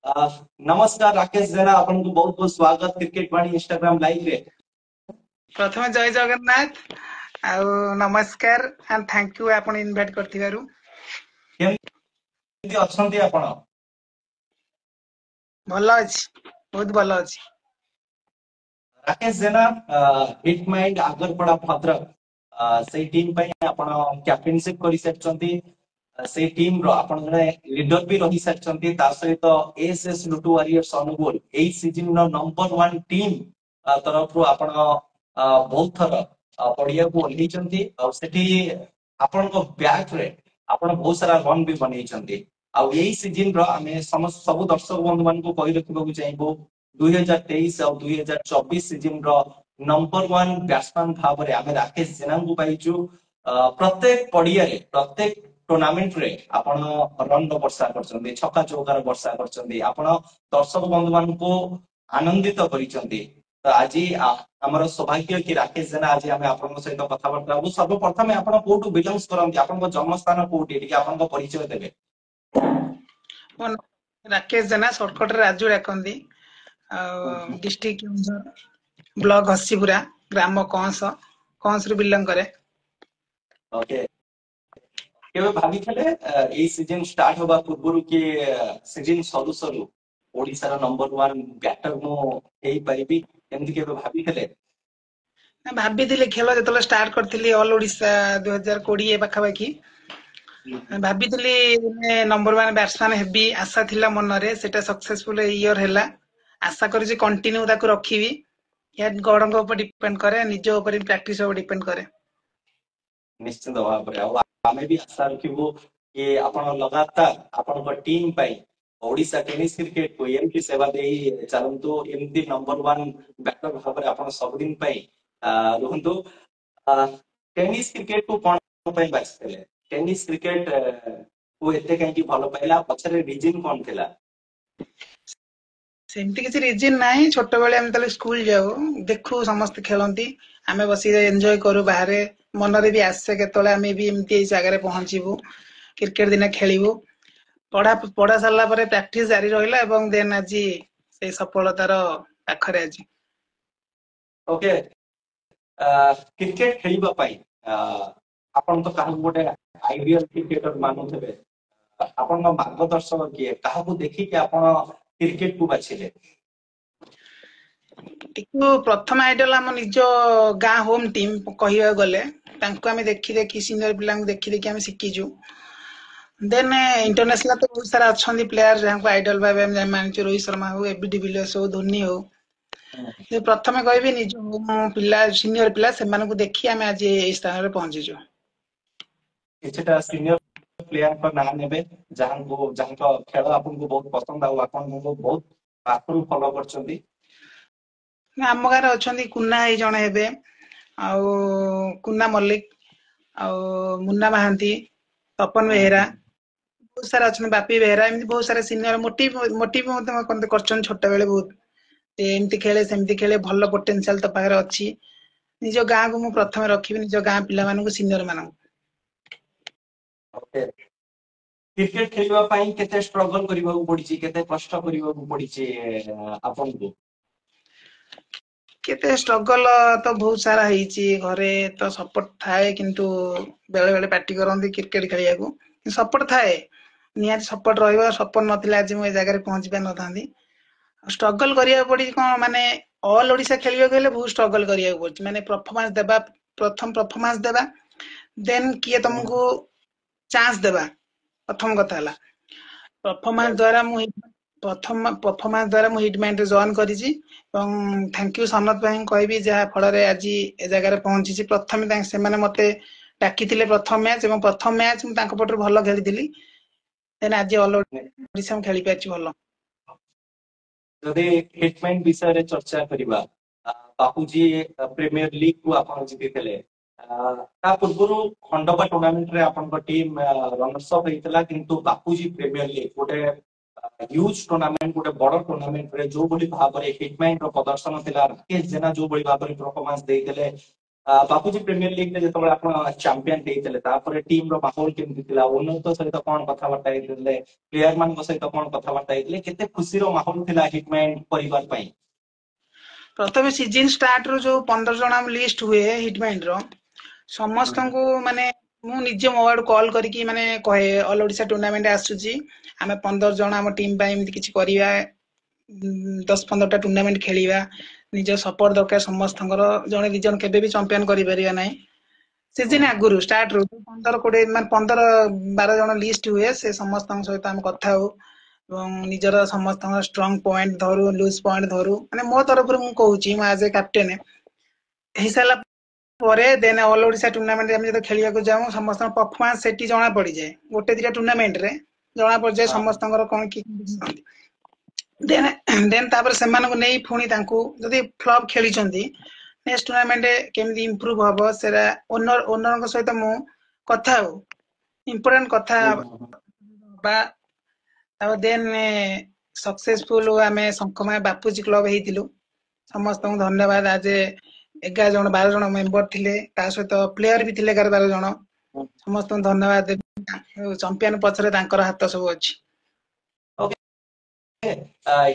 नमस्कार राकेश जेना आपन को बहुत बहुत स्वागत क्रिकेट वाणी इंस्टाग्राम लाइव रे। प्रथमे जय जगन्नाथ आउ नमस्कार एंड थैंक यू आपण इनवाइट करथिबारु। केमति अछंती आपण? भलो अछि, बहुत भलो अछि। राकेश जेना हिट माइंड आगरपड़ा भद्रक से टीम पई आपण कैप्टेनशिप करि सकचंती। से टीम रो आपण जने लीडर भी रही सकचंती। ता सहित एसएस लुटू वॉरियर्स अनुगुल एई सीजन नो नंबर 1 टीम तरफ रो आपण बहुत थर पड़िया को ओल्हीचंती और सेठी आपण को बैक रे आपण बहुत सारा रन भी बनेइचंती। आ एई सीजन रो हमें समस्त सब दर्शक बंधु मान को कहि रखिबो को चाहबो 2023 और 2024 सीजन रो नंबर 1 बैट्समैन भाव रे हमें राकेश जेना को पाइचु। प्रत्येक पड़िया रे प्रत्येक टूर्नामेंट रे आपण रन रो वर्षा करचंदी, छक्का चौकार वर्षा करचंदी, आपण दर्शक बंधु मान को आनंदित करिचंदी। तो आज हमर सौभाग्य कि राकेश जेना आज हमें आपन सहित कथा बार्ता हबु। सर्वप्रथम आपण कोटू बिलोंग्स करंती, आपण जन्म स्थान कोठी एटी आपण परिचय देबे। मो नाम राकेश जेना शॉर्टकट रे राजू डाकंदी। डिस्ट्रिक्ट केउंझर ब्लॉक हसीपुरा ग्राम कंस रे बिलोंग करे। ओके, केबे भाबिथले एई सीजन स्टार्ट होबा पूर्वरु कि सीजन सरू सरू ओडिसा रो नंबर 1 बैटर मो हेई परिबी एमति केबे भाबिथले? ना भाबिथिले खेल जेतले स्टार्ट करथिली ऑल ओडिसा 2020 पाखापाखि भाबिथिली नंबर 1 बैट्समैन हेबी आशा थिला मन रे। सेटा सक्सेसफुल ईयर हैला। आशा करी जे कंटिन्यू ताको रखिबी। या गडंग ऊपर डिपेंड करे, निज ऊपर प्रैक्टिस ऊपर डिपेंड करे। निश्चित भाव रे हमें भी आशा रखिबो कि आपण लगातार आपण को टीम पाई ओडिसा टेनिस क्रिकेट को एमपी सेवा देई चलंतु। एमती नंबर 1 बैटर भाव रे आपण सब दिन पाई रहंतु। टेनिस क्रिकेट को कोन पाई बाछले? टेनिस क्रिकेट को एते काई की भलो पाइला पछरे रीजन कोन थिला? सेमती किसी रिजन नाही। छोट बेले हम तले स्कूल जाऊ, देखु समस्त खेलंती, आमे बसी एन्जॉय करू बाहरे। मन रे भी आसे केतले आमे भी एमती एई जगह रे पहुंचीबू, क्रिकेट दिने खेलिबू। पढ़ा पढ़ा सरला परे प्रैक्टिस जारी रहिला एवं देन आजी से सफलतार पाखरे आजी। ओके, क्रिकेट खेलिबा पाई आपण तो काहु गोटे आइडियल क्रिकेटर मानुथबे। आपण मार्गदर्शक किए काहू देखि कि आपण क्रिकेट को बाछिले? टिकु प्रथम आइडल हम निज गां होम टीम कहिबा गले तांको आमे देखि देखि सीनियर पिलांको देखि देखि आमे सिकिजु। देन इंटरनेशनल तो बहुत सारा अच्छी प्लेयर जहाँ आइडल भाव मानचु, रोहित शर्मा हो, एबी डिविलियर्स हो, धोनी हो। प्रथमे कहबी निज पिला सीनियर पिला से देखि आमे आज ए स्थान रे पहुंचीजु। किछटा सीनियर प्लेयर को नाम नेबे जहां को खेल आपन को बहुत पसंद आ आपन को बहुत पाखरु फॉलो करचंदी। आम गाँव अच्छा कुना भाई जड़े हे आउ कुना मल्लिक आउ मुन्ना महांती, तपन बेहेरा, बहुत सारा अच्छा बापी बेहेरा, एमती बहुत सारा सीनियर मोटिव कर छोट बेले बहुत एमती खेले सेमती खेले भल पोटेंशियल तो पाखे अच्छी। निज गाँ को मु प्रथम रखी निज गाँ पिला मानू सीनियर मानू। ओके, क्रिकेट खेलिबा पाई केते स्ट्रगल करिबा को पड़िची, केते कष्ट करिबा को पड़िची आपन को? केते स्ट्रगल तो बहुत सारा हेची। घरे तो सपोर्ट थाए किंतु बेले बेले पार्टी करंती क्रिकेट खेलिया को सपोर्ट थाए, निहाती सपोर्ट रहिबा। सपोर्ट नथिले आज मु ए जगह रे पहुंची पा नथांती। स्ट्रगल करिया पड़ी कोन माने ऑल ओडिसा खेलिया गले बहुत स्ट्रगल करिया पड़ची। माने परफॉर्मेंस देबा, प्रथम परफॉर्मेंस देबा, देन किए तुमको चांस देबा। प्रथम कथा हला परफॉर्मेंस द्वारा मु प्रथम परफॉर्मेंस द्वारा मु हिटमैन रे जॉइन करिछि ଏବଂ थैंक यू सनत भाई कहबी जहा फल रे आज ए जगह रे पहुंची। प्रथम से माने मते डाकिथिले प्रथम मैच एवं प्रथम मैच मु तांको पटर भलो खेलिथिली। देन आज ऑल ओडिसा में खेली पाछि भलो। जदि हिटमैन विषय रे चर्चा करिबा बापूजी प्रीमियर लीग को आपन जितिथिले। ता पूर्वरु खंडोबा टूर्नामेंट रे आपन को टीम रनर्स अप हेतला किंतु बापूजी प्रीमियर लीग गोटे ह्यूज टूर्नामेंट गोटे बड़ टूर्नामेंट रे जो बोली भाबरे हिटमैन रो प्रदर्शन थिला। राकेश जेना जो बोली भाबरे परफॉर्मेंस देइथिले बापूजी प्रीमियर लीग में जो आप चैंपियन होते टीम रो माहौल केमती थिला ओनर तो सहित कौन कथबार्ता होते प्लेयर मान सहित कौन कथबार्ता होते केते खुशी रो माहौल थिला हिटमैन परिवार पई प्रथम सीजन स्टार्ट रो जो 15 जन हम लिस्ट हुए हिटमैन रो समस्त को माने मु निजे मो आड़ कॉल करके माने कहे ऑल ओडिशा टूर्नामेंट आसुची आमे 15 जन हम टीम पई एमति किछि करिया 10-15 टा टूर्नामेंट खेलिबा निज सपोर्ट दरकार समस्त जने दिजन केबे भी चैंपियन करि परिया नै सीजन आगुरु स्टार्ट रो 15-20 मान 15-12 जन लिस्ट हुए से समस्त सहित हम कथा हो ଏବଂ ନିଜର ସମସ୍ତଙ୍କ ଷ୍ଟ୍ରଙ୍ଗ ପଏଣ୍ଟ ଧରୁ ଲୁଜ ପଏଣ୍ଟ ଧରୁ ମାନେ ମୋ ତରଫରୁ ମୁଁ କହୁଛି ମୁଁ ଆଜ ଏ କ୍ୟାପ୍ଟେନ ହେଇସାରିଲା ପରେ ଦେନ ଅଲ ଓଡିଶା ଟୁର୍ଣ୍ଣାମେଣ୍ଟ ଆମେ ଯେତେବେଳେ ଖେଳିବାକୁ ଯାଉ ସମସ୍ତଙ୍କ ପରଫର୍ମାନ୍ସ ସେଠି ଜଣା ପଡିଯାଏ ଗୋଟେ ଦିଟା ଟୁର୍ଣ୍ଣାମେଣ୍ଟରେ ଜଣା ପଡିଯାଏ ସମସ୍ତଙ୍କର କଣ କି ଦେନ ତାପରେ ସେମାନଙ୍କୁ ନେଇ ପୁଣି ତାଙ୍କୁ ଯଦି ଫ୍ଲପ୍ ଖେଳିଛନ୍ତି ନେକ୍ସଟ ଟୁର୍ଣ୍ଣାମେଣ୍ଟ କେମିତି ଇମ୍ପ୍ରୁଭ ହବ ସେଟା ଓନରଙ୍କ ସହିତ ମୁଁ କଥା ହଉ ଇମ୍ପୋର୍ଟାଣ୍ଟ କଥା ବା ଆଉ ଦେନ୍ सक्सेसफुल आमे संकमा बापूजी क्लब हेतिलु समस्त धन्यवाद आज 11 जन 12 जन मेंबर थिले ता सहित प्लेयर भी थिले 11 12 जन समस्त धन्यवाद चैंपियन पछरे तांकर हाथ सब अछि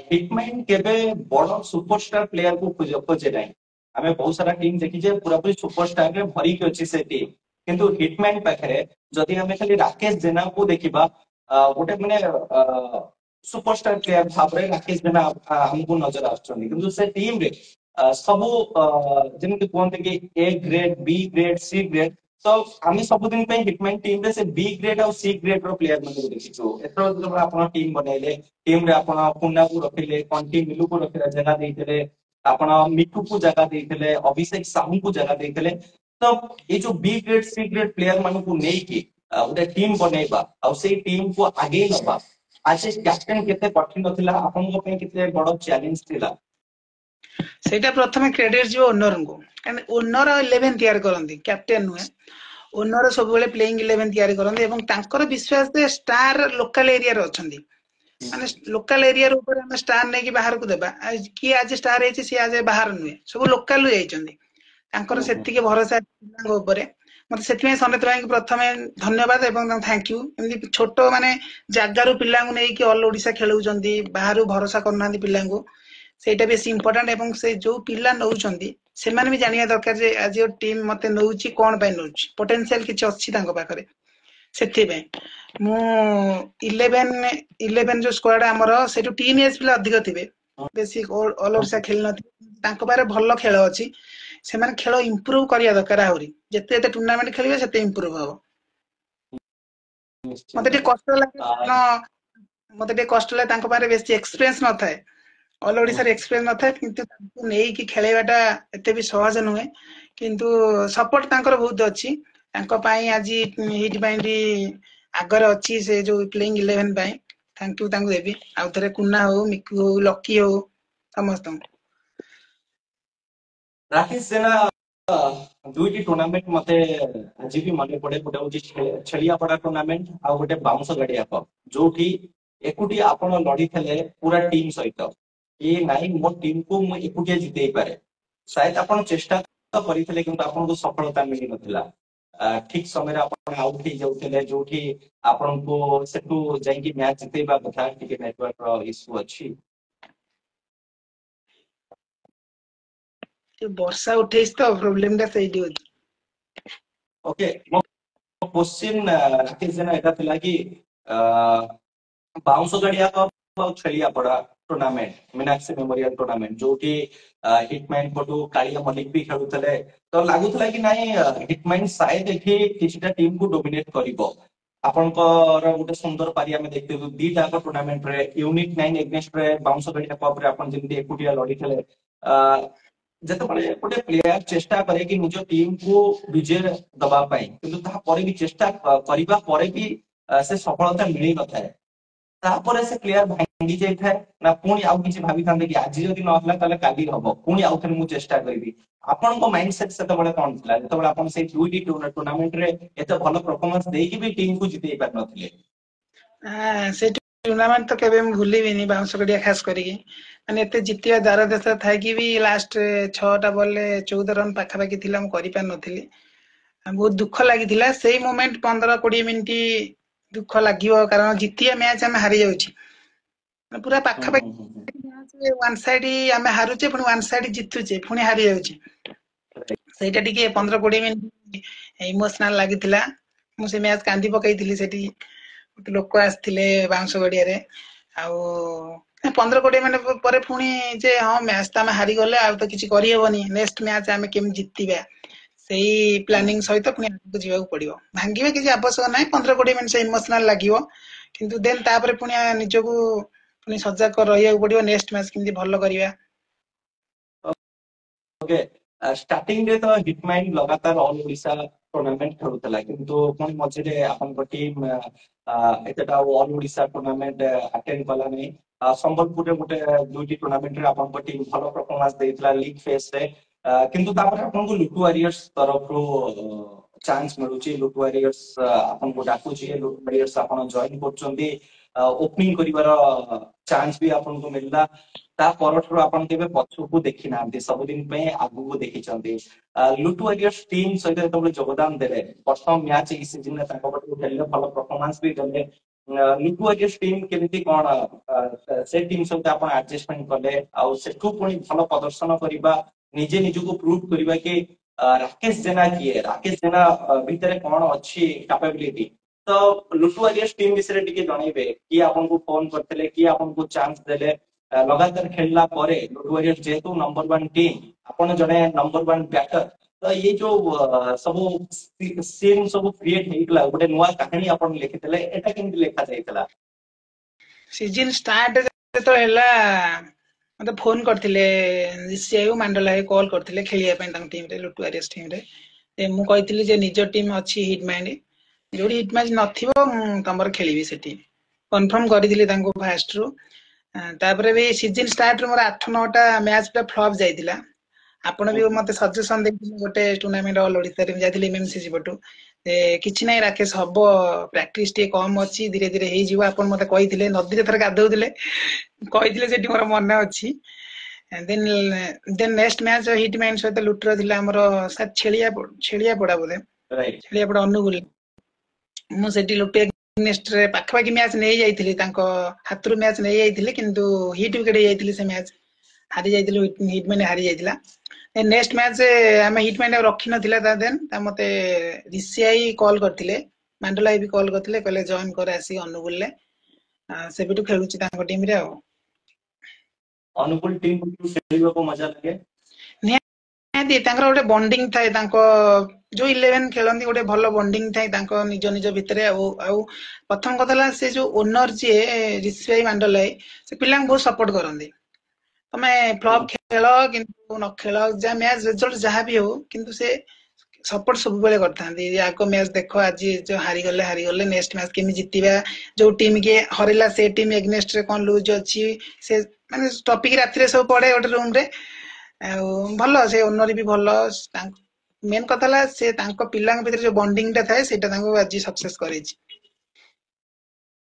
हिटमैन केबे बड़ सुपरस्टार प्लेयर को खोजे नै हमें बहुत सारा टीम देखि जे पूरा पूरी सुपरस्टार रे भरी के अछि से टीम किंतु हिटमैन पाखरे जदि हमें खाली राकेश जेना को देखिबा गोटे माने सुपरस्टार प्लेयर भाबरे राकेश जेना हमको नजर आछन किंतु से टीम रे सब जेमति कोनते कि A grade B grade C grade तो आमी सब दिन पे हिटमैन टीम रे से बी ग्रेड और सी ग्रेड रो प्लेयर मन को देखिछु एतो जब आपण टीम बनैले टीम रे आपण पुन्ना को रखिले कंटी मिलु को रखिले जगह देइतले आपण मिठू को जगह देइतले अभिषेक साहू को जगह देइतले तो ये जो B grade C grade player मन को नै कि उडे टीम बनेबा और से टीम को आगे नबा आज कैप्टन केते कठिन नथिला आपन को पे केते बड़ चैलेंज थिला सेटा प्रथमे क्रेडिट जो ओनर को कारण ओनर 11 तैयार करंदी कैप्टन नुए ओनर सब बेले प्लेइंग 11 तैयार करंदी एवं तांकर विश्वास दे स्टार लोकल एरिया रे अछंदी माने लोकल एरिया रे ऊपर हम स्टार नै कि बाहर को देबा कि आज स्टार हेछि से आज बाहर नुए सब लोकल रे जाइछंदी तांकर सेति के भरोसा पिलांग ऊपर मते सेति में सनेत भाई प्रथमे धन्यवाद एवं थैंक यू एमदी छोटो माने जागारू पिलांग नै कि ऑल ओडिशा खेलउचंदी बाहरु भरोसा करनांदी पिलांग सेटा बेसी इंपोर्टेंट एवं से जो पिला नउचंदी से माने भी जानिया दरकार जे आज टीम मते नउची कोन पय नउची पोटेंशियल किछ अछि तांको पाखरे सेति बे मु 11 जो स्क्वाड हमर सेटु टीम एज पिला अधिक थिबे बेसी ऑल ओडिशा खेल न तांको बारे भल्लो खेल अछि से माने खेल इंप्रूव करिया दरकार आहुरी जते जते टूर्नामेंट खेलिबे सेते इंप्रूव हबो मते कष्ट लागे मते कष्ट लागे तांको बारे बेसी एक्सपीरियंस न थाए ऑल ओडिशा रे एक्सपीरियंस न थाए किंतु तांको नेई कि खेलेबाटा एते भी सहज नुहे किंतु सपोर्ट तांकर बहुत अछि तांको पाई आज हिट बाइंडी आगर अछि से जो प्लेइंग 11 पाई थैंक यू तांको देबी आ थरे कुन्ना हो मिकू हो लकी हो समस्त राकेश जेना दुईटी टूर्नामेंट मते आज भी मन पड़े गोटे होची छलिया पड़ा टूर्नामेंट आ गोटे बाउंस गाडिया कप जोठी एकुटी आपण लड़ी थले पूरा टीम सहित ये नाही मो टीम को मु एकुटिया जितेई पारे शायद आपण चेष्टा तो करिथले किंतु आपण को सफलता मिली नथिला ठीक समय रे आपण आउट हे जाउतले जोठी आपण को सेटू जाईकी मैच जितेबा कथा टिके नेटवर्क रो इशू अछि वर्षा उठेस तो प्रॉब्लम दा सही दियो ओके क्वेश्चन राकेश जेना एटा थिला कि बाउंस गाडिया cup Chhaliapada tournament Meenakshi memorial tournament जोठी हिटमैन पटू कालिया मलिक भी खेलुतले तो लागुतला कि नाही हिटमैन शायद एठी किछटा टीम को डोमिनेट करिवो आपनकर गोटे सुंदर पारी हमें देखते दीटा टूर्नामेंट रे यूनिट 9 एगेंस्ट रे बाउंस गाडिया कप रे आपन जेंति एकुटिया लड़ी थले जते बड़े गोटे प्लेयर चेष्टा करे कि निज टीम को विजय दबा पाई किंतु ता परे भी चेष्टा करिबा परे भी से सफलता मिली न थाए तापर से प्लेयर भांगी जाय थाए ना पुणी आउ किछि भाबी थांदे कि आज जदि न हला ताले काली हबो पुणी आउ थने मु चेष्टा करबी आपन को माइंडसेट सेते बडे कोन थिला जते बडे आपन से दुईटी टूर्नामेंट रे एते भलो परफॉर्मेंस देई कि भी टीम को जितेई पार नथिले से टूर्नामेंट तो केबे भूलिबिनी बाउंस गड़िया खास करिकी माने एते जितिया दार देश थाई कि भी लास्ट 6टा बॉल 14 रन पाखापाखि थिला मु करि पार नथिली बहुत दुख लागिथिला सेही मोमेंट 15-20 मिनिट दुख लागियो कारण जितिया मैच हम हारि जाउची पूरा पाखापाखि वन साइड आमे हारुचे पुणी वन साइड जितुचे पुणी हारि जाउची ସେଇଟା ଟିକେ 15-20 ମିନିଟ ଇମୋସନାଲ ଲାଗିଥିଲା ମୁଁ ସେ ମ୍ୟାଚ୍ କାନ୍ଦି ପକେଇଥିଲି ସେଠି ଲୋକ ଆସିଥିଲେ ବାଉଁଶ ଗଡିଆରେ ଆଉ 15-20 ମିନିଟ ପରେ ପୁଣି ଯେ ହଁ ମ୍ୟାଚ୍ ତ ଆମେ ହାରିଗଲେ ଆଉ ତ କିଛି କରିହେବନି ନେକ୍ସଟ ମ୍ୟାଚ୍ ଆମେ କେମିତି ଜିତିବା ସେଇ ପ୍ଲାନିଂ ସହିତ ପୁଣି ଆଗକୁ ଯିବାକୁ ପଡିବ ଭାଙ୍ଗିବା କିଛି ଆବଶ୍ୟକ ନାହିଁ 15-20 ମିନିଟ ସେ ଇମୋସନାଲ ଲାଗିବ କିନ୍ତୁ ଦେନ୍ ତାପରେ ପୁଣି ନିଜକୁ ପୁଣି ସଜାଗ ରହିବାକୁ ପଡିବ ନେକ୍ସଟ ମ୍ୟାଚ୍ କେମିତି ଭଲ କରିବା ओके स्टार्टिंग रे तो हिटमाइंड लगातार ऑल ओडिशा टूर्नामेंट खेलुतला किंतु पुणी मझिरे आपन टीम एतटा ऑल ओडिशा टूर्नामेंट अटेंड कला नै संबलपुर रे गोटे दुईटी टूर्नामेंट रे आपन टीम भलो परफॉर्मेंस देइतला लीग फेस रे किंतु तापर आपन को लुटू वॉरियर्स तरफ रो चांस मिलुची लुटू वॉरियर्स आपन को डाकुची लुटू वॉरियर्स आपन जॉइन करचंदी ओपनिंग करिवार चांस भी आपन को मिलला ता परठरो आपन केबे पछुकु देखि नांती सब दिन पे आगु देखि चंदी लुटू वॉरियर्स टीम सहित तबले योगदान देले प्रथम मैच ई सीजन रे ताको पटु खेलले भलो परफॉर्मेंस भी देले लुटू वॉरियर्स टीम केमिति कोन से टीम सहित आपन एडजस्टमेंट करले आ सेठु पुनी भलो प्रदर्शन करिबा निजे निजु को प्रूव करिबा कि राकेश जेना भीतर कोन अछि कैपेबिलिटी तो लुटू वॉरियर्स टीम विषय टिके जणैबे कि आपन को फोन करथले कि आपन को चांस देले लगातार खेलला परे लुटू वॉरियर्स जेतु नंबर 1 टीम आपन जने नंबर 1 बैटर तो ये जो सब सीन सब क्रिएट हेइतला गोटे नुवा कहानी आपन लिखितले एटा केमति लेखा जाइतला सीजन स्टार्ट तो हैला मते फोन करथिले सीआईओ मंडला कॉल करथिले खेलिया ପାଇଁ ତାଙ୍କ टीम रे लुटू वॉरियर्स टीम रे ମୁଁ କହିଥିଲି ଯେ ନିଜ टीम ଅଛି ହିଟ ମାଇंड जोडी हिट मैच नथिबो ମୁଁ ତମର ଖେଳିବି ସେଠି कन्फर्म କରିଥିଲି ତାଙ୍କୁ ଫାଷ୍ଟ ରୁ तापरे भी सीजन स्टार्ट रे मोर 8-9टा मैच पे फ्लॉप जाइतिला आपण भी मते सजेशन देथिले गोटे टूर्नामेंट ऑल ओडिसा रे जाइतिले एमएमसीसी पटु किछि नै राकेश हबो प्रैक्टिस टे कम अछि धीरे धीरे हेइ जीवा आपण मते कहिथिले नदी रे थर गाधौथिले कहिथिले सेठी मोर मन अछि then next match hit man सहित लुटर थिला हमर साथ छेलिया पड़ा बोले राइट छेलिया पड़ा अनुगुल मु सेठी लुटे नेक्स्ट रे पाखपाखि मैच नहीं जाइथिली तांको हातरु मैच नहीं जाइथिली किंतु हिट विकेट जाइथिली से मैच हारि जाइथिली हिट मैन हारि जाइथिला नेक्स्ट मैच हम हिट मैन रखि नथिला ता देन ता मते ऋषिआई कॉल करथिले मांडलाई भी कॉल करथिले कहले जॉइन कर आसी अनुगुल ले से बिटु खेलुची तांको टीम रे अनुकूल टीम को खेलिबा को मजा लागे निहाती तांकर गोटे बॉन्डिंग थाए तांको जो 11 खेलंदी गोटे भलो बॉन्डिंग थाए तांको निज निज भितरे आ प्रथम कथला से जो ओनर जे ऋषिआई मांडलाई से पिलां बहुत सपोर्ट करंदी तमे फ्लॉप खेलो किंतु न खेलो जा मैच रिजल्ट जहां भी हो किंतु से सपोर्ट सब बेले करथांदी आको मैच देखो आज जो हारि गले नेक्स्ट मैच केमि जितिबा जो टीम के हरिला से टीम एग्नेस्ट रे कोन लूज अछि से माने टॉपिक राति रे सब पड़े ओटे रूम रे भलो से ओनर भी भलो मेन कथला से तांको पिलांग भीतर जो बॉन्डिंग ता थाए सेटा तांको आज सक्सेस करेछि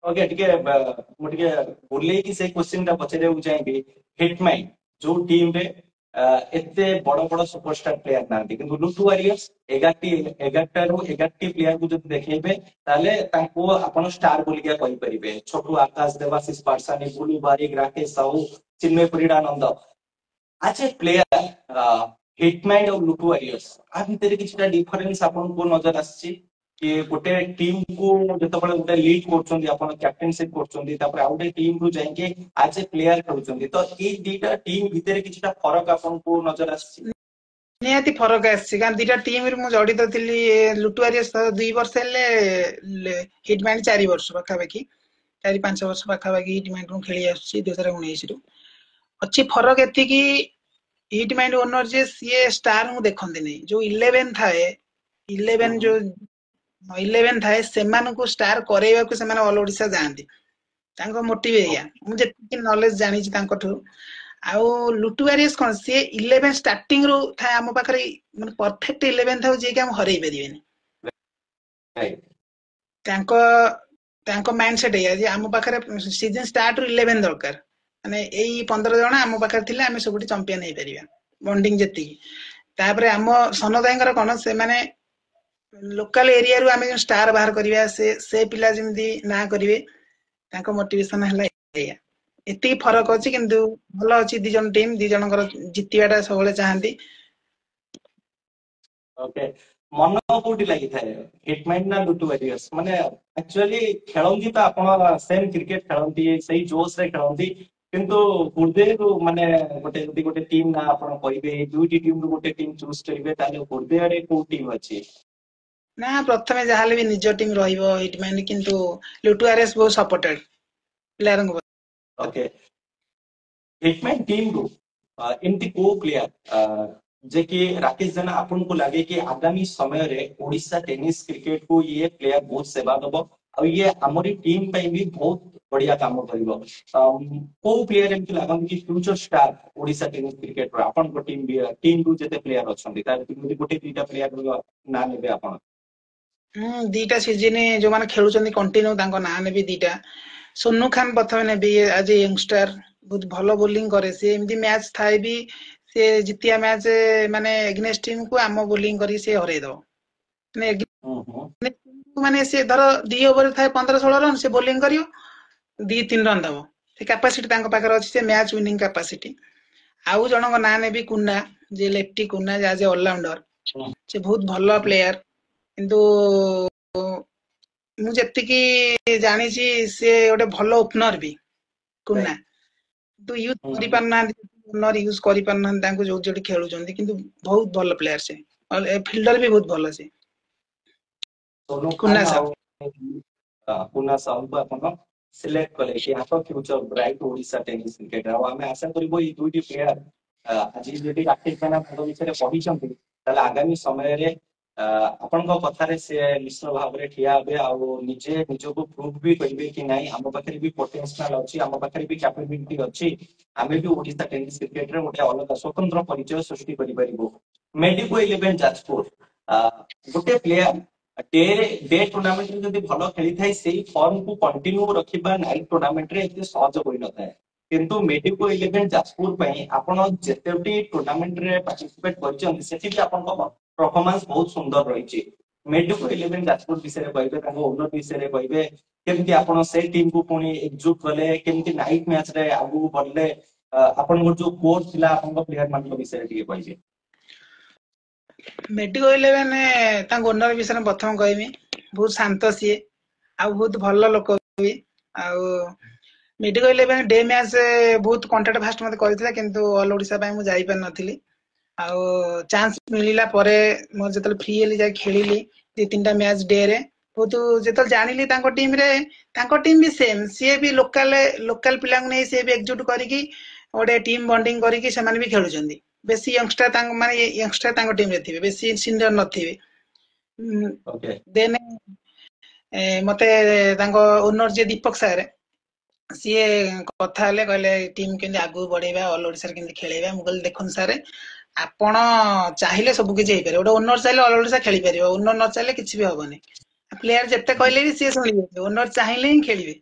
ओके टिके मोटिके बोले कि से क्वेश्चन ता पछरे उ चाहिबी हिटमैन जो टीम रे एते बड़ बड़ सुपरस्टार प्लेयर नांती किंतु लुटू वॉरियर्स 11 रो 11 प्लेयर को जब देखैबे ताले तांको आपण स्टार बोली के कहि परिबे छोटू आकाश देवाशीष पारसानी बुलू बारिक राकेश साहू चिन्मय परिडानंद आज ए प्लेयर हिटमैन और लुटू वॉरियर्स आ भीतर किछटा डिफरेंस आपण को नजर आछि कि गोटे टीम को जतबळे गोटे लीड करछन्ती आपण कैप्टेनशिप करछन्ती तापर आउटे टीम को जाइके आज ए प्लेयर खेलछन्ती तो ए दीटा टीम भीतर किछटा फरक आपण को नजर आछि निहाती फरक आछि कारण दीटा टीम रे मु जडित थिली लुटू वॉरियर्स 2 वर्ष ले हिटमैन 4 वर्ष पाखा बाकी 4-5 वर्ष पाखा बाकी हिटमैन को खेली आछि 2019 रो अछि फरक एति कि हिटमैन ओनर जे सीए स्टार मु देखंदी नै जो 11 थाए 11 जो 11 थाए सेमान को स्टार करेवा को सेमान ऑल ओडिसा जानती तांको मोटिव एया मु जे नॉलेज जानि छि तांको ठु आ लुटू वॉरियर्स कोन से 11 स्टार्टिंग रो था हम पाखरे माने परफेक्ट 11 थाउ जे कि हम हरई परिबेनी तांको ତାଙ୍କ ମାଇଣ୍ଡ ସେଟ୍ ଏଇଆ ଯେ ଆମ ପାଖରେ ସିଜନ ଷ୍ଟାର୍ଟ ରୁ 11 ଦରକାର, ମାନେ ଏଇ 15 ଜଣ ଆମ ପାଖରେ ଥିଲେ ଆମେ ସବୁଠି ଚମ୍ପିୟନ ହେଇପାରିବା, ବଣ୍ଡିଙ୍ଗ ଯେତିକି। ତାପରେ ଆମ ସନଦାଇଙ୍କର କଣ, ସେମାନେ ଲୋକାଲ ଏରିଆରୁ ଆମେ ଯୋଉ ଷ୍ଟାର ବାହାର କରିବା, ସେ ପିଲା ଯେମିତି ନାଁ କରିବେ, ତାଙ୍କ ମୋଟିଭେସନ ହେଲା ଏଇଆ। ଏତିକି ଫରକ ଅଛି, କିନ୍ତୁ ଭଲ ଅଛି ଦି ଜଣ ଟିମ୍, ଦି ଜଣଙ୍କର ଜିତିବାଟା ସବୁବେଳେ ଚାହାନ୍ତି। ଓକେ, ମନ କୋଉଠି ଲାଗିଥାଏ, ହିଟମାଇଣ୍ଡ ନା ଲୁଟୁ ୱାରିୟର୍ସ? ମାନେ ଆକ୍ଚୁଆଲି ଖେଳନ୍ତି ତ ଆପଣ ସେମ୍ କ୍ରିକେଟ ଖେଳନ୍ତି, ସେଇ ଜୋସ୍ ରେ ଖେଳନ୍ତି, କିନ୍ତୁ ହୃଦୟରୁ ମାନେ ଗୋଟେ ଯଦି ଗୋଟେ ଟିମ୍ ନା ଆପଣ କହିବେ, ଦୁଇଟି ଟିମ୍ ରୁ ଗୋଟେ ଟିମ୍ ଚୁଜ୍ କରିବେ, ତାହେଲେ ହୃଦୟରେ କୋଉ ଟିମ୍ ଅଛି? ନା ପ୍ରଥମେ ଯାହାହେଲେ ବି ନିଜ ଟିମ୍ ରହିବ ହିଟମ୍ୟାନ, କିନ୍ତୁ ଲୁଟୁ ଆରଏସ୍ ବହୁତ ସପୋର୍ଟେଡ ପ୍ଲେୟାରଙ୍କ। ଓକେ, हिटमैन टीम रू एमती को प्लेयर जे कि राकेश जेना आपन को लगे कि आगामी समय रे ओडिशा टेनिस क्रिकेट को ये प्लेयर बहुत सेवा दबो और ये हमारी टीम पे भी बहुत बढ़िया काम करिवो। को प्लेयर एमती लागन कि future star Odisha tennis cricket रो आपन को टीम रू जते प्लेयर अछंती तार गोटे दुईटा प्लेयर रो ना लेबे आपन? ଦିଟା ସିଜିନ ଯୋଉମାନେ ଖେଳୁଛନ୍ତି କଣ୍ଟିନ୍ୟू, ତାଙ୍କ ନାଁ ନେବି ଦିଟା। ସୋନୁ ଖାନ ପ୍ରଥମେ ନେବି, ଆଜ ଏ ୟଙ୍ଗଷ୍ଟାର ବହୁତ ଭଲ ବୋଲିଂ କରେ। ସେ ଏମିତି ମ୍ୟାଚ ଥାଏ ବି, ସେ ଜିତିଆ ମ୍ୟାଚ ମାନେ ଏଗନେଷ୍ଟ ଟିମ୍ କୁ ଆମ ବୋଲିଂ କରିକି ସେ ହରେଇଦବ। ମାନେ ସେ ଧର 2 ଓଭର ଥାଏ 15-16 ରନ୍, ସେ ବୋଲିଂ କରିବ 2-3 ରନ୍ ଦବ। ସେ କାପାସିଟି ତାଙ୍କ ପାଖରେ ଅଛି, ସେ ମ୍ୟାଚ ୱିନିଂ କାପାସିଟି। ଆଉ ଜଣଙ୍କ ନାଁ ନେବି କୁନା, ଯେ ଲେଫ୍ଟି କୁନା, ଯେ ଆଜ ଏ ଅଲରାଉଣ୍ଡର। ସେ ବହୁତ ଭଲ ପ୍ଲେୟାର, କିନ୍ତୁ ମୁଁ ଯେତିକି ଜାଣିଛି ସେ ଗୋଟେ ଭଲ ଓପନର ବି କୁନା, କିନ୍ତୁ ୟୁଜ କରିପାରୁନାହାନ୍ତି, ଓପନର ୟୁଜ କରିପାରୁନାହାନ୍ତି ତାଙ୍କୁ ଯୋଉଠି ଯୋଉଠି ଖେଳୁଛନ୍ତି, କିନ୍ତୁ ବହୁତ ଭଲ ପ୍ଲେୟାର ସେ, ଫିଲ୍ଡର ବି ବହୁତ ଭଲ ସେ सोनू କୁନା खान ସାହୁ। ଆଉ ପୁନା ସାହୁଙ୍କୁ ଆପଣ ସିଲେକ୍ଟ କଲେ କି ଆଙ୍କ future bright Odisha tennis cricket. ଆଉ ଆମେ ଆଶା କରିବୁ ଏଇ ଦୁଇଟି ପ୍ଲେୟାର ଆଜି ଯଦି ରାକେଶ ଜେନା ତାଙ୍କ ବିଷୟରେ କହିଛନ୍ତି, ତାହେଲେ ଆଗାମୀ ସମୟରେ ଆପଣଙ୍କ କଥାରେ ସେ ନିଶ୍ଚିତ ଭାବରେ ଠିଆ ହେବେ ଆଉ ନିଜେ ନିଜକୁ ପ୍ରୁଭ ବି କରିବେ କି ନାଇଁ ଆମ ପାଖରେ ବି ପୋଟେନସିଆଲ ଅଛି, ଆମ ପାଖରେ ବି କ୍ୟାପାବିଲିଟି ଅଛି, ଆମେ ବି ଓଡିଶା ଟେନିସ୍ କ୍ରିକେଟରେ ଗୋଟେ ଅଲଗା ସ୍ୱତନ୍ତ୍ର ପରିଚୟ ସୃଷ୍ଟି କରିପାରିବୁ। ମେଡିକୋ 11 ଯାଜପୁର ଗୋଟେ ପ୍ଲେୟାର डे टूर्नामेंट में जब भल खेली थाए सेही फॉर्म को कंटिन्यू रखिबा नाइट टूर्नामेंट रे एते सहज होई न थाए, किंतु मेडिको 11 जाजपुर पई आपण जेतेटी टूर्नामेंट रे पार्टिसिपेट करछन सेठी भी आपण को परफॉर्मेंस बहुत सुंदर रहिछि। मेडिको 11 जाजपुर विषय कहबे, ताको ओनर विषय कहबे, केमति आपण से टीम को पुनी एकजुट कले, केमति नाइट मैच रे आगु बढ़ले, आपण जो कोच थिला आपण प्लेयर मान विषय टिके कहबे। ମେଡିକୋ 11 ତାଙ୍କ ଓନର ବିଷୟରେ ପ୍ରଥମ କହିବି, ବହୁତ ଶାନ୍ତ ସିଏ, ଆଉ ବହୁତ ଭଲ ଲୋକ ବି। ଆଉ ମେଡିକୋ 11 ଡେ ମ୍ୟାଚ ବହୁତ କଣ୍ଟାକ୍ଟ ଫାଷ୍ଟ ମତେ କରିଥିଲା, କିନ୍ତୁ ଅଲ ଓଡିଶା ପାଇଁ ମୁଁ ଯାଇପାରିନଥିଲି। ଆଉ ଚାନ୍ସ ମିଳିଲା ପରେ ମୋର ଯେତେବେଳେ ଫ୍ରି ହେଲି ଯାଇ ଖେଳିଲି 2-3ଟା ମ୍ୟାଚ ଡେ ରେ। ବହୁତ ଯେତେବେଳେ ଜାଣିଲି ତାଙ୍କ ଟିମ୍ ବି ସେମ୍, ସିଏ ବି ଲୋକାଲ ପିଲାଙ୍କୁ ନେଇ ସିଏ ବି ଏକଜୁଟ କରିକି ଗୋଟେ ଟିମ୍ ବଣ୍ଡିଙ୍ଗ କରିକି ସେମାନେ ବି ଖେଳୁଛନ୍ତି। ବେଶୀ ୟଙ୍ଗଷ୍ଟାର ତାଙ୍କ ମାନେ ୟଙ୍ଗଷ୍ଟାର ତାଙ୍କ ଟିମ୍ ରେ ଥିବେ, ବେଶୀ ସିନିୟର ନଥିବେ। ଦେନ ମତେ ତାଙ୍କ ଓନର ଯିଏ ଦୀପକ ସାର୍, ସିଏ କଥା ହେଲେ, କହିଲେ ଟିମ୍ କେମିତି ଆଗକୁ ବଢେଇବା, ଅଲ ଓଡିଶାରେ କେମିତି ଖେଳେଇବା। ମୁଁ କହିଲି ଦେଖନ୍ତୁ ସାର୍, ଆପଣ ଚାହିଁଲେ ସବୁ କିଛି ହେଇପାରିବ। ଗୋଟେ ଓନର ଚାହିଁଲେ ଅଲ ଓଡିଶା ଖେଳିପାରିବ, ଓନର ନ ଚାହିଁଲେ କିଛି ବି ହବନି। ପ୍ଲେୟାର ଯେତେ କହିଲେ ବି ସିଏ ଶୁଣିବେ, ଓନର ଚାହିଁଲେ ହିଁ ଖେଳିବେ।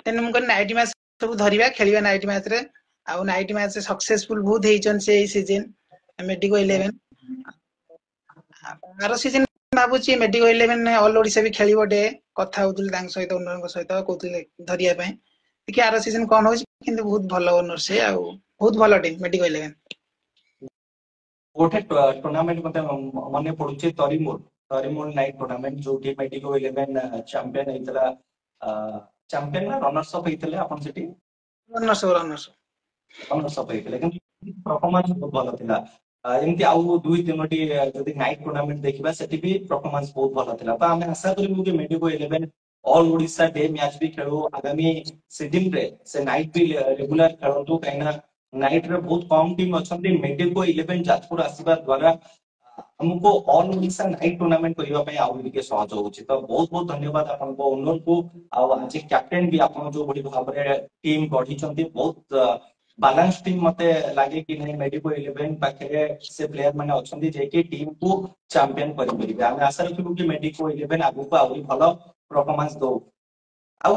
ତେଣୁ ମୁଁ କହିଲି ନାଇଟ ମ୍ୟାଚ ସବୁ ଧରିବା, ଖେଳିବା ନାଇଟ ମ୍ୟାଚ ରେ। ଆଉ ନାଇଟ ମ୍ୟାଚ ସକ୍ସେସଫୁଲ ବହୁତ ହେଇଛନ୍ତି ସେ ଏଇ ସିଜନ ମେଡିକୋ 11। ଆର ସିଜନ ଭାବୁଛି ମେଡିକୋ 11 ଅଲ ଓଡିଶା ବି ଖେଳିବ ଡେ। କଥା ହଉଥିଲି ତାଙ୍କ ସହିତ, ଓନରଙ୍କ ସହିତ କହୁଥିଲେ ଧରିବା ପାଇଁ। ଟିକେ ଆର ସିଜନ କଣ ହଉଛି, କିନ୍ତୁ ବହୁତ ଭଲ ଓନର ସେ, ଆଉ ବହୁତ ଭଲ ଟିମ୍ ମେଡିକୋ 11। गोटे टूर्नामेंट मते मने पडुछि तरिमूल नाइट टूर्नामेंट जो कि मेडिको 11 चैंपियन हेतला, चैंपियन ना रनर्स अप हेतले आपन सेठी रनर्स अप हेतले, କିନ୍ତୁ परफॉर्मेंस बहुत भलो थिला। एमती आउ दुई तीनोटी जदि नाइट टूर्नामेंट देखिबा सेठी भी परफॉर्मेंस बहुत भलो थिला। तो आमे आशा करिबु कि medico 11 all Odisha day match भी खेलु, आगामी सीजन रे से नाइट भी रेगुलर खेलतु, काइना नाइट रे बहुत कम टीम अछंती। मेडिको 11 जाजपुर आसीबा द्वारा हमको ऑल ओडिशा नाइट टूर्नामेंट करिवा पय आउ ଟିକେ ସହଜ होउछि। तो बहुत बहुत धन्यवाद आपन को ओनर को, आ आज कैप्टन भी आपन जो बड़ी भाबरे टीम गढी छंती, बहुत बैलेंस टीम मते लागे कि नहीं मेडिको 11 पाखे से प्लेयर माने अछंती जे कि टीम को चैंपियन करि परिबे। हम आशा रखिबु कि मेडिको 11 आगु को आउरी भलो परफॉर्मेंस दो। ଆଉ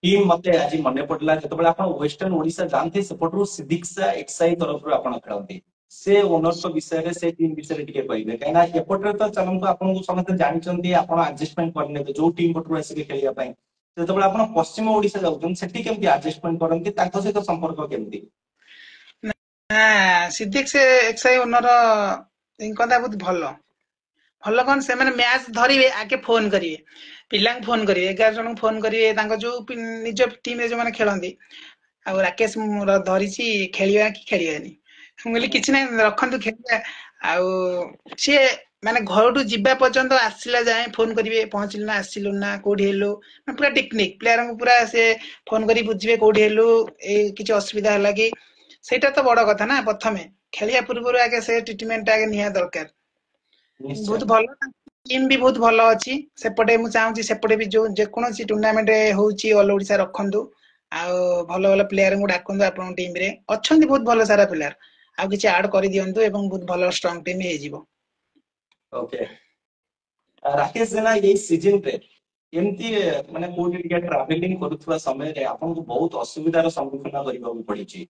टीम मते आज मन पड़ला जतबेले आपण वेस्टर्न ओडिसा जानते सेपटरू सिदिक्सा एक्सआई तरफरु आपण खेलंती से ओनर को विषय रे से टीम विषय रे टिके कहिबे काना एपटरे तो चलंतु आपण को समस्त जानिचंती आपण एडजस्टमेंट करने जो टीम पटरू आसी खेलिया पई जतबेले आपण पश्चिम ओडिसा जाउछन सेठी केमती एडजस्टमेंट करंती ताको सहित संपर्क केमती सिद्धिक से एक्सआई ओनर इनकता बहुत भलो भल कौन से मैंने मैच धरिवे आगे फोन करिवे पिला फोन करिवे 11 जन फोन करिवे तांको जो निज टीम रे जो माने खेलंती आ राकेश धरिची खेलिया कि खेलियानी ମୁଁ କହିଲି କିଛି ନାହିଁ ରଖନ୍ତୁ ଖେଳିବା ଆଉ ସିଏ ମାନେ ଘରଠୁ ଯିବା ପର୍ଯ୍ୟନ୍ତ ଆସିଲା ଯାଏ ଫୋନ କରିବେ ପହଞ୍ଚିଲୁ ନା ଆସିଲୁ ନା କୋଉଠି ହେଲୁ ପୁରା ଟେକ୍ନିକ ପ୍ଲେୟାରଙ୍କୁ ପୁରା ସେ ଫୋନ କରି ବୁଝିବେ କୋଉଠି ହେଲୁ ଏଇ କିଛି ଅସୁବିଧା ହେଲା କି ସେଇଟା ତ ବଡ କଥା ନା ପ୍ରଥମେ ଖେଳିବା ପୂର୍ବରୁ ଆଗେ ସେ ଟ୍ରିଟମେଣ୍ଟ ଆଗେ ନିହା ଦରକାର ବହୁତ ଭଲ टीम भी बहुत भल अच्छी सेपटे मु चाहूची सेपटे भी जो जेकोसी टूर्नामेंट होउची ऑल ओडिसा रखंतु आ भल भल प्लेयर को डाकंतु आपन टीम रे अछंती बहुत भल सारा प्लेयर आ किछि ऐड करि दियंतु एवं बहुत भल स्ट्रांग टीम हे जिवो ओके राकेश जेना ये सीजन रे एमती माने कोडी टिके ट्रैवलिंग करूथवा समय रे आपन को बहुत असुविधार सम्मुखीन करिबा पड़िछि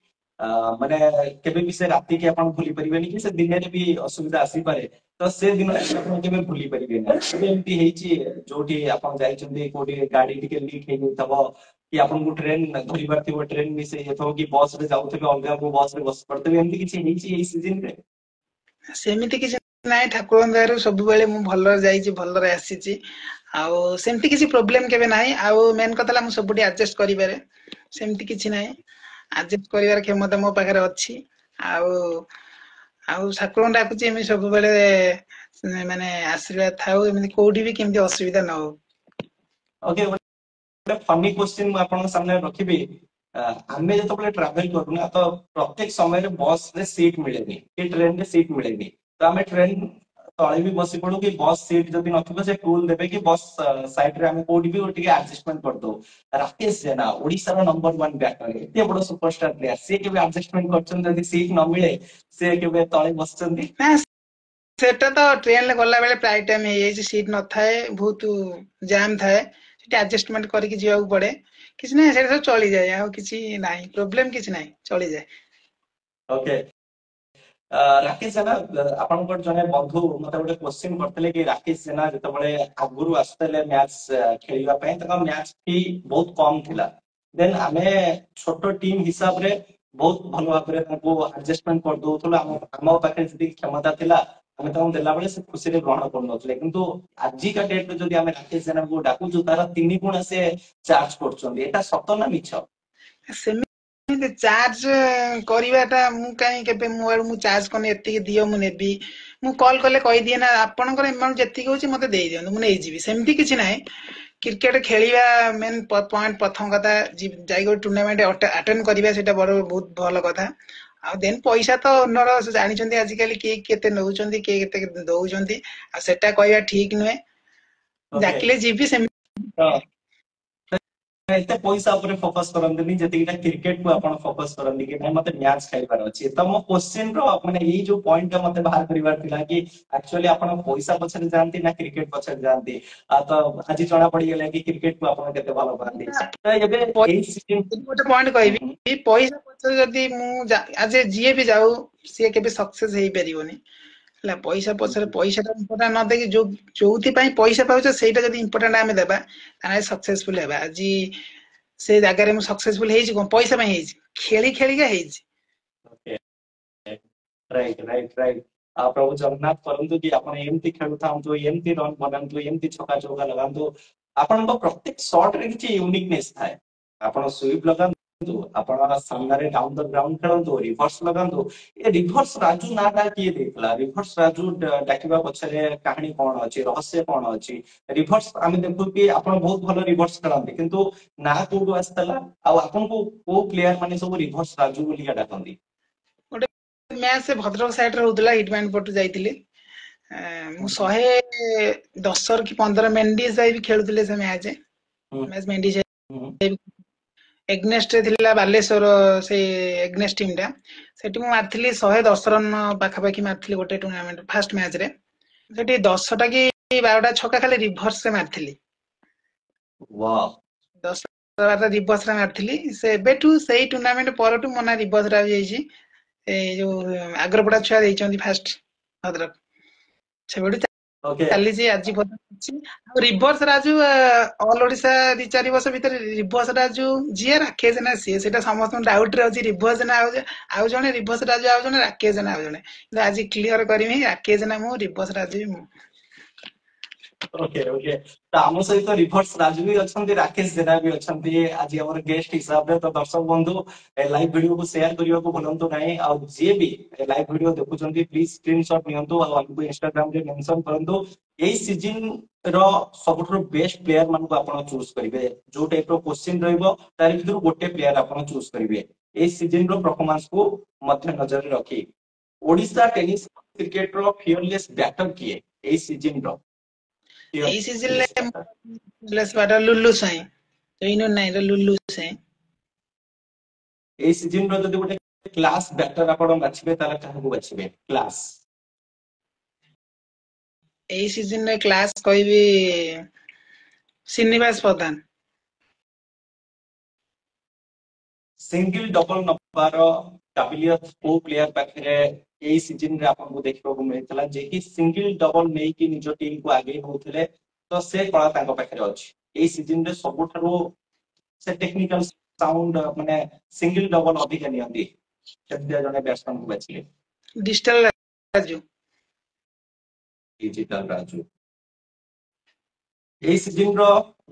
माने केबे भी से राति के अपन भूली परिबेनी कि से दिन रे भी असुविधा आसी पारे तो से दिन अपन केबे भूली परिबेनी केबे एमती हेछि जोठी अपन जाई चंदी कोडी गाड़ी टिके लीक हे तबो कि अपन को ट्रेन धरिबार थिबो ट्रेन मिस हे तो कि बस रे जाउथबे अलगा को बस रे बस पड़तबे एमती किछि हेछि ए सीजन रे सेमिति किछि नाइ ठाकुर दयारु सब बेले मु भल्ल जाईछि भल्ल रे आसीछि आ सेमिति किछि प्रॉब्लम केबे नाइ आ मेन कथला मु सबुडी एडजस्ट करि पारे सेमिति किछि नाइ एडजस्ट करिवार क्षमता मो पाखरे अछि आ ठाकुर डाकुछि एमि सब बेले माने आशीर्वाद थाउ एमि कोठी भी केमति असुविधा न हो ओके फनी क्वेश्चन मु आपन सामने रखिबी आमे जतबले ट्रैवल करूना तो प्रत्येक समय रे बस रे सीट मिलेनी कि ट्रेन रे सीट मिलेनी तो आमे ट्रेन तळे भी बसी पडू कि बस सीट जदी नथिबो से टूल देबे कि बस साइड रे आमे कोडी भी ओटिके एडजस्टमेंट कर दो राकेश जेना ओडिसा रो नंबर 1 बैटर एते बडो सुपरस्टार प्लेयर से के भी एडजस्टमेंट करछन जदी सीट न मिले से के भी तळे बसचंदी सेटा तो ट्रेन ले गला बेले प्राय टाइम हे सीट न थाए बहुत जाम थाए सेटा एडजस्टमेंट करके जीवा पड़े किसी ना सेटा सब चली जाए आ किसी नाही प्रॉब्लम किसी नाही चली जाए ओके राकेश जेना आपन को जने बंधु मते गोटे क्वेश्चन करतले कि राकेश जेना जतबळे आगुरु आस्तले मैच खेलिबा पय तका मैच भी बहुत कम थिला देन आमे छोटो टीम हिसाब रे बहुत भलो भाबरे ताको एडजस्टमेंट कर दोथला हम पाखे जदी क्षमता थिला हमें तो देला बेले से खुशी रे ग्रहण कर नथले किंतु आजि का डेट रे जदी हमें राकेश जेना को डाकू जो तारा 3 गुण से चार्ज करछन एटा सत ना मिछ सेमिति चार्ज करिवाटा मु काई केबे मोबाइल मु चार्ज करने एति दियो मु नेबी मु कॉल करले कहि दिए ना आपनकर अमाउंट जेति होची मते देई दियनु मु नै जीवी सेमिति किछि नाही क्रिकेट खेलिबा मेन पॉइंट प्रथम कथा जाई गो टूर्नामेंट अटेंड करिबा सेटा बड़ बहुत भलो कथा आ देन पैसा तो ओनर जानि चंदी आज काली के केते नउचंदी के केते दउचंदी आ सेटा कहया ठीक नुहे जाकले जीवी से एते पैसा ऊपर फोकस करंतनी जतिटा क्रिकेट को आपण फोकस करंदी कि नै मते मैच खेलबार अछि त मो क्वेश्चन रो माने ई जो पॉइंट मते बाहर करिवार थिला कि एक्चुअली आपण पैसा पछरे जानती ना क्रिकेट पछरे जानती आ तो आज जणा पड़ी गेला कि क्रिकेट को आपण केते भलो पांदी त एबे एई सीजन गोटे पॉइंट कहबी पैसा पछरे जदी मु आज जीए भी जाऊ से केबे सक्सेस हेई परिबोनी ला पैसा पछरे पैसा ता इम्पोर्टेंट न देखि जो जोथि पई पैसा पाउछ सेटा जदी इम्पोर्टेंट आमे देबा ताने सक्सेसफुल हेबा आज से जगह रे मु सक्सेसफुल हेई कोन पैसा पई हेई खेली खेली के हेई ओके राइट राइट राइट प्रभु जगन्नाथ परंतु कि आपण एमती खेलु थांतु एमती रन बनांतु एमती छक्का चौका लगांतु आपण प्रत्येक शॉट रे किछि यूनिकनेस थाए आपण स्वीप लगांतु आपण सामने रे डाउन द ग्राउंड खेलंतु रिवर्स लगांतु ए रिवर्स राजू नाटा किए देखला रिवर्स राजू डाकिबा पछरे कहानी कोन अछि रहस्य कोन अछि रिवर्स आमे देखु कि आपण बहुत भलो रिवर्स खेलंती किंतु ना कोडु आस्तला आ आपण को प्लेयर माने सब रिवर्स राजू बोली डाकंती मैच से भद्रक साइड रे होतला हिटमैन पट जाइतिले मु 110 की 15 मेंडीज जाई भी खेलुतिले से मैच मेंडीज एग्नेस्ट थिला बालेश्वर से एग्नेस्ट टीम टा सेठी मु मारथिली 110 रन पाखा पाखी मारथिली गोटे टूर्नामेंट फर्स्ट मैच रे सेठी 10 टा की 12 टा छक्का खाली रिवर्स से मारथिली वाह 10 ରିଭର୍ସ ରେ ମାରିଥିଲି ସେ ଏବେଠୁ ସେଇ ଟୁର୍ଣ୍ଣାମେଣ୍ଟ ପରଠୁ ମୋ ନା ରିଭର୍ସ ରେ ଯାଇଛି ଏଇ ଯୋଉ ଆଗ୍ରପଡା ଛୁଆ ଦେଇଛନ୍ତି ଫାଷ୍ଟ ଭଦ୍ରକ ସେବେଠୁ ओके ଚାଲିଛି ଆଜି ପର୍ଯ୍ୟନ୍ତ ଅଛି ଆଉ ରିଭର୍ସ ରାଜୁ ଅଲ ଓଡିଶା 2-4 ବର୍ଷ ଭିତରେ ରିଭର୍ସ ରାଜୁ ଯିଏ ରାକେଶ ଜେନା ସିଏ ସେଇଟା ସମସ୍ତଙ୍କୁ ଡାଉଟ ରେ ଅଛି ରିଭର୍ସ ଜେନା ଆଉ ଜଣେ ରିଭର୍ସ ରାଜୁ ଆଉ ଜଣେ ରାକେଶ ଜେନା ଆଉ ଜଣେ କିନ୍ତୁ ଆଜି କ୍ଲିୟର କରିବି ରାକେଶ ଜେନା ମୁଁ ରିଭର୍ସ ରାଜୁ ବି ମୁଁ ओके ओके तो आम सहित रिभर्स राजू भी अच्छा राकेश जेना भी अच्छा आज आम गेस्ट हिसाब से तो दर्शक बंधु लाइव वीडियो को शेयर करने को भूलु ना जी भी लाइव वीडियो देखुं प्लीज स्क्रीनशॉट नियंतु हमको इंस्टाग्राम रे मेंशन करंतु यही सीजन रो सबठो बेस्ट प्लेयर मान को आपण चूज करिवे जो टाइप रो क्वेश्चन रहइबो तार भितर गोटे प्लेयर आपण चूज करिवे ए सीजन रो परफॉर्मेंस को मध्य नजर रे रखी ओडिशा टेनिस क्रिकेट रो फियरलेस बैटर किए ए सीजन रो ଏଇ ସିଜନ fearless batter ରେ ଲୁଲୁ ସାଇଁ ଇନୁ ନାଇଁ ରେ ଲୁଲୁ ସାଇଁ এই সিজন ର ଯଦି ଗୋଟେ କ୍ଲାସ ବ୍ୟାଟର ଆପଣ ବାଛିବେ ତାହେଲେ କାହାକୁ ବାଛିବେ କ୍ଲାସ ଏଇ ସିଜନ ରେ କ୍ଲାସ କହିବି ଶ୍ରୀନିବାସ ପ୍ରଧାନ ସିଙ୍ଗଲ ଡବଲ ନବାର କାବିଲିୟତ କୋ ପ୍ଲେୟାର ପାଖରେ ଏଇ ସିଜନ ରେ ଆପଣଙ୍କୁ ଦେଖିବାକୁ ମିଳିଥିଲା ଯେ କି ସିଙ୍ଗଲ ଡବଲ ନେଇକି ନିଜ ଟିମ କୁ ଆଗେଇ ନଉଥିଲେ ତ ସେ କଳା ତାଙ୍କ ପାଖରେ ଅଛି ଏଇ ସିଜନ ରେ ସବୁଠାରୁ ସେ ଟେକ୍ନିକାଲ ସାଉଣ୍ଡ ମାନେ ସିଙ୍ଗଲ ଡବଲ ଅଧିକା ନିଅନ୍ତି ସେମିତି ଜଣେ ବ୍ୟାଟ୍ସମ୍ୟାନ କୁ ବାଛିଲେ ଡିଜିଟାଲ ରାଜୁ डिजिटल राजू এই সিজন ର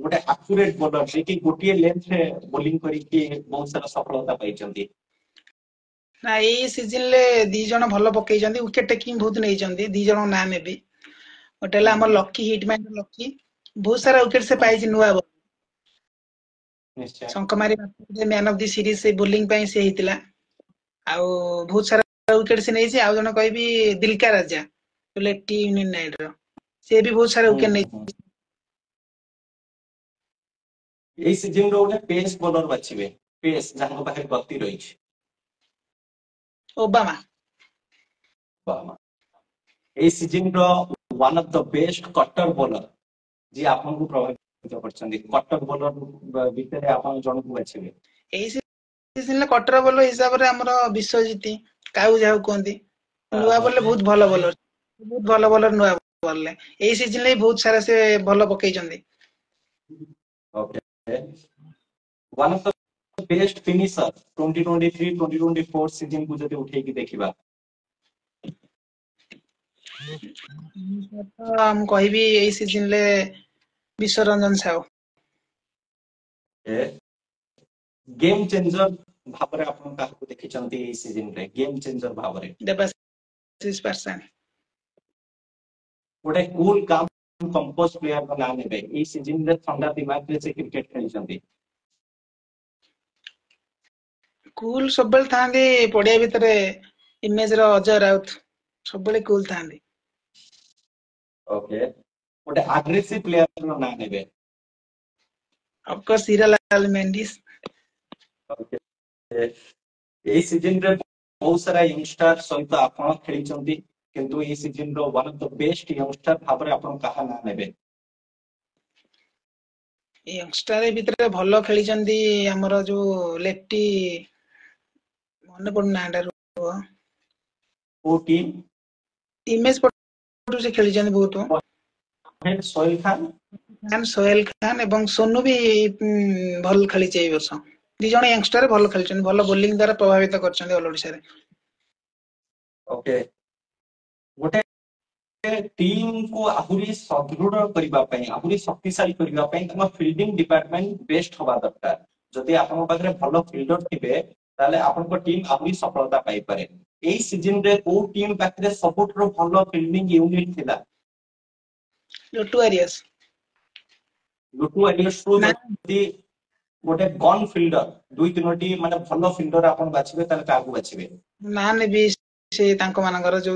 ଗୋଟେ ଆକ୍ୟୁରେଟ ବୋଲର ଯେ କି ଗୋଟିଏ ଲେନ୍ଥ ରେ ବୋଲିଂ କରିକି ବହୁତ ସାରା ସଫଳତା ପାଇଛନ୍ତି ନା ଏଇ ସିଜନ ରେ ଦି ଜଣ ଭଲ ପକେଇଛନ୍ତି ୱିକେଟ ଟେକିଂ ବହୁତ ନେଇଛନ୍ତି ଦି ଜଣଙ୍କ ନାଁ ନେବି ଗୋଟେ ହେଲା ଆମର ଲକି ହିଟମ୍ୟାନ ଲକି ବହୁତ ସାରା ୱିକେଟ ସେ ପାଇଛି ନୂଆ ନିଶ୍ଚୟ ଶଙ୍କମାରୀ ମ୍ୟାନ ଅଫ ଦି ସିରିଜ ସେ ବୋଲିଂ ପାଇଁ ସେ ହେଇଥିଲା ଆଉ ବହୁତ ସାରା ୱିକେଟ ସେ ନେଇଛି ଆଉ ଜଣେ କହିବି ଦିଲକା ରାଜା ଲେଫ୍ଟି ୟୁନିୟନ ନାଇଟ ର ସେ ବି ବହୁତ ସାରା ୱିକେଟ ନେଇଛି এই ସିଜନ ର ଗୋଟେ ପେସ୍ ବୋଲର ବାଛିବେ ପେସ୍ ଯାହାର ପାଖରେ ଗତି ରହିଛି ଓବାମା এই ସିଜନ ର one of the best cutter bowler ଯିଏ ଆପଣଙ୍କୁ ପ୍ରଭାବିତ କରିଛନ୍ତି କଟର ବୋଲର ଭିତରେ ଆପଣ ଜଣକୁ ବାଛିବେ ଏଇ ସିଜନରେ କଟର ବୋଲର ହିସାବରେ ଆମର ବିଶ୍ୱଜିତ କାଉ ଯାହାକୁ କୁହନ୍ତି ନୂଆ ବୋଲରେ ବହୁତ ଭଲ ବୋଲର ନୂଆ ବୋଲରେ ଏଇ ସିଜନରେ ବହୁତ ସାରା ସେ ଭଲ ପକେଇଛନ୍ତି okay one of the best finisher 2023-2024 season କୁ ଯଦି ଉଠେଇକି ଦେଖିବା ମୁଁ କହିବି ଏଇ ସିଜନରେ ବିଶ୍ୱରଞ୍ଜନ ସାହୁ गेम चेंजर भाବରେ ଆପଣ କାହାକୁ ଦେଖିଛନ୍ତି ଏହି ସିଜନ ରେ गेम चेंजर ଭାବରେ ଦେବାଶିଷ ପାରସାଣୀ ଗୋଟେ କୁଲ କାମ कंपोज प्लेयर का नाम ନେବେ ଏହି ସିଜନ ରେ ଥଣ୍ଡା ଦିମାଗରେ ସେ କ୍ରିକେଟ ଖେଳିଛନ୍ତି କୁଲ ସବୁବେଳେ ଥାନ୍ତି ପଡିଆ ଭିତରେ ଇମେଜ ର ଅଜୟ ରାଉତ ସବୁବେଳେ କୁଲ ଥାନ୍ତି ଓକେ ଗୋଟେ ଆଗ୍ରେସିଭ ପ୍ଲେयर ର ନାମ ନେବେ ଅଫକୋର୍ସ ହିରାଲାଲ ମେଣ୍ଡିସ ଓକେ ଏହି ସିଜନ ରେ ବହୁତ ସାରା ୟଙ୍ଗଷ୍ଟର ସହିତ ଆପଣ ଖେଳିଛନ୍ତି କିନ୍ତୁ ଏହି ସିଜନ ର one of the best youngster ଭାବରେ ଆପଣ କାହା ନାମ ନେବେ ୟଙ୍ଗଷ୍ଟର ଭିତରେ ଭଲ ଖେଳିଛନ୍ତି ଆମର ଯୋଉ ଲେଫ୍ଟି ମନେ ପଡୁନି ନାଁଟା କୋଉ ଟିମ୍ ଇମେଜ ପଟୁ ସେ ଖେଳିଛନ୍ତି ବହୁତ ସୋହେଲ ଖାନ ସୋହେଲ ଖାନ ଏବଂ ସୋନୁ ବି ଭଲ ଖେଳିଛି ଏଇ ବର୍ଷ ଦି ଜଣ ୟଙ୍ଗଷ୍ଟର ଭଲ ଖେଳିଛନ୍ତି ଭଲ ବୋଲିଂ ଦ୍ୱାରା ପ୍ରଭାବିତ କରିଛନ୍ତି ଅଲ ଓଡିଶାରେ ଓକେ ଗୋଟେ टीम को आहुरी सदृढ़ करबा पई आहुरी शक्तिशाली करबा पई तम फील्डिंग डिपार्टमेंट बेस्ट होबा दरकार जदि आपन पाखरे भलो फील्डर थिबे ताले आपन टीम आहुरी सफलता पाई पारे एई सीजन रे को टीम पाखरे सबुठरो भलो फील्डिंग यूनिट थिला लुटू एरियस रो जदि गोटे गन फील्डर दुई तीनोटी माने भलो फील्डर आपन बाछिबे ताले काकू बाछिबे ना ने भी से तांको मानकर जो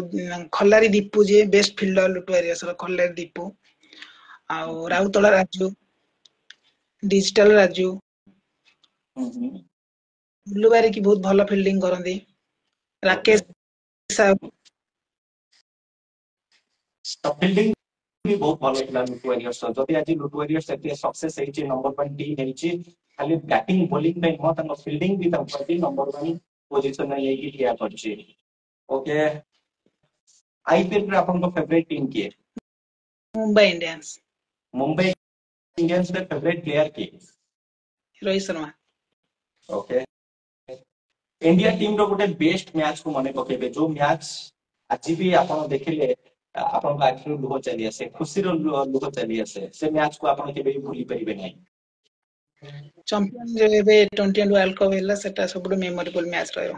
खल्लारी दीपू जे बेस्ट फील्डर लुटू एरियस रो खल्लारी दीपू ଆଉ ରାଉତଳା ରାଜୁ ଡିଜିଟାଲ ରାଜୁ ବୁଲୁବାରୀ କି ବହୁତ ଭଲ ଫିଲ୍ଡିଂ କରନ୍ତି ରାକେଶ ସାହୁ फील्डिंग भी बहुत भलो थिला लुट वारियर्स जदि आज लुट वारियर्स एते सक्सेस हेछि नंबर 1 टीम हेछि खाली बैटिंग बॉलिंग पे न तंग फील्डिंग भी तंग प्रति नंबर 1 पोजीशन में लेकी ठिया करछि ओके आईपीएल रे आपन को फेवरेट टीम की मुंबई इंडियंस मुंबई इंडियंस रे फेवरेट प्लेयर की Rohit Sharma okay India team रो गोटे बेस्ट मैच को मने पकेबे जो मैच आज भी आपण देखिले आपण आखिर लुह चली आसे खुशी रो लुह चली आसे से मैच को आपण केबे भूली परिबे नै चैंपियन जो एबे टी20 वर्ल्ड कप हैला सेटा सबुड मेमोरेबल मैच रहयो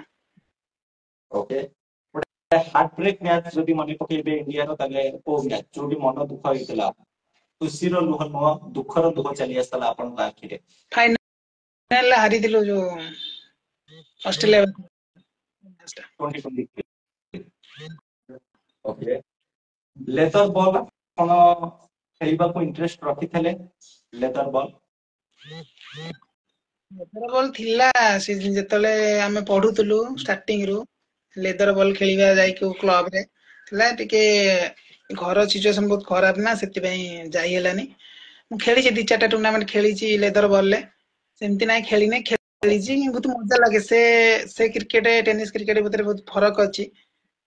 ओके हार्ट ब्रेक मैच जदि मने पकेबे इंडिया रो तले को मैच जोडी मन दुख होइतला खुशी रो लुह न दुख रो लुह चली आसला आपण आखिरे फाइनल हारी दिलो जो ऑस्ट्रेलिया 2023 ओके लेदर बॉल कोन खेलबा को इंटरेस्ट रखी थले लेदर बॉल लेदर बॉल थिला से जेतले हमें पढुतलु स्टार्टिंग रो लेदर बॉल खेलिबा जाई को क्लब रे थिला टिके घर सिचुएशन बहुत खराब ना सेति पई जाई हेलानी मु खेली दी चारटा टूर्नामेंट खेली लेदर बॉल ले सेमती नाही खेली नै खेली बहुत मजा लागे से क्रिकेट टेनिस क्रिकेट भीतर बहुत फरक अछि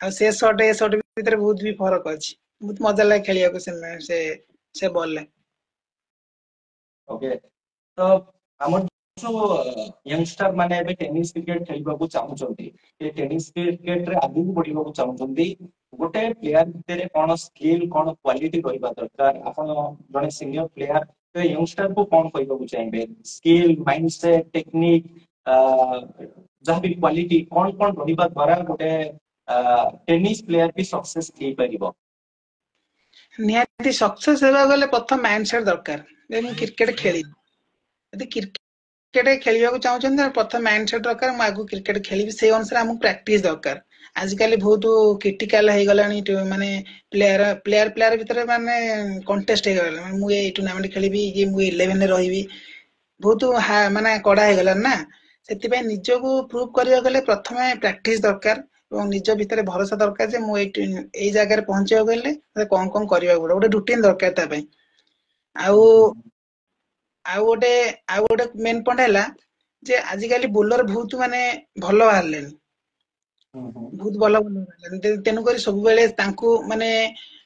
आ से शॉट भीतर बहुत भी फरक अछि बहुत मजा लागे खेलिया को से बॉल ले ओके तो हमर जो यंगस्टर माने एबे टेनिस क्रिकेट खेलबा को चाहउछंती ए टेनिस क्रिकेट रे आगु बढ़िबा को चाहउछंती गोटे प्लेयर भीतर कोन स्किल कोन क्वालिटी रहिबा दरकार आपण जने सीनियर प्लेयर तो यंगस्टर को कोन कहबा को चाहबे स्किल माइंडसेट टेक्निक जहाँ भी क्वालिटी कोन कोन रहिबा द्वारा गोटे टेनिस प्लेयर भी सक्सेस हे परिबो निहाती सक्सेस हेबा गले प्रथम माइंडसेट दरकार जे मु क्रिकेट खेली यदि क्रिकेट खेलिबा को चाहउछन प्रथम माइंडसेट दरकार मु आगु क्रिकेट खेलिबी से अनुसार हमु प्रैक्टिस दरकार आजकल बहुत क्रिटिकल है गलानी माने प्लेयर भीतर माने कंटेस्ट है गला मु ए टूर्नामेंट खेलिबी ये मु 11 रे रहिबी बहुत माने कड़ा है गला ना सेति पे निजो को प्रूव करिया गले प्रथमे प्रैक्टिस दरकार और निज भीतर भरोसा दरकार जे मु ए जगह रे पहुंचे गले मते कोन कोन करिया गोटे रूटीन दरकार ता पे आउ आउ गोटे मेन पॉइंट हैला जे आजिकली बोलर बहुत माने भलो हारलेनी बहुत भलो तेनु करी सब बेले तांको माने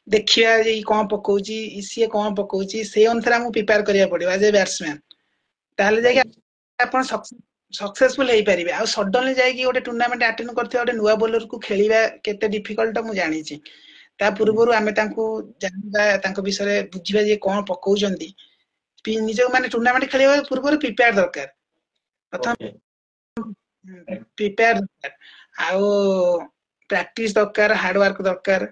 देखिया जे कोन पकोची इसी कोन पकोची से अनुसार हम प्रिपेयर करिया पड़िबा जे बैट्समैन ताले जाय अपन सक्सेसफुल हेई परिबे आ सडनली जाय कि गोटे टूर्नामेंट अटेंड करथे गोटे नुवा बॉलर को खेलिबा केते डिफिकल्ट मु जानि छी ता पूर्वरु हमें तांको जानबा तांको विषय बुझिबा जे कोन पकोउचंती निज माने टूर्नामेंट खेलिबा पूर्वरु प्रिपेयर दरकार प्रथम प्रिपेयर दरकार आउ प्रैक्टिस दरकार हार्ड वर्क दरकार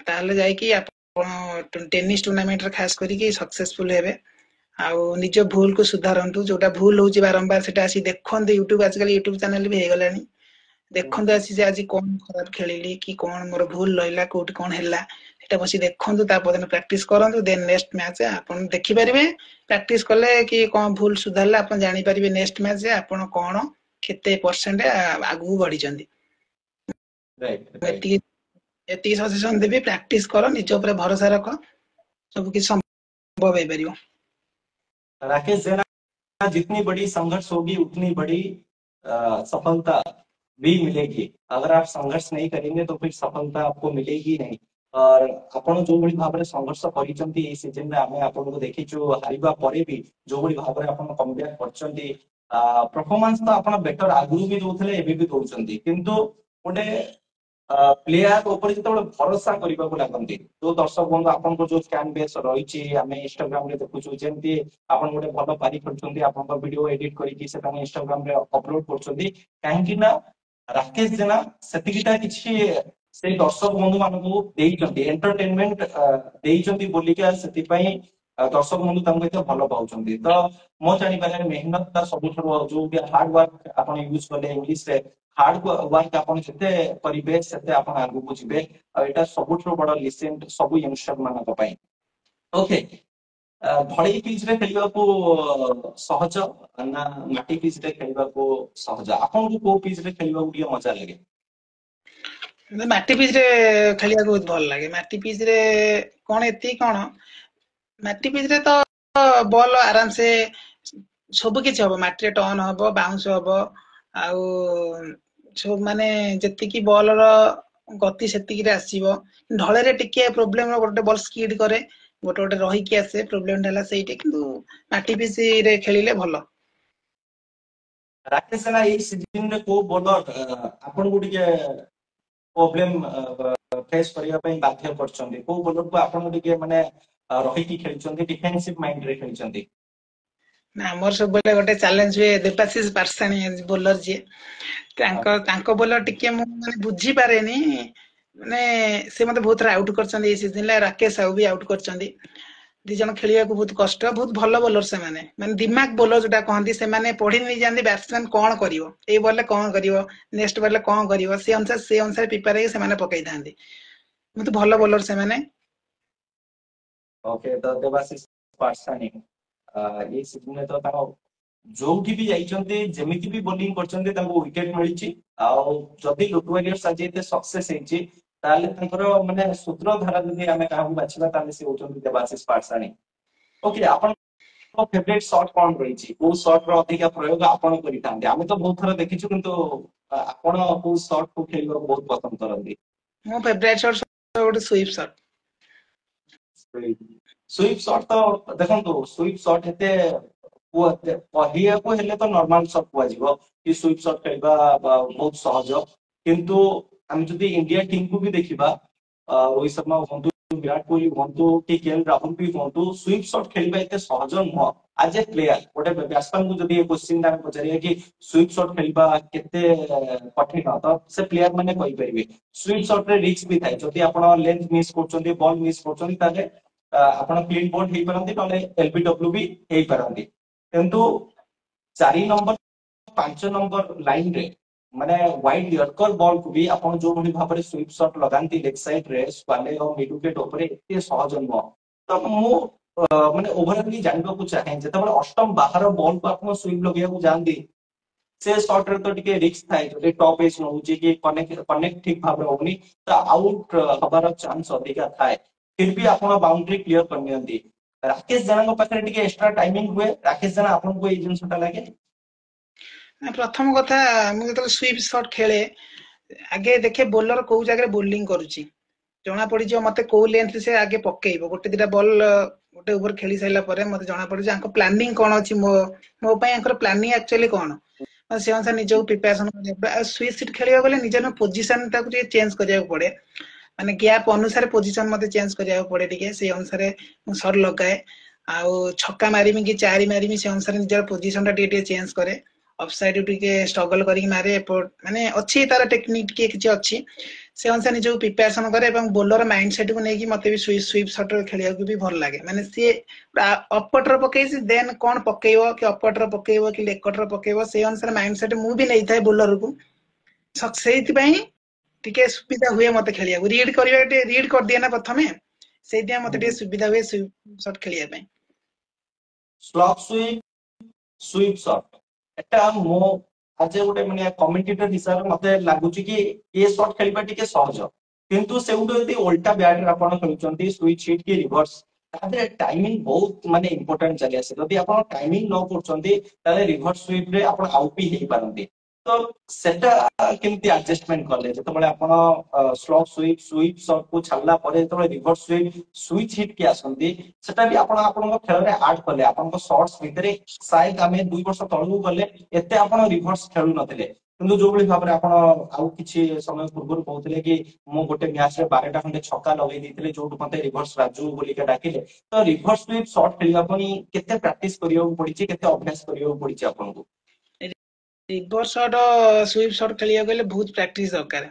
ताले जाय कि आपण टेनिस टूर्नामेंट रे खास करी कि सक्सेसफुल हेबे आउ निज भूल को सुधारंतु जोटा भूल होची बारंबार सेटा आसी देखंदे यूट्यूब आजकल यूट्यूब चैनल भी हे गलानी देखंदे आसी जे आज कोन खराब खेलिली कि कोन मोर भूल लइला कोट कोन हैला सेटा बसी देखंदु ता पदन प्रैक्टिस करंतु देन नेक्स्ट मैच आपण देखि परिबे प्रैक्टिस करले कि कोन भूल सुधारला आपण जानि परिबे नेक्स्ट मैच जे आपण कोन केते परसेंट आगु बढ़ी चंदी राइट एती सजेशन देबी प्रैक्टिस करो निज ऊपर भरोसा रखो सब किछ संभव हे परिबो राकेश जेना जितनी बड़ी संघर्ष होगी उतनी बड़ी सफलता भी मिलेगी अगर आप संघर्ष नहीं करेंगे तो फिर सफलता आपको मिलेगी नहीं और आपण जो बड़ी भाबरे संघर्ष करिसंती ए सीजन रे हमें आपण को देखिछु हारिबा परे भी जो बड़ी भाबरे आपण कमबैक करचंती परफॉर्मेंस तो आपण बेटर आगु भी दोथले एबे भी दोचंती किंतु ओडे प्लेयर ऊपर जो भरोसा करने को लगती जो दर्शक बंधु आपन जो फैन बेस रही इंस्टाग्राम रे देखु जमती आपन गोटे भल पारी करछंती आपन वीडियो एडिट करके से इंस्टाग्राम रे अपलोड करछंती काहेकि ना राकेश जेना सेतिकिटा किछि से दर्शक बंधु मानकु देइछंती एंटरटेनमेंट देइछंती बोली के सेति पई दर्शक बंधु तमको एते भल पाउछंती तो मो जानि पारे मेहनत ता सबुठरो जो भी हार्ड वर्क आपन यूज करले इंग्लिश रे हार्ड वर्क आपन जते करिबे सेते आपन आगु बुझिबे आ एटा सबुठरो बड लिसेंट सब यंगस्टर मानक पई ओके भड़ी पिच रे खेलिबा को सहज ना माटी पिच रे खेलिबा को सहज आपन को पिच रे खेलिबा को मजा लागे ମାଟି ପିଚ୍ ରେ ଖେଳିବାକୁ ବହୁତ ଭଲ ଲାଗେ। ମାଟି ପିଚ୍ ରେ କଣ ଏତିକି କଣ, ମାଟି ପିଚ୍ ରେ ତ ବଲ୍ ଆରାମସେ ସବୁ କିଛି ହବ, ମାଟିରେ ଟର୍ନ ହବ, ବାଉନ୍ସ ହବ, ଆଉ ସବୁ ମାନେ ଯେତିକି ବଲ୍ ର ଗତି ସେତିକିରେ ଆସିବ। ଢଳରେ ଟିକେ ପ୍ରୋବ୍ଲେମ, ଗୋଟେ ବଲ୍ ସ୍କିଡ୍ କରେ, ଗୋଟେ ଗୋଟେ ରହିକି ଆସେ, ପ୍ରୋବ୍ଲେମ ହେଲା ସେଇଠି। କିନ୍ତୁ ମାଟି ପିଚ୍ ରେ ଖେଳିଲେ ଭଲ। ରାକେଶ ଜେନା ଏଇ ସିଜନ ରେ କୋଉ ବୋଲର ଆପଣଙ୍କୁ ଟିକେ ପ୍ରୋବ୍ଲେମ ଫେସ୍ କରିବା ପାଇଁ ବାଧ୍ୟ କରୁଛନ୍ତି? କୋଉ ବୋଲରକୁ ଆପଣ ଟିକେ ମାନେ ରହିକି ଖେଳିଛନ୍ତି, ଡିଫେନ୍ସିଭ ମାଇଣ୍ଡରେ ଖେଳିଛନ୍ତି? ନା, ଆମର ସବୁବେଳେ ଗୋଟେ ଚ୍ୟାଲେଞ୍ଜ ହୁଏ, ଦେବାଶିଷ ପାରସାଣୀ ବୋଲର ଯିଏ, ତାଙ୍କ ବୋଲର ଟିକେ ମୁଁ ମାନେ ବୁଝିପାରେନି। ମାନେ ସେ ମତେ ବହୁତ ଥର ଆଉଟ୍ କରିଛନ୍ତି ଏଇ ସିଜନରେ। ରାକେଶ ସାହୁ ବି ଆଉଟ୍ କରିଛନ୍ତି। ଦି ଜଣ ଖେଳିବାକୁ ବହୁତ କଷ୍ଟ, ବହୁତ ଭଲ ବୋଲର ସେମାନେ, ମାନେ ଦିମାଗ ବୋଲର ଯୋଉଟା କହନ୍ତି। ସେମାନେ ପଢି ନେଇଯାଆନ୍ତି ବ୍ୟାଟ୍ସମ୍ୟାନ କଣ କରିବ, ଏଇ ବଲରେ କଣ କରିବ, ନେକ୍ସଟ ବଲରେ କଣ କରିବ, ସେ ଅନୁସାରେ ପ୍ରିପେୟାର ହେଇକି ସେମାନେ ପକେଇଥାନ୍ତି। ବହୁତ ଭଲ ବୋଲର ସେମାନେ। ଓକେ, ତ ଦେବାଶିଷ ପାରସାଣୀ ଏଇ ସିଜନରେ ତ ତାଙ୍କ ଯୋଉଠି ବି ଯାଇଛନ୍ତି, ଯେମିତି ବି ବୋଲିଂ କରିଛନ୍ତି, ତାଙ୍କୁ ୱିକେଟ ମିଳିଛି। ଆଉ ଯଦି ଲୁଡୁ ୱାରିୟର୍ସ ଆଜି ଏତେ ସକ୍ସେସ ହେଇଛି, ତାହେଲେ ତାଙ୍କର ମାନେ ସୂତ୍ରଧାରା ଯଦି ଆମେ କାହାକୁ ବାଛିବା, ତାହେଲେ ସେ ହଉଛନ୍ତି ଦେବାଶିଷ ପାରସାଣୀ। ଓକେ, ଆପଣଙ୍କ ଫେଭରେଟ ସଟ୍ କଣ ରହିଛି? କୋଉ ସଟ୍ ର ଅଧିକା ପ୍ରୟୋଗ ଆପଣ କରିଥାନ୍ତି? ଆମେ ତ ବହୁତ ଥର ଦେଖିଛୁ, କିନ୍ତୁ ଆପଣ କୋଉ ସଟ୍ କୁ ଖେଳିବାକୁ ବହୁତ ପସନ୍ଦ କରନ୍ତି? ମୋ ଫେଭରାଇଟ ସଟ୍ ଗୋଟେ ସୁଇପ୍ ସଟ୍। ସୁଇପ୍ ସଟ୍ ତ ଦେଖନ୍ତୁ, ସୁଇପ୍ ସଟ୍ ଏତେ କହିବାକୁ ହେଲେ ତ ନର୍ମାଲ ସଟ୍ କୁହାଯିବ କି ସୁଇପ୍ ସଟ୍ ଖେଳିବା ବହୁତ ସହଜ। କିନ୍ତୁ ଆମେ ଯଦି ଇଣ୍ଡିଆ ଟିମ୍ କୁ ବି ଦେଖିବା, ରୋହିତ ଶର୍ମା ହୁଅନ୍ତୁ, ବିରାଟ କୋହଲି ହୁଅନ୍ତୁ, କି କେଏଲ ରାହୁଲ ବି ହୁଅନ୍ତୁ, ସୁଇପ୍ ସଟ୍ ଖେଳିବା ଏତେ ସହଜ ନୁହଁ। ଆଜ ଏ ପ୍ଲେୟାର, ଗୋଟେ ବ୍ୟାଟ୍ସମ୍ୟାନ କୁ ଯଦି ଏ କ୍ୱେଶ୍ଚିନ୍ ଆମେ ପଚାରିବା କି ସୁଇପ୍ ସଟ୍ ଖେଳିବା କେତେ କଠିନ, ତ ସେ ପ୍ଲେୟାର ମାନେ କହିପାରିବେ ସୁଇପ୍ ସଟ୍ ରେ ରିସ୍କ ବି ଥାଏ। ଯଦି ଆପଣ ଲେନ୍ଥ ମିସ୍ କରୁଛନ୍ତି, ବଲ୍ ମିସ୍ କରୁଛନ୍ତି, ତାହେଲେ ଆପଣ କ୍ଲିନ୍ ବୋଲ୍ଡ ହେଇପାରନ୍ତି, ନହେଲେ ଏଲବିଡବ୍ଲ୍ୟୁ ବି ହେଇପାରନ୍ତି। କିନ୍ତୁ 4 ନମ୍ବର 5 ନମ୍ବର ଲାଇନ ରେ ମାନେ ୱାଇଡ ୟର୍କର ବଲ୍ କୁ ବି ଆପଣ ଯୋଉଭଳି ଭାବରେ ସୁଇପ୍ ସଟ୍ ଲଗାନ୍ତି ଲେଗ୍ ସାଇଡ୍ ରେ ସ୍କ୍ୱାଲେ ଆଉ ମିଡ୍ ୱିକେଟ୍ ଉପରେ, ଏତେ ସହଜ ନୁହଁ। ତ ମୁଁ ମାନେ ଓଭରାଲି ଜାଣିବାକୁ ଚାହେଁ, ଯେତେବେଳେ ଅଷ୍ଟମ ବାହାର ବଲ୍ କୁ ଆପଣ ସୁଇପ୍ ଲଗେଇବାକୁ ଯାଆନ୍ତି, ସେ ସଟ୍ ରେ ତ ଟିକେ ରିସ୍କ ଥାଏ। ଯଦି ଟପ୍ ଏଜ୍ ରହୁଛି କି କନେକ୍ଟ ଠିକ ଭାବରେ ହଉନି, ତ ଆଉଟ୍ ହବାର ଚାନ୍ସ ଅଧିକା ଥାଏ। ଫିର୍ ବି ଆପଣ ବାଉଣ୍ଡ୍ରି କ୍ଲିୟର କରିନିଅନ୍ତି। ରାକେଶ ଜେନାଙ୍କ ପାଖରେ ଟିକେ ଏକ୍ସଟ୍ରା ଟାଇମିଂ ହୁଏ। ରାକେଶ ଜେନା, ଆପଣଙ୍କୁ ଏଇ ଜିନିଷଟା ଲାଗେ? ପ୍ରଥମ କଥା, ମୁଁ ଯେତେବେଳେ ସୁଇପ୍ ସଟ୍ ଖେଳେ, ଆଗେ ଦେଖେ ବୋଲର କୋଉ ଜାଗାରେ ବୋଲିଂ କରୁଛି, ଜଣା ପଡିଯିବ ମତେ କୋଉ ଲେନ୍ଥ ସେ ଆଗେ ପକେଇବ। ଗୋଟେ ଦିଟା ବଲ୍ ଗୋଟେ ଓଭର ଖେଳି ସାରିଲା ପରେ ମତେ ଜଣା ପଡିଯିବ ଆଙ୍କ ପ୍ଲାନିଂ କଣ ଅଛି, ମୋ ପାଇଁ ଆଙ୍କର ପ୍ଲାନିଂ ଆକ୍ଚୁଆଲି କଣ। ସେ ଅନୁସାରେ ନିଜକୁ ପ୍ରିପାରେସନ କରିବାକୁ। ଆଉ ସୁଇପ୍ ସଟ୍ ଖେଳିବାକୁ ଗଲେ ନିଜର ପୋଜିସନ ଟାକୁ ଟିକେ ଚେଞ୍ଜ କରିବାକୁ ପଡେ। ମାନେ ଗ୍ୟାପ ଅନୁସାରେ ପୋଜିସନ ମତେ ଚେଞ୍ଜ କରିବାକୁ ପଡେ ଟିକେ, ସେଇ ଅନୁସାରେ ମୁଁ ସଟ୍ ଲଗାଏ। ଆଉ ଛକା ମାରିବି କି ଚାରି ମାରିବି, ସେ ଅନୁସାରେ ନିଜର ପୋଜିସନ ଟା ଟିକେ ଟିକେ ଚେଞ୍ଜ କରେ। ଅଫସାଇଡ ଟିକେ ଷ୍ଟ୍ରଗଲ କରିକି ମାରେ, ମାନେ ଅଛି ତାର ଟେକ୍ନିକ ଟିକେ କିଛି ଅଛି। ସେ ଅନୁସାରେ ନିଜକୁ ପ୍ରିପାରେସନ କରେ, ଏବଂ ବୋଲର ମାଇଣ୍ଡ ସେଟ କୁ ନେଇକି ମତେ ବି ସୁଇପ୍ ସଟ୍ ଖେଳିବାକୁ ବି ଭଲ ଲାଗେ। ମାନେ ସିଏ ଅପକଟର ପକେଇଛି, ଦେନ୍ କଣ ପକେଇବ, କି ଅପକଟର ପକେଇବ କି ଲେଗକଟର ପକେଇବ, ସେଇ ଅନୁସାରେ ମାଇଣ୍ଡ ସେଟ ମୁଁ ବି ନେଇଥାଏ ବୋଲରକୁ। ସେଇଥିପାଇଁ ଟିକେ ସୁବିଧା ହୁଏ ମତେ ଖେଳିବାକୁ। ରିଡ୍ କରିବା, ଟିକେ ରିଡ୍ କରିଦିଏ ନା ପ୍ରଥମେ, ସେଇଥିପାଇଁ ମତେ ଟିକେ ସୁବିଧା ହୁଏ ସୁଇପ୍ ସଟ୍ ଖେଳିବା ପାଇଁ। ସ୍ଲଗ ସୁଇପ୍, ସୁଇପ୍ ସଟ୍, ଏଟା ମୁଁ ଆଜ ଏ ଗୋଟେ ମାନେ କମେଣ୍ଟେଟର ହିସାବରେ ମତେ ଲାଗୁଛି କି ଏ ସଟ୍ ଖେଳିବା ଟିକେ ସହଜ। କିନ୍ତୁ ସେଉଠୁ ଯଦି ଓଲଟା ବ୍ୟାଟରେ ଆପଣ ଖେଳୁଛନ୍ତି, ସୁଇଚ୍ ହିଟ୍ କି ରିଭର୍ସ, ତାହେଲେ ଟାଇମିଂ ବହୁତ ମାନେ ଇମ୍ପୋର୍ଟାଣ୍ଟ ଚାଲି ଆସେ। ଯଦି ଆପଣ ଟାଇମିଂ ନ କରୁଛନ୍ତି, ତାହେଲେ ରିଭର୍ସ ସୁଇପ୍ ରେ ଆପଣ ଆଉଟ୍ ବି ହେଇପାରନ୍ତି। ତ ସେଟା କେମିତି ଆଡଜଷ୍ଟମେଣ୍ଟ କଲେ, ଯେତେବେଳେ ଆପଣ ସ୍ଲୋ ସୁଇପ୍ ସଟ୍ କୁ ଛାଡିଲା ପରେ ଯେତେବେଳେ ରିଭର୍ସ ସୁଇଚ୍ ହିଟ୍ କି ଆସନ୍ତି, ସେଟା ବି ଆପଣ ଆପଣଙ୍କ ଖେଳରେ ଆଡ୍ କଲେ। ଆପଣଙ୍କ ସର୍ଟସ ଭିତରେ ସାୟଦ ଆମେ 2 ବର୍ଷ ତଳକୁ ଗଲେ ଏତେ ଆପଣ ରିଭର୍ସ ଖେଳୁ ନଥିଲେ। କିନ୍ତୁ ଯୋଉଭଳି ଭାବରେ ଆପଣ ଆଉ କିଛି ସମୟ ପୂର୍ବରୁ କହୁଥିଲେ କି ମୁଁ ଗୋଟେ ମ୍ୟାଚ୍ ରେ 12ଟା ଖଣ୍ଡେ ଛକା ଲଗେଇ ଦେଇଥିଲି, ଯୋଉଠୁ ମତେ ରିଭର୍ସ ରାଜୁ ବୋଲିକା ଡାକିଲେ। ତ ରିଭର୍ସ ସୁଇପ୍ ସଟ୍ ଖେଳିବା ପାଇଁ କେତେ ପ୍ରାକ୍ଟିସ କରିବାକୁ ପଡିଛି, କେତେ ଅଭ୍ୟାସ କରିବାକୁ ପଡିଛି ଆପଣଙ୍କୁ? ରିଭର୍ସ ସଟ୍ ସୁଇପ୍ ସଟ୍ ଖେଳିବାକୁ ହେଲେ ବହୁତ ପ୍ରାକ୍ଟିସ ଦରକାର।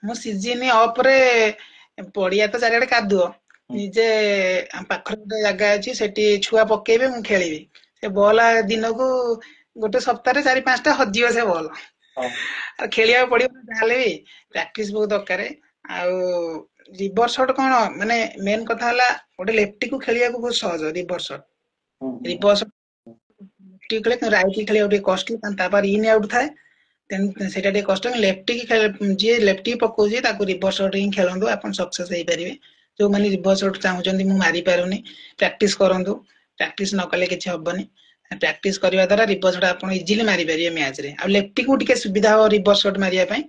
ମୁଁ ସିଜିନ୍ ଅଫ୍ ରେ, ପଡିଆ ତ ଚାରିଆଡେ କାଦୁଅ, ନିଜେ ଆମ ପାଖରେ ଗୋଟେ ଜାଗା ଅଛି, ସେଠି ଛୁଆ ପକେଇବେ, ମୁଁ ଖେଳିବି। ସେ ବଲ ଦିନକୁ ଗୋଟେ ସପ୍ତାହରେ 4-5ଟା ହଜିବ ସେ ବଲ। ଆଉ ଖେଳିବାକୁ ପଡିବ ଯାହେଲେ ବି, ପ୍ରାକ୍ଟିସ ବହୁତ ଦରକାର। ଆଉ ରିଭର୍ସ ସଟ୍ କଣ, ମାନେ ମେନ୍ କଥା ହେଲା ଗୋଟେ ଲେଫ୍ଟି କୁ ଖେଳିବାକୁ ବହୁତ ସହଜ ରିଭର୍ସ ସଟ୍। ରିଭର୍ସ ରାଇଟ୍ ଖେଳିବାକୁ ଟିକେ କଷ୍ଟ, ତା ପାଖରେ ଇନ୍ ଆଉଟ୍ ଥାଏ। ସେଇଟା ଟିକେ କଷ୍ଟ। ଲେଫ୍ଟି ଯିଏ ଲେଫ୍ଟି ପକଉଛି ତାକୁ ରିଭର୍ସ ସଟ୍ ହିଁ ଖେଳନ୍ତୁ, ଆପଣ ସକ୍ସେସ୍ ହେଇପାରିବେ। ଯୋଉମାନେ ରିଭର୍ସ ସଟ୍ ଚାହୁଁଛନ୍ତି ମୁଁ ମାରି ପାରୁନି, ପ୍ରାକ୍ଟିସ କରନ୍ତୁ। ପ୍ରାକ୍ଟିସ ନ କଲେ କିଛି ହବନି। ପ୍ରାକ୍ଟିସ କରିବା ଦ୍ୱାରା ରିଭର୍ସ ସଟ୍ ଆପଣ ଇଜିଲି ମାରିପାରିବେ ମ୍ୟାଚରେ। ଆଉ ଲେଫ୍ଟିକୁ ଟିକେ ସୁବିଧା ହବ ରିଭର୍ସ ସଟ୍ ମାରିବା ପାଇଁ।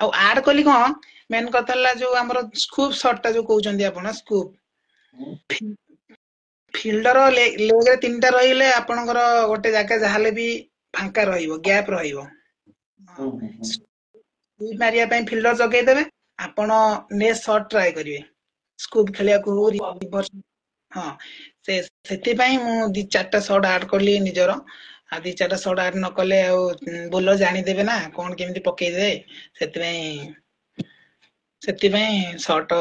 ଆଉ ଆଡ୍ କଲି କଣ, ମେନ୍ କଥା ହେଲା ଯୋଉ ଆମର ସ୍କୁପ୍ ସଟ୍ ଟା ଯୋଉ କହୁଛନ୍ତି ଆପଣ, ସ୍କୁପ୍ ଫିଲ୍ଡର ଲେଗରେ 3ଟା ରହିଲେ ଆପଣଙ୍କର ଗୋଟେ ଜାଗା ଯାହାହେଲେ ବି ଫାଙ୍କା ରହିବ, ଗ୍ୟାପ୍ ରହିବ। ସ୍କୁପ୍ ମାରିବା ପାଇଁ ଫିଲ୍ଡର ଜଗେଇଦେବେ, ଆପଣ ନେକ୍ସଟ ସଟ୍ ଟ୍ରାଏ କରିବେ ସ୍କୁପ୍ ଖେଳିବାକୁ ହଉ ରିଭର୍ସ। ହଁ, ସେଥିପାଇଁ ମୁଁ 2-4ଟା ସଟ୍ ଆଡ୍ କଲି ନିଜର। ଆଉ 2-4ଟା ସଟ୍ ଆଡ୍ ନ କଲେ ଆଉ ବୋଲର ଜାଣିଦେବେ ନା କଣ କେମିତି ପକେଇଦେବେ। ସେଥିପାଇଁ ସଟ୍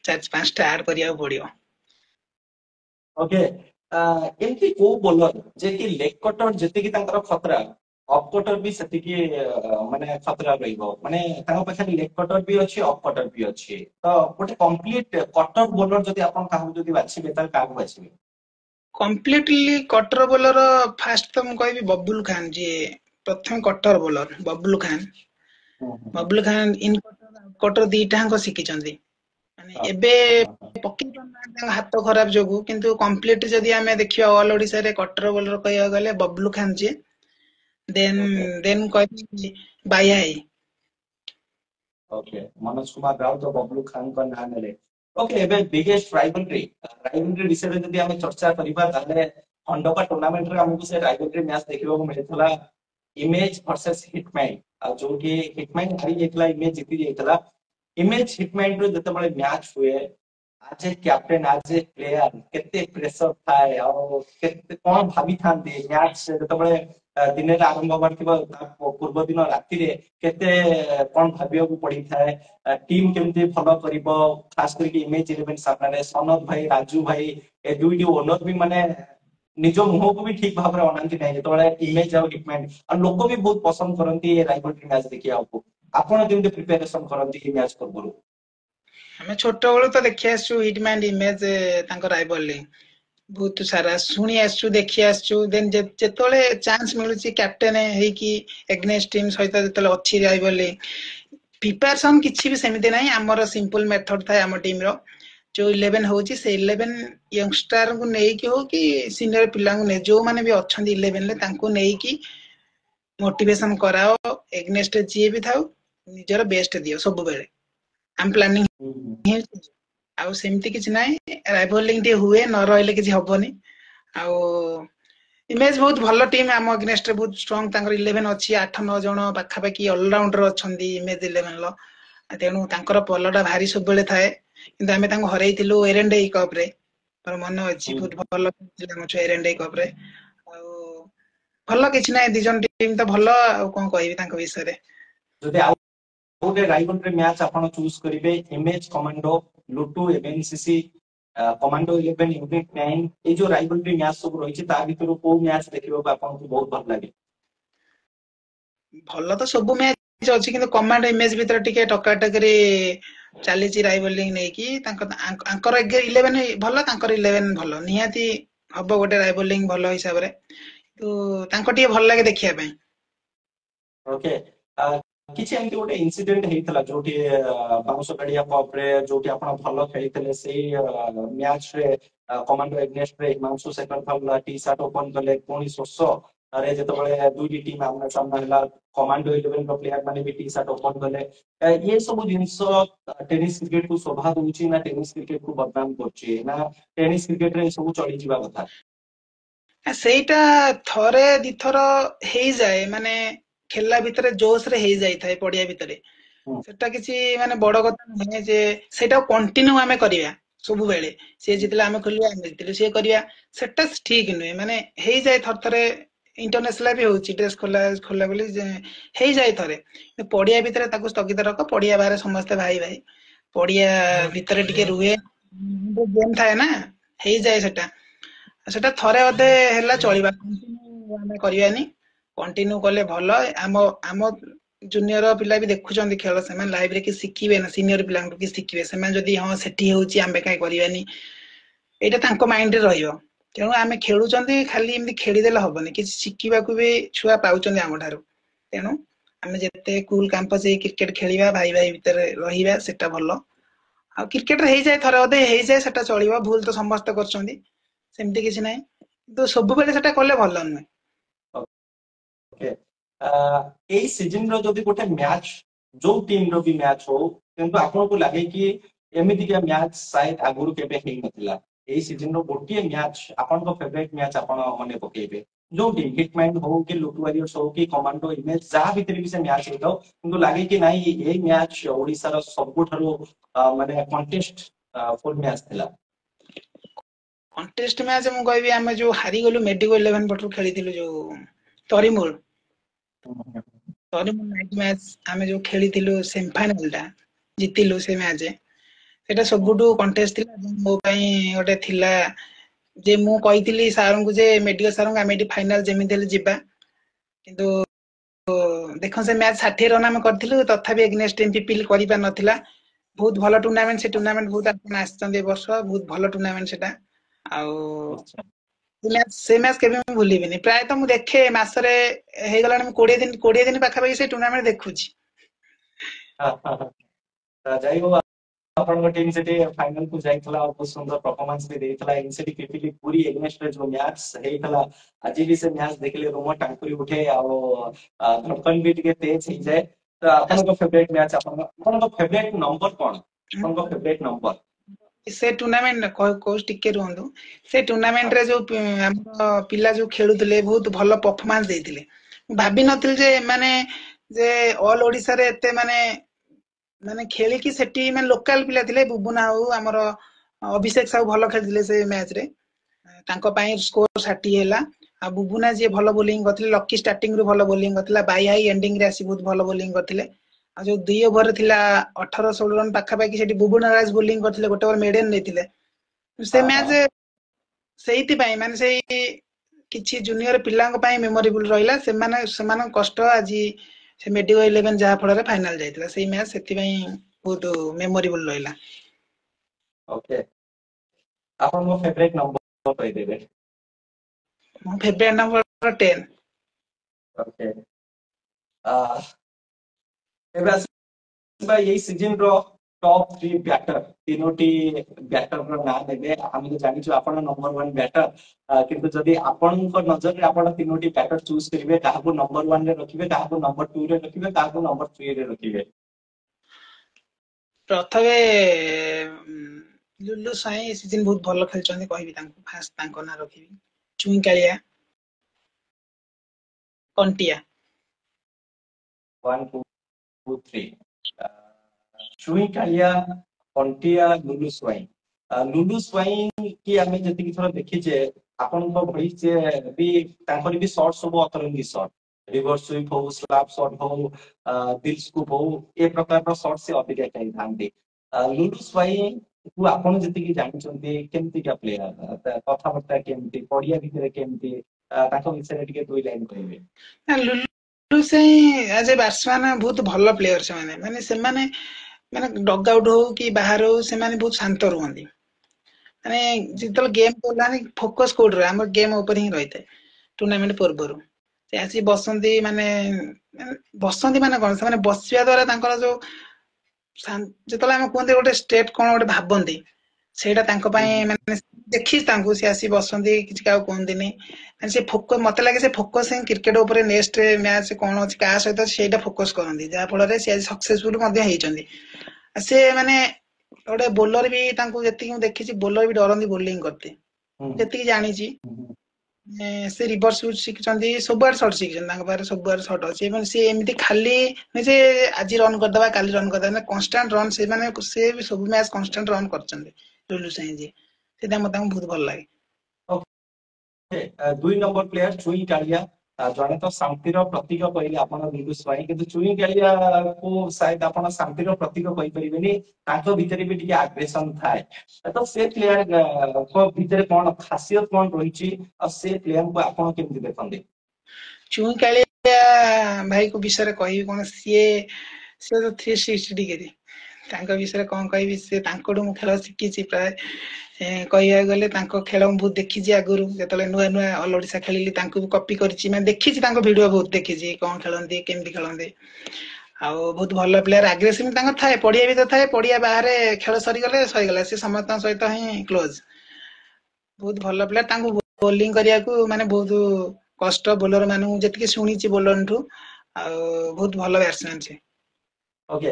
4-5ଟା ଆଡ୍ କରିବାକୁ ପଡିବ। ଓକେ, ଏମିତି କୋଉ ବୋଲର ଯେ କି ଲେଗ କଟର ଯେତିକି ତାଙ୍କର ଖତରା, ଅଫ୍ କଟର ବି ସେତିକି ମାନେ ଖତରା ରହିବ, ମାନେ ତାଙ୍କ ପାଖରେ ଲେଗ କଟର ବି ଅଛି, ଅଫ୍ କଟର ବି ଅଛି। ତ ଗୋଟେ କମ୍ପ୍ଲିଟ କଟର ବୋଲର ଯଦି ଆପଣ କାହାକୁ ଯଦି ବାଛିବେ ତାହେଲେ କାହାକୁ ବାଛିବେ? କମ୍ପ୍ଲିଟଲି କଟର ବୋଲର ଫାଷ୍ଟ ତ ମୁଁ କହିବି ବବୁଲ ଖାନ, ଯିଏ ପ୍ରଥମ cutter bowler Babul Khan. Babul Khan in cutter out cutter ଦିଟାଙ୍କ ଶିଖିଛନ୍ତି। ମାନେ ଏବେ ପକେଇ ପାରୁନାହାନ୍ତି ତାଙ୍କ ହାତ ଖରାପ ଯୋଗୁ, କିନ୍ତୁ କମ୍ପ୍ଲିଟ ଯଦି ଆମେ ଦେଖିବା ଅଲ ଓଡିଶାରେ କଟର ବୋଲର କହିବାକୁ ଗଲେ ବବୁଲ ଖାନ ଯିଏ, ଦେନ୍ କହିବି ବାଇଆଇ। ଓକେ, ମନୋଜ କୁମାର ରାଉତ ଓ ବବଲୁ ଖାନଙ୍କ ନାଁ ନେଲେ। ଓକେ, ଏବେ ବିଗେଷ୍ଟ ରାଇଭଲରି ବିଷୟରେ ଯଦି ଆମେ ଚର୍ଚ୍ଚା କରିବା ତାହେଲେ ଖଣ୍ଡପା ଟୁର୍ଣ୍ଣାମେଣ୍ଟରେ ଆମକୁ ସେ ରାଇଭଲରି ମ୍ୟାଚ୍ ଦେଖିବାକୁ ମିଳିଥିଲା, ଇମେଜ ଭର୍ସେସ ହିଟମ୍ୟାନ। ଆଉ ଯୋଉଠି ହିଟମ୍ୟାନ ହାରି ଯାଇଥିଲା, ଇମେଜ ଜିତି ଯାଇଥିଲା। ଇମେଜ ହିଟମ୍ୟାନ ର ଯେତେବେଳେ ମ୍ୟାଚ୍ ହୁଏ, ଆଜ ଏ କ୍ୟାପ୍ଟେନ, ଆଜ ଏ ପ୍ଲେୟାର କେତେ ପ୍ରେସର ଥାଏ, ଆଉ କେତେ କଣ ଭାବିଥାନ୍ତି ମ୍ୟାଚ୍ ଯେତେବେଳେ ଦିନରେ ଆରମ୍ଭ ହବାର ଥିବ ତା ପୂର୍ବ ଦିନ ରାତିରେ କେତେ କଣ ଭାବିବାକୁ ପଡିଥାଏ, ଟିମ୍ କେମିତି ଭଲ କରିବ। ଖାସ କରିକି ଇମେଜ 11 ସାମ୍ନାରେ ସନତ ଭାଇ, ରାଜୁ ଭାଇ, ଏ ଦୁଇଟି ଓନର ବି ମାନେ ନିଜ ମୁହଁକୁ ବି ଠିକ ଭାବରେ ଅନାନ୍ତି ନାହିଁ ଯେତେବେଳେ ଇମେଜ ଆଉ ହିଟମ୍ୟାନ। ଆଉ ଲୋକ ବି ବହୁତ ପସନ୍ଦ କରନ୍ତି ଏ ରାଇଭଲରି ମ୍ୟାଚ୍ ଦେଖିବାକୁ। ଆପଣ କେମିତି ପ୍ରିପାରେସନ କରନ୍ତି ଏ ମ୍ୟାଚ୍ ପୂର୍ବରୁ? ଆମେ ଛୋଟବେଳୁ ତ ଦେଖି ଆସିଛୁ ହିଟମ୍ୟାନ ଇମେଜ ତାଙ୍କ ରାଇଭଲରି ବହୁତ ସାରା ଶୁଣି ଆସିଛୁ, ଦେଖି ଆସିଛୁ। ଦେନ୍ ଯେତେବେଳେ ଚାନ୍ସ ମିଳୁଛି କ୍ୟାପ୍ଟେନ ହେଇକି ଏଗନେଷ୍ଟ ଟିମ୍ ସହିତ ଯେତେବେଳେ ଅଛି ରାଇଭଲରି, ପ୍ରିପାରେସନ କିଛି ବି ସେମିତି ନାହିଁ। ଆମର ସିମ୍ପଲ ମେଥଡ ଥାଏ ଆମ ଟିମ ର। ଯୋଉ 11 ହଉଛି ସେ 11 ୟଙ୍ଗଷ୍ଟାରଙ୍କୁ ନେଇକି ହଉ କି ସିନିୟର ପିଲାଙ୍କୁ ନେଇ ଯୋଉମାନେ ବି ଅଛନ୍ତି 11ରେ ତାଙ୍କୁ ନେଇକି ମୋଟିଭେସନ କରାଅ, ଏଗନେଷ୍ଟ ଯିଏ ବି ଥାଉ ନିଜର ବେଷ୍ଟ ଦିଅ ସବୁବେଳେ। ଆମ ପ୍ଲାନିଂ ଆଉ ସେମିତି କିଛି ନାହିଁ। ରାଇଭଲିଂ ଟିକେ ହୁଏ, ନ ରହିଲେ କିଛି ହବନି। ଆଉ ଇମେଜ ବହୁତ ଭଲ ଟିମ୍, ଆମ ଏଗନେଷ୍ଟରେ ବହୁତ ଷ୍ଟ୍ରଙ୍ଗ। ତାଙ୍କର 11 ଅଛି, 8-9 ଜଣ ପାଖାପାଖି ଅଲରାଉଣ୍ଡର ଅଛନ୍ତି ଇମେଜ 11 ର। ତେଣୁ ତାଙ୍କର ପଲଟା ଭାରି ସବୁବେଳେ ଥାଏ। କିନ୍ତୁ ଆମେ ତାଙ୍କୁ ହରେଇଥିଲୁ ଏରେଣ୍ଡେ କପ ରେ, ମୋର ମନେ ଅଛି। ବହୁତ ଭଲ ଏରେଣ୍ଡେ କପ ରେ। ଆଉ ଭଲ କିଛି ନାହିଁ, 2 ଜଣ ଟିମ୍ ତ ଭଲ। ଆଉ କଣ କହିବି ତାଙ୍କ ବିଷୟରେ। ଯଦି ଆଉ ଗୋଟେ ରାଇଭଲରି ମ୍ୟାଚ୍ ଆପଣ ଚୁଜ କରିବେ, ଇମେଜ କମାଣ୍ଡୋ, ଲୁଟୁ ଏମଏନସିସି, କମାଣ୍ଡୋ 11 ୟୁନିଟ 9, এই ଯୋଉ ରାଇଭଲରି ମ୍ୟାଚ୍ ସବୁ ରହିଛି ତା ଭିତରୁ କୋଉ ମ୍ୟାଚ୍ ଦେଖିବାକୁ ଆପଣଙ୍କୁ ବହୁତ ଭଲ ଲାଗେ? ଭଲ ତ ସବୁ ମ୍ୟାଚ୍ ଅଛି, କିନ୍ତୁ କମାଣ୍ଡ ଇମେଜ ଭିତରେ ଟିକେ ଟକାଟକିରେ ଚାଲିଛି ରାଇଭଲିଂ ନେଇକି। ତାଙ୍କର 11 ଭଲ, ତାଙ୍କର 11 ଭଲ। ନିହାତି ହବ ଗୋଟେ ରାଇଭଲିଂ ଭଲ ହିସାବରେ, କିନ୍ତୁ ତାଙ୍କ ଟିକେ ଭଲ ଲାଗେ ଦେଖିବା ପାଇଁ। ଓକେ, କିଛି ଏମିତି ଗୋଟେ ଇନସିଡେଣ୍ଟ ହେଇଥିଲା ଯୋଉଠି ବାଉଁଶ ଗାଡିଆ କପ ରେ ଯୋଉଠି ଆପଣ ଭଲ ଖେଳିଥିଲେ, ସେଇ ମ୍ୟାଚ୍ ରେ କମାଣ୍ଡୋ ଏଗନେଷ୍ଟ ରେ Himanshu Shekhar T shirt open କଲେ, ପୁଣି ଶୋଷ ରେ ଯେତେବେଳେ ଦୁଇଟି ଟିମ୍ ଆମ୍ନା ସାମ୍ନା ହେଲା, କମାଣ୍ଡୋ 11 ର ପ୍ଲେୟାର ମାନେ ବି ଟି ସାର୍ଟ ଓପନ କଲେ। ଏ ସବୁ ଜିନିଷ ଟେନିସ କ୍ରିକେଟ କୁ ଶୋଭା ଦଉଛି ନା ଟେନିସ କ୍ରିକେଟ କୁ ବଦନାମ କରୁଛି, ନା ଟେନିସ କ୍ରିକେଟ ରେ ଏ ସବୁ ଚଳିଯିବା କଥା? ସେଇଟା ଥରେ ଦିଥର ହେଇଯାଏ, ମାନେ ଖେଳିଲା ଭିତରେ ଜୋସ ରେ ହେଇଯାଇଥାଏ ପଡିଆ ଭିତରେ। ସେଟା କିଛି ମାନେ ବଡ କଥା ନୁହେଁ ଯେ ସେଇଟା କଣ୍ଟିନ୍ୟୁ ଆମେ କରିବା ସବୁବେଳେ। ସିଏ ଜିତିଲେ ଆମେ ଖେଳିବା, ଆମେ ଜିତିଲେ ସିଏ କରିବା, ସେଟା ଠିକ ନୁହେଁ। ମାନେ ହେଇଯାଏ ଥରେ ଥରେ, ଇଣ୍ଟରନ୍ୟାସନାଲ ବି ହଉଛି ଡ୍ରେସ ଖୋଲା ବୋଲି ହେଇଯାଏ ଥରେ। ପଡିଆ ଭିତରେ ତାକୁ ସ୍ଥଗିତ ରଖ, ପଡିଆ ବାହାରେ ସମସ୍ତେ ଭାଇ ଭାଇ। ପଡିଆ ଭିତରେ ଟିକେ ରୁହେ, ଗେମ୍ ଥାଏ ନା, ହେଇଯାଏ ସେଟା। ସେଟା ଥରେ ଅଧେ ହେଲା ଚଳିବା, କଣ୍ଟିନ୍ୟୁ ଆମେ କରିବାନି। କଣ୍ଟିନ୍ୟୁ କଲେ ଭଲ। ଆମ ଜୁନିୟର ପିଲା ବି ଦେଖୁଛନ୍ତି ଖେଳ, ସେମାନେ ଲାଇଭରେ କି ଶିଖିବେ ନା, ସିନିୟର ପିଲାଙ୍କୁ କି ଶିଖିବେ। ସେମାନେ ଯଦି ହଁ ସେଠି ହଉଛି ଆମେ କାହିଁ କରିବାନି, ଏଇଟା ତାଙ୍କ ମାଇଣ୍ଡରେ ରହିବ। ତେଣୁ ଆମେ ଖେଳୁଛନ୍ତି, ଖାଲି ଏମିତି ଖେଳିଦେଲେ ହବନି, କିଛି ଶିଖିବାକୁ ବି ଛୁଆ ପାଉଛନ୍ତି ଆମ ଠାରୁ। ତେଣୁ आमे जते कूल कैंपस ए क्रिकेट खेलिबा भाई भाई भीतर रहिबा सेटा भलो आ क्रिकेट रे हेई जाय थरे अदे हेई जाय सेटा चलिबा भूल तो समस्त करछंदी सेमती किछ नै तो सब बेले सेटा करले भलो नै ओके एई सीजन रो जदी गोटे मैच जो टीम रो भी मैच हो किंतु आपन को लागे कि एमिति के मैच शायद आगुरु केबे हेई नथिला एई सीजन रो गोटे मैच आपन को फेवरेट मैच आपन मने पकेबे जो टीम हिटमैन हो कि लुक वॉरियर्स हो कि कमांडो इमेज जहाँ भीतर भी से मैच होता किंतु लागे कि नाही एई मैच ओडिसा रो सबु थारो माने कंटेस्ट फुल मैच थिला कंटेस्ट मैच मु कहबी आमे जो हारी गलु मेडिको 11 पटरु खेलिथिलु जो तरिमूल तरिमूल नाइट मैच आमे जो खेलिथिलु सेमीफाइनल टा जितिलु से मैच सेटा सबुटु कंटेस्ट थिला मो पई ओटे थिला जे मु कहिथिली सारन को जे मेडिकल सारन आमे एटी फाइनल जेमिति हेले जिबा किंतु देखो से मैच 60 रन आमे करथिलु तथापि एग्नेस्ट एमपीपी करि पा नथिला बहुत भलो टूर्नामेंट से टूर्नामेंट बहुत आपन आछतंदे वर्ष बहुत भलो टूर्नामेंट सेटा आउ से मैच केबे मु भूलिबिनी प्राय तो मु देखे मासरे हे गलाने मु 20 दिन पाखा पाखी से टूर्नामेंट देखुची जाई हो आपन टीम से फाइनल को जाइतला और बहुत सुंदर परफॉर्मेंस भी देइतला इनसेटी पीपीली पूरी एग्नेस्ट जो मैच हेइतला आज भी से मैच देखले रोमा टांकुरी उठे और धड़कन भी टिके तेज ही जाए तो आपन को फेवरेट मैच आपन को फेवरेट नंबर कोन आपन को फेवरेट नंबर से टूर्नामेंट कोच टिके रहंदु से टूर्नामेंट रे जो हमर पिला जो खेलुतले बहुत भलो परफॉर्मेंस देइतिले भाबी नथिल जे माने जे ऑल ओडिसा रे एते माने माने खेली कि सेठी माने लोकल पिला थिले बुबुना हो हमर अभिषेक साहू भलो खेलथिले से मैच रे तांको पई स्कोर 60 हैला आ बुबुना जे भलो बोलिंग करथिले लकी स्टार्टिंग रो भलो बोलिंग करथिला बाई हाई एंडिंग रे आसी बहुत भलो बोलिंग करथिले आ जो 2 ओवर थिला 18 16 रन पाखा पाखी सेठी बुबुना राज बोलिंग करथिले गोटे ओवर मेडन नेथिले से मैच सेहिति पई माने सेही किछि जूनियर पिलांग पई मेमोरेबल रहिला सेमाने समान कष्ट आजी से मेडिको 11 जहा फल रे फाइनल जाइतला सेही मैच सेति पई बहुत मेमोरेबल रहिला ओके आपन मो फेवरेट नंबर कहि देबे मो फेवरेट नंबर 10 ओके एबे भाई यही सीजन रो टॉप 3 बैटर तीनोटी बैटर रो नाम देबे हम तो जानि छु आपन नंबर 1 बैटर किंतु जदी आपन को नजर रे आपन तीनोटी बैटर चूज करिवे काहाको नंबर 1 रे रखिवे काहाको नंबर 2 रे रखिवे काहाको नंबर 3 रे रखिवे प्रथमे लुल्लु साई सीजन बहुत भलो खेलचंदी कहबी तांको फास्ट तांको ना रखिबी चुई कालिया कंटिया 1 2 3 चुई कालिया कंटिया लुलु स्वाई की आमे जति की थोड़ा देखि जे आपन को भई जे भी तांकर भी शॉट सब अतरंगी शॉट रिवर्स स्वीप हो स्लैप शॉट हो दिल स्कूप हो ए प्रकार रो शॉट से अधिक कहीं थांती लुलु स्वाई को आपन जति की जानि चंती केमती का प्लेयर कथा बर्ता केमती पडिया भीतर केमती ताको विषय टिके दुई लाइन कहिबे लुल्लु साई एज ए बैट्समैन बहुत भलो प्लेयर से माने से माने डग आउट हो कि बाहर हो से माने बहुत शांत रहंदी माने जितल गेम कोलानी फोकस कोड रे हमर गेम ऊपर ही रहिते टूर्नामेंट पूर्वरु से आसी बसंती माने बसंती माने कोन से माने बसिया द्वारा तांकर जो जेतले हम कोनते गोटे स्टेट कोन गोटे भाबंती सेटा तांको पई माने देखि तांको से आसी बसंती किछ काउ कोनदिनी माने से फोकस मते लागे से फोकस क्रिकेट ऊपर नेक्स्ट मैच कोन अछि का सहित सेटा फोकस करंती जा फल रे से सक्सेसफुल मध्ये हेइचंदी से माने गोटे बोलर भी तांको जति मु देखिछि बोलर भी डरंदी बोलिंग करते जति जानि छी से रिवर्स स्विच शिखचंदी सबआर शॉट शिखचंदी तांको बारे सबआर शॉट अछि एवं से एमिति खाली जे आज रन कर दबा काली रन कर दबा कांस्टेंट रन से माने से भी सब मैच कांस्टेंट रन करचंदी लुलु साई जी सेटा मते बहुत भल लागे ओके 2 नंबर प्लेयर चुई कालिया जने तो शांतिर प्रतीक कहले आपन लुलु स्वाई किंतु चुई कालिया को शायद आपन शांतिर प्रतीक कहि परिबेनी ताको भीतर भी टिके एग्रेशन थाए तो से प्लेयर को भीतर कोन खासियत कोन रहिछि और से प्लेयर को आपन केमति देखंदी चुई कालिया भाई को विषय कहि कोन से तो 360 डिग्री ତାଙ୍କ ବିଷୟରେ କଣ କହିବି, ସେ ତାଙ୍କଠୁ ମୁଁ ଖେଳ ଶିଖିଛି ପ୍ରାୟ। କହିବାକୁ ଗଲେ ତାଙ୍କ ଖେଳ ମୁଁ ବହୁତ ଦେଖିଛି ଆଗରୁ, ଯେତେବେଳେ ନୂଆ ନୂଆ ଅଲ ଓଡ଼ିଶା ଖେଳିଲି ତାଙ୍କୁ ବି କପି କରିଛି, ମାନେ ଦେଖିଛି ତାଙ୍କ ଭିଡିଓ ବହୁତ ଦେଖିଛି, କଣ ଖେଳନ୍ତି କେମିତି ଖେଳନ୍ତି। ଆଉ ବହୁତ ଭଲ ପ୍ଲେୟାର, ଆଗ୍ରେସିଭ ତାଙ୍କର ଥାଏ, ପଡିଆ ଭିତରେ ଥାଏ, ପଡିଆ ବାହାରେ ଖେଳ ସରିଗଲେ ସରିଗଲା, ସେ ସମସ୍ତଙ୍କ ସହିତ ହିଁ କ୍ଲୋଜ। ବହୁତ ଭଲ ପ୍ଲେୟାର, ତାଙ୍କୁ ବୋଲିଂ କରିବାକୁ ମାନେ ବହୁତ କଷ୍ଟ, ବୋଲର ମାନଙ୍କୁ ଯେତିକି ଶୁଣିଛି ବୋଲରଠୁ। ଆଉ ବହୁତ ଭଲ ବ୍ୟାଟ୍ସମ୍ୟାନ ସେ। ଓକେ,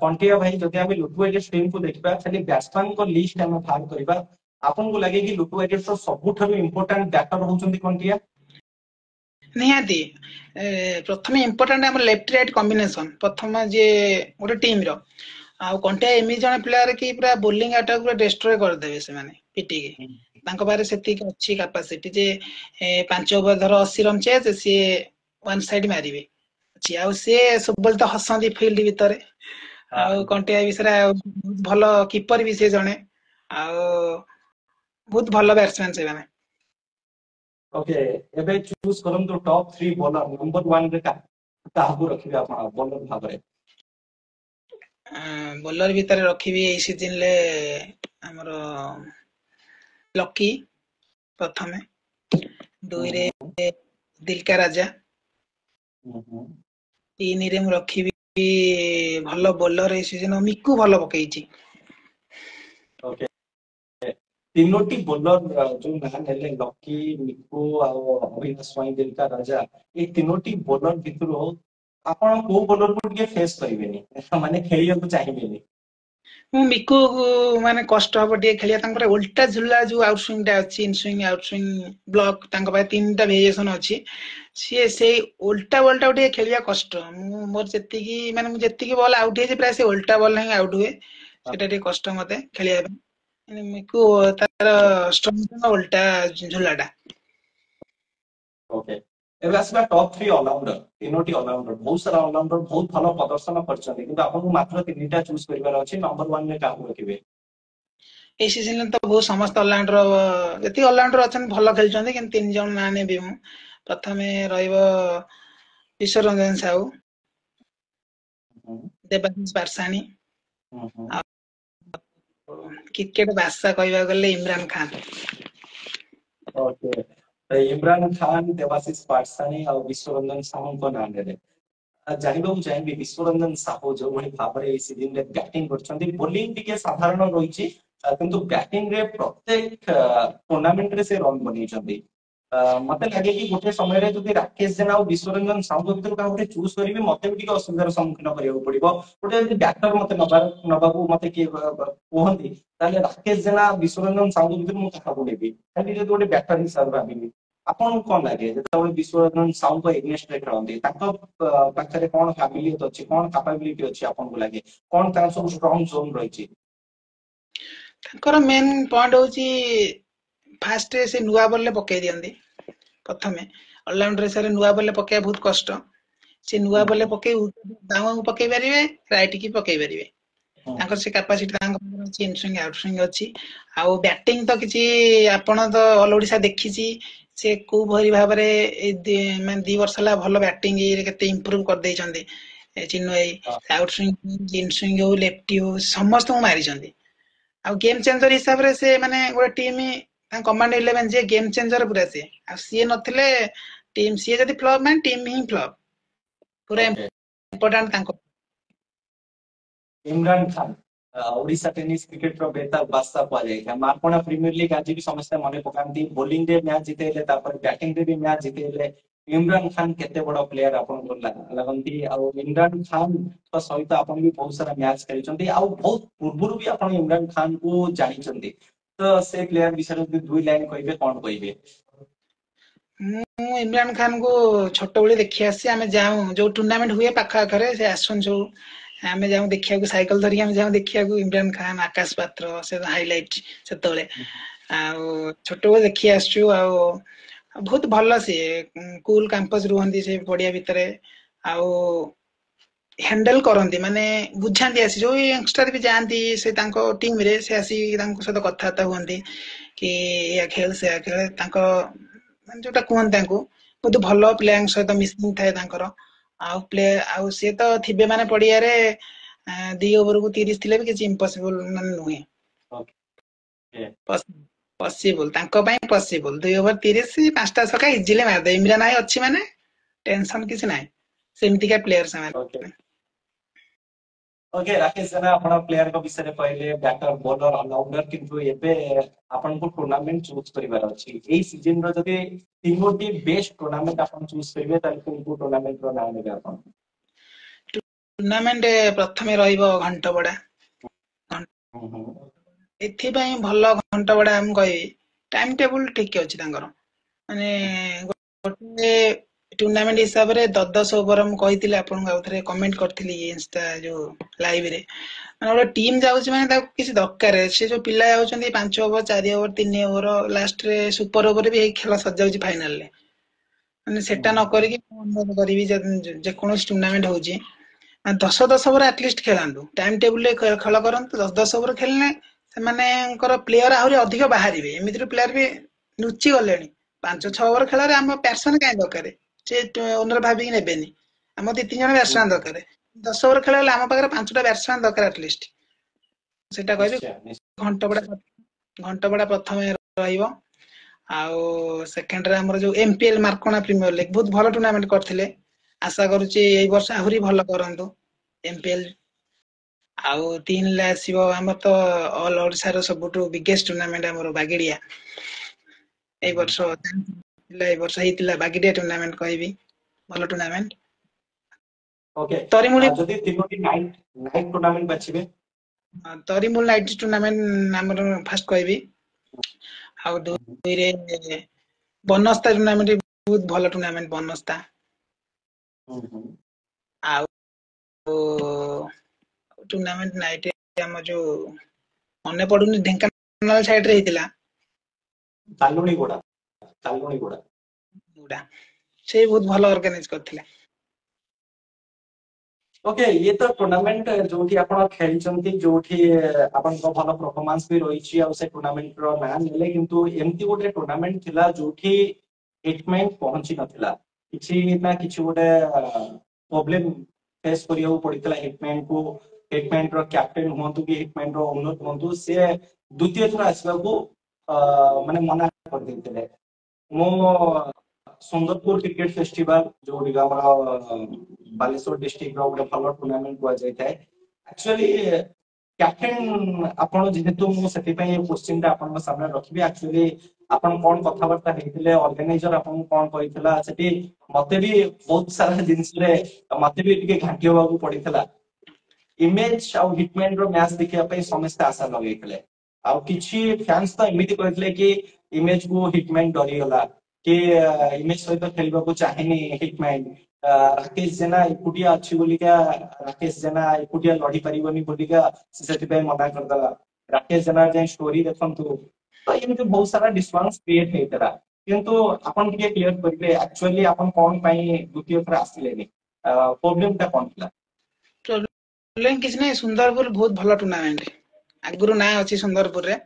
କଣ୍ଟିଆ ଭାଇ ଯଦି ଆମେ ଲୁଟୁ ୱାଇକେଟ୍ସ ଟିମ୍ କୁ ଦେଖିବା, ଖାଲି ବ୍ୟାଟ୍ସମ୍ୟାନଙ୍କ ଲିଷ୍ଟ ଆମେ ବାହାର କରିବା, ଆପଣଙ୍କୁ ଲାଗେ କି ଲୁଟୁ ୱାଇକେଟ୍ସ ର ସବୁଠାରୁ ଇମ୍ପୋର୍ଟାଣ୍ଟ ବ୍ୟାଟର ହଉଛନ୍ତି କଣ୍ଟିଆ? ନିହାତି ପ୍ରଥମେ ଇମ୍ପୋର୍ଟାଣ୍ଟ ଆମର ଲେଫ୍ଟ ରାଇଟ୍ କମ୍ବିନେସନ, ପ୍ରଥମ ଯିଏ ଗୋଟେ ଟିମ ର। ଆଉ କଣ୍ଟିଆ ଏମିତି ଜଣେ ପ୍ଲେୟାର କି ପୁରା ବୋଲିଂ ଆଟାକ ପୁରା ଡେଷ୍ଟ୍ରୟ କରିଦେବେ ସେମାନେ ପିଟିକି। ତାଙ୍କ ପାଖରେ ସେତିକି ଅଛି କାପାସିଟି ଯେ 5 ଓଭର ଧର 80 ରନ୍ ଚେଜ, ସିଏ ୱାନ୍ ସାଇଡ ମାରିବେ ଅଛି। ଆଉ ସିଏ ସବୁବେଳେ ତ ହସନ୍ତି ଫିଲ୍ଡ ଭିତରେ। ଆଉ କଣ୍ଟିଆ ବିଷୟରେ ବହୁତ ଭଲ କିପର ବି ସେ ଜଣେ, ଆଉ ବହୁତ ଭଲ ବ୍ୟାଟ୍ସମ୍ୟାନ ସେମାନେ। ଓକେ, ଏବେ ଚୁଜ କରନ୍ତୁ ଟପ୍ 3 ବୋଲର, ନମ୍ବର 1 ରେ କାହାକୁ ରଖିବେ ଆପଣ ବୋଲର ଭାବରେ? ବୋଲର ଭିତରେ ରଖିବି ଏଇ ସିଜିନରେ ଆମର ଲକି ପ୍ରଥମେ, 2ରେ ଦିଲକା ରାଜା, 3ରେ ମୁଁ ରଖିବି ଭଲ ବୋଲର ଏଇ ସିଜନ ମିକୁ ଭଲ ପକେଇଛି। ଓକେ, ତିନୋଟି ବୋଲର ଯୋଉ ନାଁ ନେଲେ ଲକି, ମିକୁ ଆଉ ଅଭିନାଶ ସ୍ୱାଇଁ, ଦିଲକା ରାଜା, ଏଇ ତିନୋଟି ବୋଲର ଭିତରୁ ଆପଣ କୋଉ ବୋଲରକୁ ଟିକେ ଫେସ୍ କରିବେନି, ମାନେ ଖେଳିବାକୁ ଚାହିଁବେନି? ମୁଁ ମିକୁ ମାନେ କଷ୍ଟ ହବ ଟିକେ ଖେଳିବା, ତାଙ୍କର ଓଲଟା ଝୁଲା ଯୋଉ ଆଉଟ ସୁଇଂ ଟା ଅଛି, ଇନ ସୁଇଂ ଆଉଟ ସୁଇଂ ବ୍ଲକ, ତାଙ୍କ ପାଖେ 3ଟା ଭେରିଏସନ ଅଛି। ସିଏ ସେଇ ଓଲଟା ବଲ୍ ଟାକୁ ଟିକେ ଖେଳିବା କଷ୍ଟ। ମୋର ଯେତିକି ମାନେ ମୁଁ ଯେତିକି ବଲ୍ ଆଉଟ ହେଇଛି ପ୍ରାୟ ସେ ଓଲଟା ବଲ୍ ହିଁ ଆଉଟ ହୁଏ, ସେଟା ଟିକେ କଷ୍ଟ ମତେ ଖେଳିବା ପାଇଁ। ମିକୁ ତାର ଷ୍ଟ୍ରଙ୍ଗ ଓଲଟା ଝୁଲାଟା। ଓକେ, ଏବେ ଆସିବା ଟପ୍ 3 ଅଲରାଉଣ୍ଡର, ତିନୋଟି ଅଲରାଉଣ୍ଡର, ବହୁତ ସାରା ଅଲରାଉଣ୍ଡର ବହୁତ ଭଲ ପ୍ରଦର୍ଶନ କରିଛନ୍ତି, କିନ୍ତୁ ଆପଣଙ୍କୁ ମାତ୍ର 3ଟା ଚୁଜ କରିବାର ଅଛି, ନମ୍ବର 1 ରେ କାହାକୁ ରଖିବେ? ଏଇ ସିଜନରେ ତ ବହୁତ ସମସ୍ତ ଅଲରାଉଣ୍ଡର, ଯେତିକି ଅଲରାଉଣ୍ଡର ଅଛନ୍ତି ଭଲ ଖେଳିଛନ୍ତି, କିନ୍ତୁ 3 ଜଣ ନାଁ ନେବି ମୁଁ। ପ୍ରଥମେ ରହିବ ବିଶ୍ୱରଞ୍ଜନ ସାହୁ, ଦେବାଶିଷ ପାରସାଣୀ, କ୍ରିକେଟ ଭାଷା କହିବାକୁ ଗଲେ ଇମ୍ରାନ ଖାନ। ଓକେ, ଇମ୍ରାନ ଖାନ, ଦେବାଶିଷ ପାଟସାଣୀ ଆଉ ବିଶ୍ୱରଞ୍ଜନ ସାହୁଙ୍କ ନାଁ ନେଲେ। ଜାଣିବାକୁ ଚାହିଁବି ବିଶ୍ୱରଞ୍ଜନ ସାହୁ ଯୋଉଭଳି ଭାବରେ ଏଇ ସିଜନରେ ବ୍ୟାଟିଂ କରିଛନ୍ତି, ବୋଲିଂ ଟିକେ ସାଧାରଣ ରହିଛି, କିନ୍ତୁ ବ୍ୟାଟିଂ ରେ ପ୍ରତ୍ୟେକ ଟୁର୍ଣ୍ଣାମେଣ୍ଟରେ ସେ ରନ୍ ବନେଇଛନ୍ତି। ମତେ ଲାଗେ କି ଗୋଟେ ସମୟରେ ଯଦି ରାକେଶ ଜେନା ଆଉ ବିଶ୍ୱରଞ୍ଜନ ସାହୁଙ୍କ ଭିତରୁ କାହାକୁ ଗୋଟେ ଚୁଜ କରିବି, ମତେ ବି ଟିକେ ଅସୁବିଧାର ସମ୍ମୁଖୀନ କରିବାକୁ ପଡିବ। ଗୋଟେ ଯଦି ବ୍ୟାଟର ମତେ ନବାକୁ ମତେ କିଏ କୁହନ୍ତି, ତାହେଲେ ରାକେଶ ଜେନା, ବିଶ୍ୱରଞ୍ଜନ ସାହୁଙ୍କ ଭିତରୁ ମୁଁ କାହାକୁ ନେବି, ଖାଲି ଯଦି ଗୋଟେ ବ୍ୟାଟର ହିସାବରେ ଭାବିବି। ଆପଣଙ୍କୁ କଣ ଲାଗେ ଯେତେବେଳେ ବିଶ୍ୱରଞ୍ଜନ ସାହୁଙ୍କ ଏଗେନଷ୍ଟରେ ଖେଳନ୍ତି, ତାଙ୍କ ପାଖରେ କଣ କାବିଲିୟତ ଅଛି, କଣ କାପାବିଲିଟି ଅଛି ଆପଣଙ୍କୁ ଲାଗେ? କଣ ତାର ସବୁ ଷ୍ଟ୍ରଙ୍ଗ ଜୋନ ରହିଛି? ତାଙ୍କର ମେନ୍ ପଏଣ୍ଟ ହଉଛି ଫାଷ୍ଟରେ ସେ ନୂଆ ବଲରେ ପକେଇ ଦିଅନ୍ତି। ପ୍ରଥମେ ଅଲରାଉଣ୍ଡର ହିସାବରେ ନୂଆ ବଲରେ ପକେଇବା ବହୁତ କଷ୍ଟ। ସେ ନୂଆ ବଲରେ ବାମକୁ ପକେଇ ପାରିବେ, ରାଇଟ କି ପକେଇ ପାରିବେ। ତାଙ୍କର ସେ କାପାସିଟି ତାଙ୍କ ପାଖରେ ଅଛି, ଇନ ସୁଇଙ୍ଗ ଆଉଟ ସୁଇଙ୍ଗ ଅଛି। ଆଉ ବ୍ୟାଟିଂ ତ କିଛି ଆପଣ ତ ଅଲ ଓଡିଶା ଦେଖିଛି, ସେ କୋଉ ଭଳି ଭାବରେ ଏଇ ମାନେ 2 ବର୍ଷ ହେଲା ଭଲ ବ୍ୟାଟିଂ କେତେ ଇମ୍ପ୍ରୁଭ କରିଦେଇଛନ୍ତି। ଚିନୁ ଭାଇ ଆଉଟ ସୁଇଙ୍ଗ, ଇନ ସୁଇଙ୍ଗ ହଉ, ଲେଫ୍ଟି ହଉ, ସମସ୍ତଙ୍କୁ ମାରିଛନ୍ତି। ଆଉ ଗେମ୍ ଚେଞ୍ଜର ହିସାବରେ ସେ ମାନେ ଗୋଟେ ଟିମ, ତାଙ୍କ କମାଣ୍ଡ 11 ଯିଏ ଗେମ୍ ଚେଞ୍ଜର ପୁରା ସିଏ। ଆଉ ସିଏ ନଥିଲେ ଟିମ୍, ସିଏ ଯଦି ଫ୍ଲପ ମାନେ ଟିମ୍ ହିଁ ଫ୍ଲପ, ପୁରା ଇମ୍ପୋର୍ଟାଣ୍ଟ ତାଙ୍କ। ଇମ୍ରାନ ଖାନ, ଓଡିଶା ଟେନିସ କ୍ରିକେଟର ବେତାବ ବାଦଶାହ କୁହାଯାଇଥାଏ। ମାର୍କୋଣା ପ୍ରିମିୟର ଲିଗ ଆଜି ବି ସମସ୍ତେ ମନେ ପକାନ୍ତି। ବୋଲିଂ ରେ ମ୍ୟାଚ୍ ଜିତେଇଲେ, ତାପରେ ବ୍ୟାଟିଂ ରେ ବି ମ୍ୟାଚ୍ ଜିତେଇଲେ। ଇମ୍ରାନ ଖାନ କେତେ ବଡ ପ୍ଲେୟାର ଆପଣଙ୍କୁ ଲାଗନ୍ତି? ଆଉ ଇମ୍ରାନ ଖାନଙ୍କ ସହିତ ଆପଣ ବି ବହୁତ ସାରା ମ୍ୟାଚ୍ ଖେଳିଛନ୍ତି, ଆଉ ବହୁତ ପୂର୍ବରୁ ବି ଆପଣ ଇମ୍ରାନ ଖାନକୁ ଜାଣିଛନ୍ତି, ତ ସେ ପ୍ଲେୟାର ବିଷୟରେ ଯଦି 2 ଲାଇନ କହିବେ, କଣ କହିବେ? ମୁଁ ଇମ୍ରାନ ଖାନକୁ ଛୋଟବେଳେ ଦେଖି ଆସିଛି। ଆମେ ଯାଉ ଯୋଉ ଟୁର୍ଣ୍ଣାମେଣ୍ଟ ହୁଏ ପାଖ ଆଖରେ, ସେ ଆସୁଛନ୍ତି ସବୁ, ଆମେ ଯାଉ ଦେଖିବାକୁ, ସାଇକେଲ ଧରିକି ଆମେ ଯାଉ ଦେଖିବାକୁ ଇମ୍ରାନ ଖାନ, ଆକାଶ ପାତ୍ର, ସେ ହାଇଲାଇଟ ସେତେବେଳେ। ଆଉ ଛୋଟବେଳେ ଦେଖି ଆସିଛୁ। ଆଉ ବହୁତ ଭଲ, ସିଏ କୁଲ କ୍ୟାମ୍ପସ ରୁହନ୍ତି ସେ ପଡିଆ ଭିତରେ। ଆଉ ହ୍ୟାଣ୍ଡେଲ କରନ୍ତି, ମାନେ ବୁଝାନ୍ତି, ଆସି ଯୋଉ ୟଙ୍ଗଷ୍ଟର ବି ଯାଆନ୍ତି ସେ ତାଙ୍କ ଟିମ ରେ, ସେ ଆସି ତାଙ୍କ ସହିତ କଥାବାର୍ତ୍ତା ହୁଅନ୍ତି କି ଏୟା ଖେଳ ସେୟା ଖେଳ। ତାଙ୍କ ମାନେ ଯୋଉଟା କୁହନ୍ତି, ତାଙ୍କୁ ବହୁତ ଭଲ ପ୍ଲେୟାରଙ୍କ ସହିତ ମିସିଂ ଥାଏ ତାଙ୍କର। ଆଉ ସିଏ ତ ଥିବେ ମାନେ ପଡିଆରେ, 2 ओवर को 30 थिले भी किछि इम्पॉसिबल ମାନେ ନୁହେଁ ओके पॉसिबल तांको ପାଇଁ पॉसिबल 2 ओवर 30 5टा छक्का इजिली मार दे इमरान भाई अछि माने टेंशन किछि नाही सेमति का प्लेयर ओके ସେମାନେ ओके राकेश जेना आपण प्लेयर को विषय रे कहले बैटर बॉलर ऑलराउंडर किंतु एबे आपण को टूर्नामेंट चूज करिवार अछि एई सीजन रो जदि तीनोटी बेस्ट टूर्नामेंट आपण चूज करिवे ताले कोन टूर्नामेंट रो नाम नेबे आपण टूर्नामेंट प्रथमे रहिबो घंटबड़ा एथि ପାଇଁ ଭଲ ଘंटबड़ा हम कहि टाइम टेबल ठीक अछि तांगर माने गोटे टूर्नामेंट हिसाब रे 10 ओवर हम कहितिले आपन आउथरे कमेंट करथिली इंस्टा जो लाइव रे माने गोटे टीम जाउछि माने ता किछि दरकार से जो पिला जाउछन्ती 5 ओवर 4 ओवर 3 ओवर लास्ट रे सुपर ओवर भी खेला सज जाउछि फाइनल रे माने सेटा न करी कि अनुरोध करिवि जे कोनोस टूर्नामेंट होउछि 10 ओवर एटलिस्ट खेलांतु टाइम टेबल रे खेल करंतु 10 ओवर खेलने सेमानेकर प्लेयर आहुरी अधिक बाहरिबे एमितिर प्लेयर भी नुची गलेनी 5-6 ओवर खेल रे हम पर्सन काई दरकार से ओनर भाबी नेबेनी हम 2-3 जण बैट्समैन दरकार 10 ओवर खेल हम पाखरे 5टा बैट्समैन दरकार एटलिस्ट सेटा कहबे घंटबड़ा प्रथमे रहिबो आउ सेकंड रे हमर जो एमपीएल मार्कोना प्रीमियर लीग बहुत भलो टूर्नामेंट करथिले आशा करूची एई वर्ष आहुरी भलो करंतु एमपीएल आउ 3 ले आसीबो हमर तो ऑल ओडिसा रो सबटु बिगेस्ट टूर्नामेंट हमर बागिडिया एई वर्ष हेतिला बागिडिया टूर्नामेंट कहबी भलो टूर्नामेंट ओके तरिमुली जदि तीनोटी नाइट टूर्नामेंट बाछिबे तरिमुल नाइट टूर्नामेंट हमर फर्स्ट कहबी आउ दुई रे बनस्ता टूर्नामेंट बहुत भलो टूर्नामेंट बनस्ता आउ टूर्नामेंट नाइट हम जो मने पडुनी ढेंकानाल साइड रे हेतिला तालुणी गोड़ा उडा से बहुत भलो ऑर्गेनाइज करथिला ओके ये तो टूर्नामेंट जोठी आपण खेलचंती जोठी आपण को भलो परफॉर्मेंस भी रहिछि आ से टूर्नामेंट रो नाम नेले किंतु एमती गोटे टूर्नामेंट थिला जोठी हिटमैन पहुंची नथिला किछि ना किछि गोटे प्रॉब्लम फेस करियो पडितला हिटमैन रो कैप्टन हुंतु कि हिटमैन रो ओनर हुंतु से द्वितीय थर आसबा को माने मना कर देथिले मो सुंदरपुर क्रिकेट फेस्टिवल जो बालेश्वर डिस्ट्रिक्ट रो गोटे भलो टूर्नामेंट हुआ जाय थाए एक्चुअली कैप्टन आपण जेहेतु मु सेति पय क्वेश्चन ता आपण सामने रखबी एक्चुअली आपण कोन कथा वार्ता हेतिले ऑर्गेनाइजर आपण कोन कहितला सेति मते भी बहुत सारा जिंस रे मते भी टिके घांटी होबा पड़ितला इमेज आ हिटमैन रो मैच देखिया पय समस्त आशा लगैतले आ किछि फैंस तो एमिति कहतले कि इमेज को हिटमैन डरी गला कि इमेज सहित खेलबा को चाहेनी हिटमैन राकेश जेना एकुटिया अछि बोलिका राकेश जेना एकुटिया लड़ी परिबनी बोलिका सेति पे मना कर दला राकेश जेना जे स्टोरी देखंतु तो एमिति बहुत सारा डिस्टर्बेंस क्रिएट हेतरा किंतु आपण के क्लियर करबे एक्चुअली आपण कोन पई द्वितीय थर आसिलेनी प्रॉब्लम ता कोन थिला प्रॉब्लम किछ नै सुंदरपुर बहुत भलो टूर्नामेंट आगुरु ना अछि सुंदरपुर रे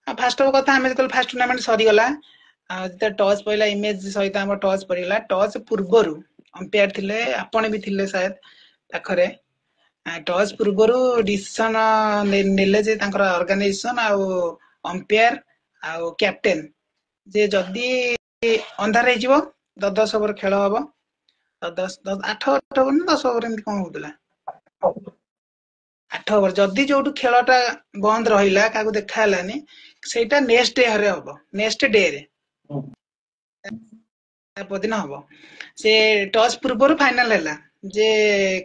फर्स्ट ऑफ कथा हमें जतल फर्स्ट टूर्नामेंट सरी गला जते टॉस पहिला इमेज सहित हम टॉस पड़िला टॉस पूर्वरु अंपायर थिले आपण भी थिले शायद पाखरे टॉस पूर्वरु डिसीजन नेले जे तांकर ऑर्गेनाइजेशन आ अंपायर आ कैप्टन जे जदी अंधार हे जिवो 10 ओवर खेल हबो 10 8 ओवर 10 ओवर एमती कोन होतला 8 ओवर जदी जोटु खेलटा बंद रहिला काकू देखा हलानी सेटा नेक्स्ट डे हरे हबो नेक्स्ट डे रे पदिन हबो से टॉस पूर्वरु फाइनल हैला जे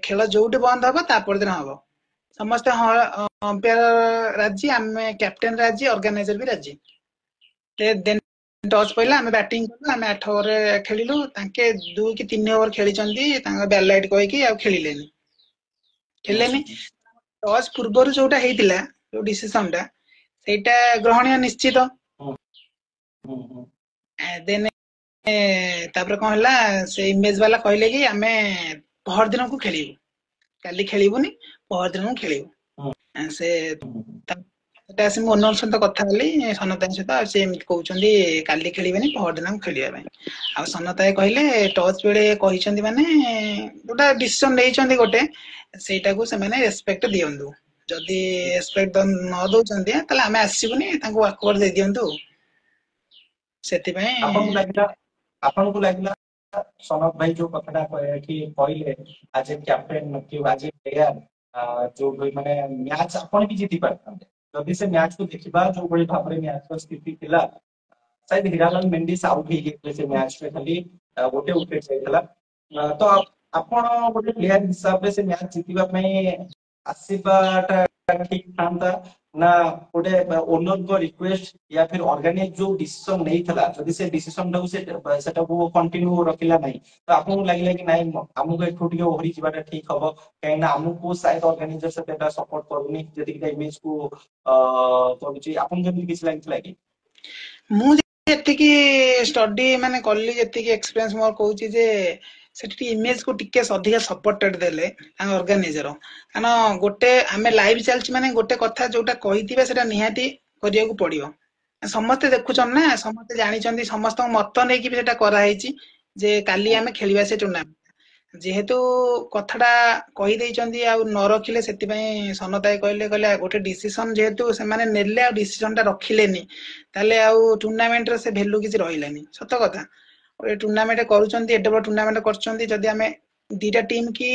खेल जोटु बंद हबो ता परदिन हबो समस्त अंपायर राजी आमे कैप्टन राजी ऑर्गेनाइजर भी राजी ते देन टॉस पहिला आमे बैटिंग करलु आमे 8 ओवर खेलिलु तांके 2 कि 3 ओवर खेली चंदी तांगा बैलाइट कहि कि आ खेलेनी टॉस पूर्वरु जोटा हेतिला जो डिसीजन टा सेटा ग्रहणीय निश्चित देन तापर कोन हला से इमेज वाला कहले कि आमे पहर दिन को खेलिबु काली खेलिबुनी पहर दिन को खेलिबु से ସେଟା ଆସି ମୁଁ ଓନର ସହିତ କଥା ହେଲି ସନତାଇ ସହିତ, ଆଉ ସେ ଏମିତି କହୁଛନ୍ତି କାଲି ଖେଳିବେନି ପହରଦିନ ଖେଳିବା ପାଇଁ। ଆଉ ସନତାଇ କହିଲେ ଟଚ୍ ବେଳେ କହିଛନ୍ତି ମାନେ ଯୋଉଟା ଡିସିସନ ନେଇଛନ୍ତି ଗୋଟେ, ସେଇଟାକୁ ସେମାନେ ରେସପେକ୍ଟ ଦିଅନ୍ତୁ। ଯଦି ରେସପେକ୍ଟ ନ ଦଉଛନ୍ତି ତାହେଲେ ଆମେ ଆସିବୁନି, ତାଙ୍କୁ ୱାକଓଭର ଦେଇ ଦିଅନ୍ତୁ। ସେଥିପାଇଁ ଆପଣଙ୍କୁ ଲାଗିଲା ଆପଣଙ୍କୁ ଲାଗିଲା ସନତ ଭାଇ ଯୋଉ କଥାଟା କି କହିଲେ ଆଜ ଏ କ୍ୟାପ୍ଟେନ କି ଆଜ ଏ ପ୍ଲେୟାର ଯୋଉ ମାନେ ମ୍ୟାଚ୍ ଆପଣ ବି ଜିତି ପାରିଥାନ୍ତେ ଯଦି ସେ ମ୍ୟାଚ୍ କୁ ଦେଖିବା ଯୋଉ ଭଳି ଭାବରେ ମ୍ୟାଚ୍ ର ସ୍ଥିତି ଥିଲା। शायद हिरालाल मेंडिस आउट ହେଇଯାଇଥିଲେ ସେ ମ୍ୟାଚ୍ ରେ ଖାଲି ଗୋଟେ ୱିକେଟ୍ ଯାଇଥିଲା। ତ ଆପଣ ଗୋଟେ ପ୍ଲେୟାର ହିସାବରେ ସେ ମ୍ୟାଚ୍ ଜିତିବା ପାଇଁ ଆସିବାଟା ଠିକ ଥାନ୍ତା ନା ଗୋଟେ ଓନରଙ୍କ ରିକ୍ୱେଷ୍ଟ या फिर ऑर्गेनाइज जो डिसीजन ନେଇଥିଲା ଯଦି ସେ ଡିସିସନ ଟାକୁ ସେଟାକୁ କଣ୍ଟିନ୍ୟୁ ରଖିଲା ନାହିଁ ତ ଆପଣଙ୍କୁ ଲାଗିଲା କି ନାଇଁ ଆମକୁ ଏଠୁ ଟିକେ ଓହରି ଯିବାଟା ଠିକ ହବ କାହିଁକି ନା ଆମକୁ ସାଇଡ ଅର୍ଗାନାଇଜର ସେଟା ସପୋର୍ଟ କରୁନି ଯେତିକି ଇମେଜ କୁ କରୁଛି ଆପଣଙ୍କୁ ଯେମିତି କିଛି ଲାଗିଥିଲା କି? ମୁଁ ଯେତିକି ଷ୍ଟଡି ମାନେ କଲି, ଯେତିକି ଏକ୍ସପିରିଏନ୍ସ ମୋର କହୁଛି ଯେ ସେଠି ଇମେଜ କୁ ଟିକେ ଅଧିକା ସପୋର୍ଟେଡ ଦେଲେ ଆମ ଅର୍ଗାନାଇଜର। କାରଣ ଗୋଟେ ଆମେ ଲାଇଭ ଚାଲିଛି ମାନେ ଗୋଟେ କଥା ଯୋଉଟା କହିଥିବେ ସେଟା ନିହାତି କରିବାକୁ ପଡିବ। ସମସ୍ତେ ଦେଖୁଛନ୍ତି ନା, ସମସ୍ତେ ଜାଣିଛନ୍ତି, ସମସ୍ତଙ୍କ ମତ ନେଇକି ବି ସେଟା କରାହେଇଛି ଯେ କାଲି ଆମେ ଖେଳିବା ସେ ଟୁର୍ଣ୍ଣାମେଣ୍ଟ। ଯେହେତୁ କଥାଟା କହିଦେଇଛନ୍ତି ଆଉ ନ ରଖିଲେ, ସେଥିପାଇଁ ସନତାଇ କହିଲେ ଗୋଟେ ଡିସିସନ ଯେହେତୁ ସେମାନେ ନେଲେ ଆଉ ଡିସିସନ ଟା ରଖିଲେନି ତାହେଲେ ଆଉ ଟୁର୍ଣ୍ଣାମେଣ୍ଟର ସେ ଭ୍ୟାଲୁ କିଛି ରହିଲାନି। ସତ କଥା, ଗୋଟେ ଟୁର୍ଣ୍ଣାମେଣ୍ଟ କରୁଛନ୍ତି, ଏତେ ବଡ ଟୁର୍ଣ୍ଣାମେଣ୍ଟ କରୁଛନ୍ତି, ଯଦି ଆମେ ଦିଟା ଟିମ୍ କି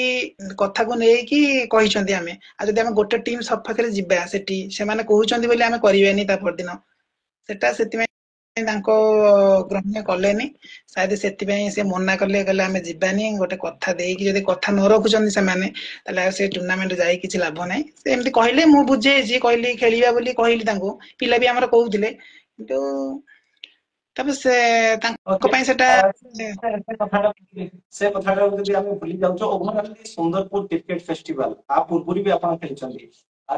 କଥାକୁ ନେଇକି କହିଛନ୍ତି ଆମେ, ଆଉ ଯଦି ଆମେ ଗୋଟେ ଟିମ୍ ସପକ୍ଷରେ ଯିବା ସେଠି ସେମାନେ କହୁଛନ୍ତି ବୋଲି ଆମେ କରିବାନି ତା ପରଦିନ, ସେଟା ସେଥିପାଇଁ ତାଙ୍କ ଗ୍ରହଣୀୟ କଲେନି। ସାୟଦ ସେଥିପାଇଁ ସେ ମନା କଲେ, କହିଲେ ଆମେ ଯିବାନି, ଗୋଟେ କଥା ଦେଇକି ଯଦି କଥା ନ ରଖୁଛନ୍ତି ସେମାନେ ତାହେଲେ ଆଉ ସେ ଟୁର୍ଣ୍ଣାମେଣ୍ଟ ଯାଇ କିଛି ଲାଭ ନାହିଁ। ସେ ଏମିତି କହିଲେ, ମୁଁ ବୁଝେଇଛି, କହିଲି ଖେଳିବା ବୋଲି କହିଲି ତାଙ୍କୁ, ପିଲା ବି ଆମର କହୁଥିଲେ, କିନ୍ତୁ ତାପରେ ସେ ତାଙ୍କ ଓକେ ପାଇଁ ସେଟା ସେ କଥାଟା ଯଦି ଆମେ ଭୁଲି ଯାଉଛୁ ଓଭରାଲି ସୁନ୍ଦରପୁର କ୍ରିକେଟ ଫେଷ୍ଟିଭାଲ ତା ପୂର୍ବରୁ ବି ଆପଣ ଖେଳିଛନ୍ତି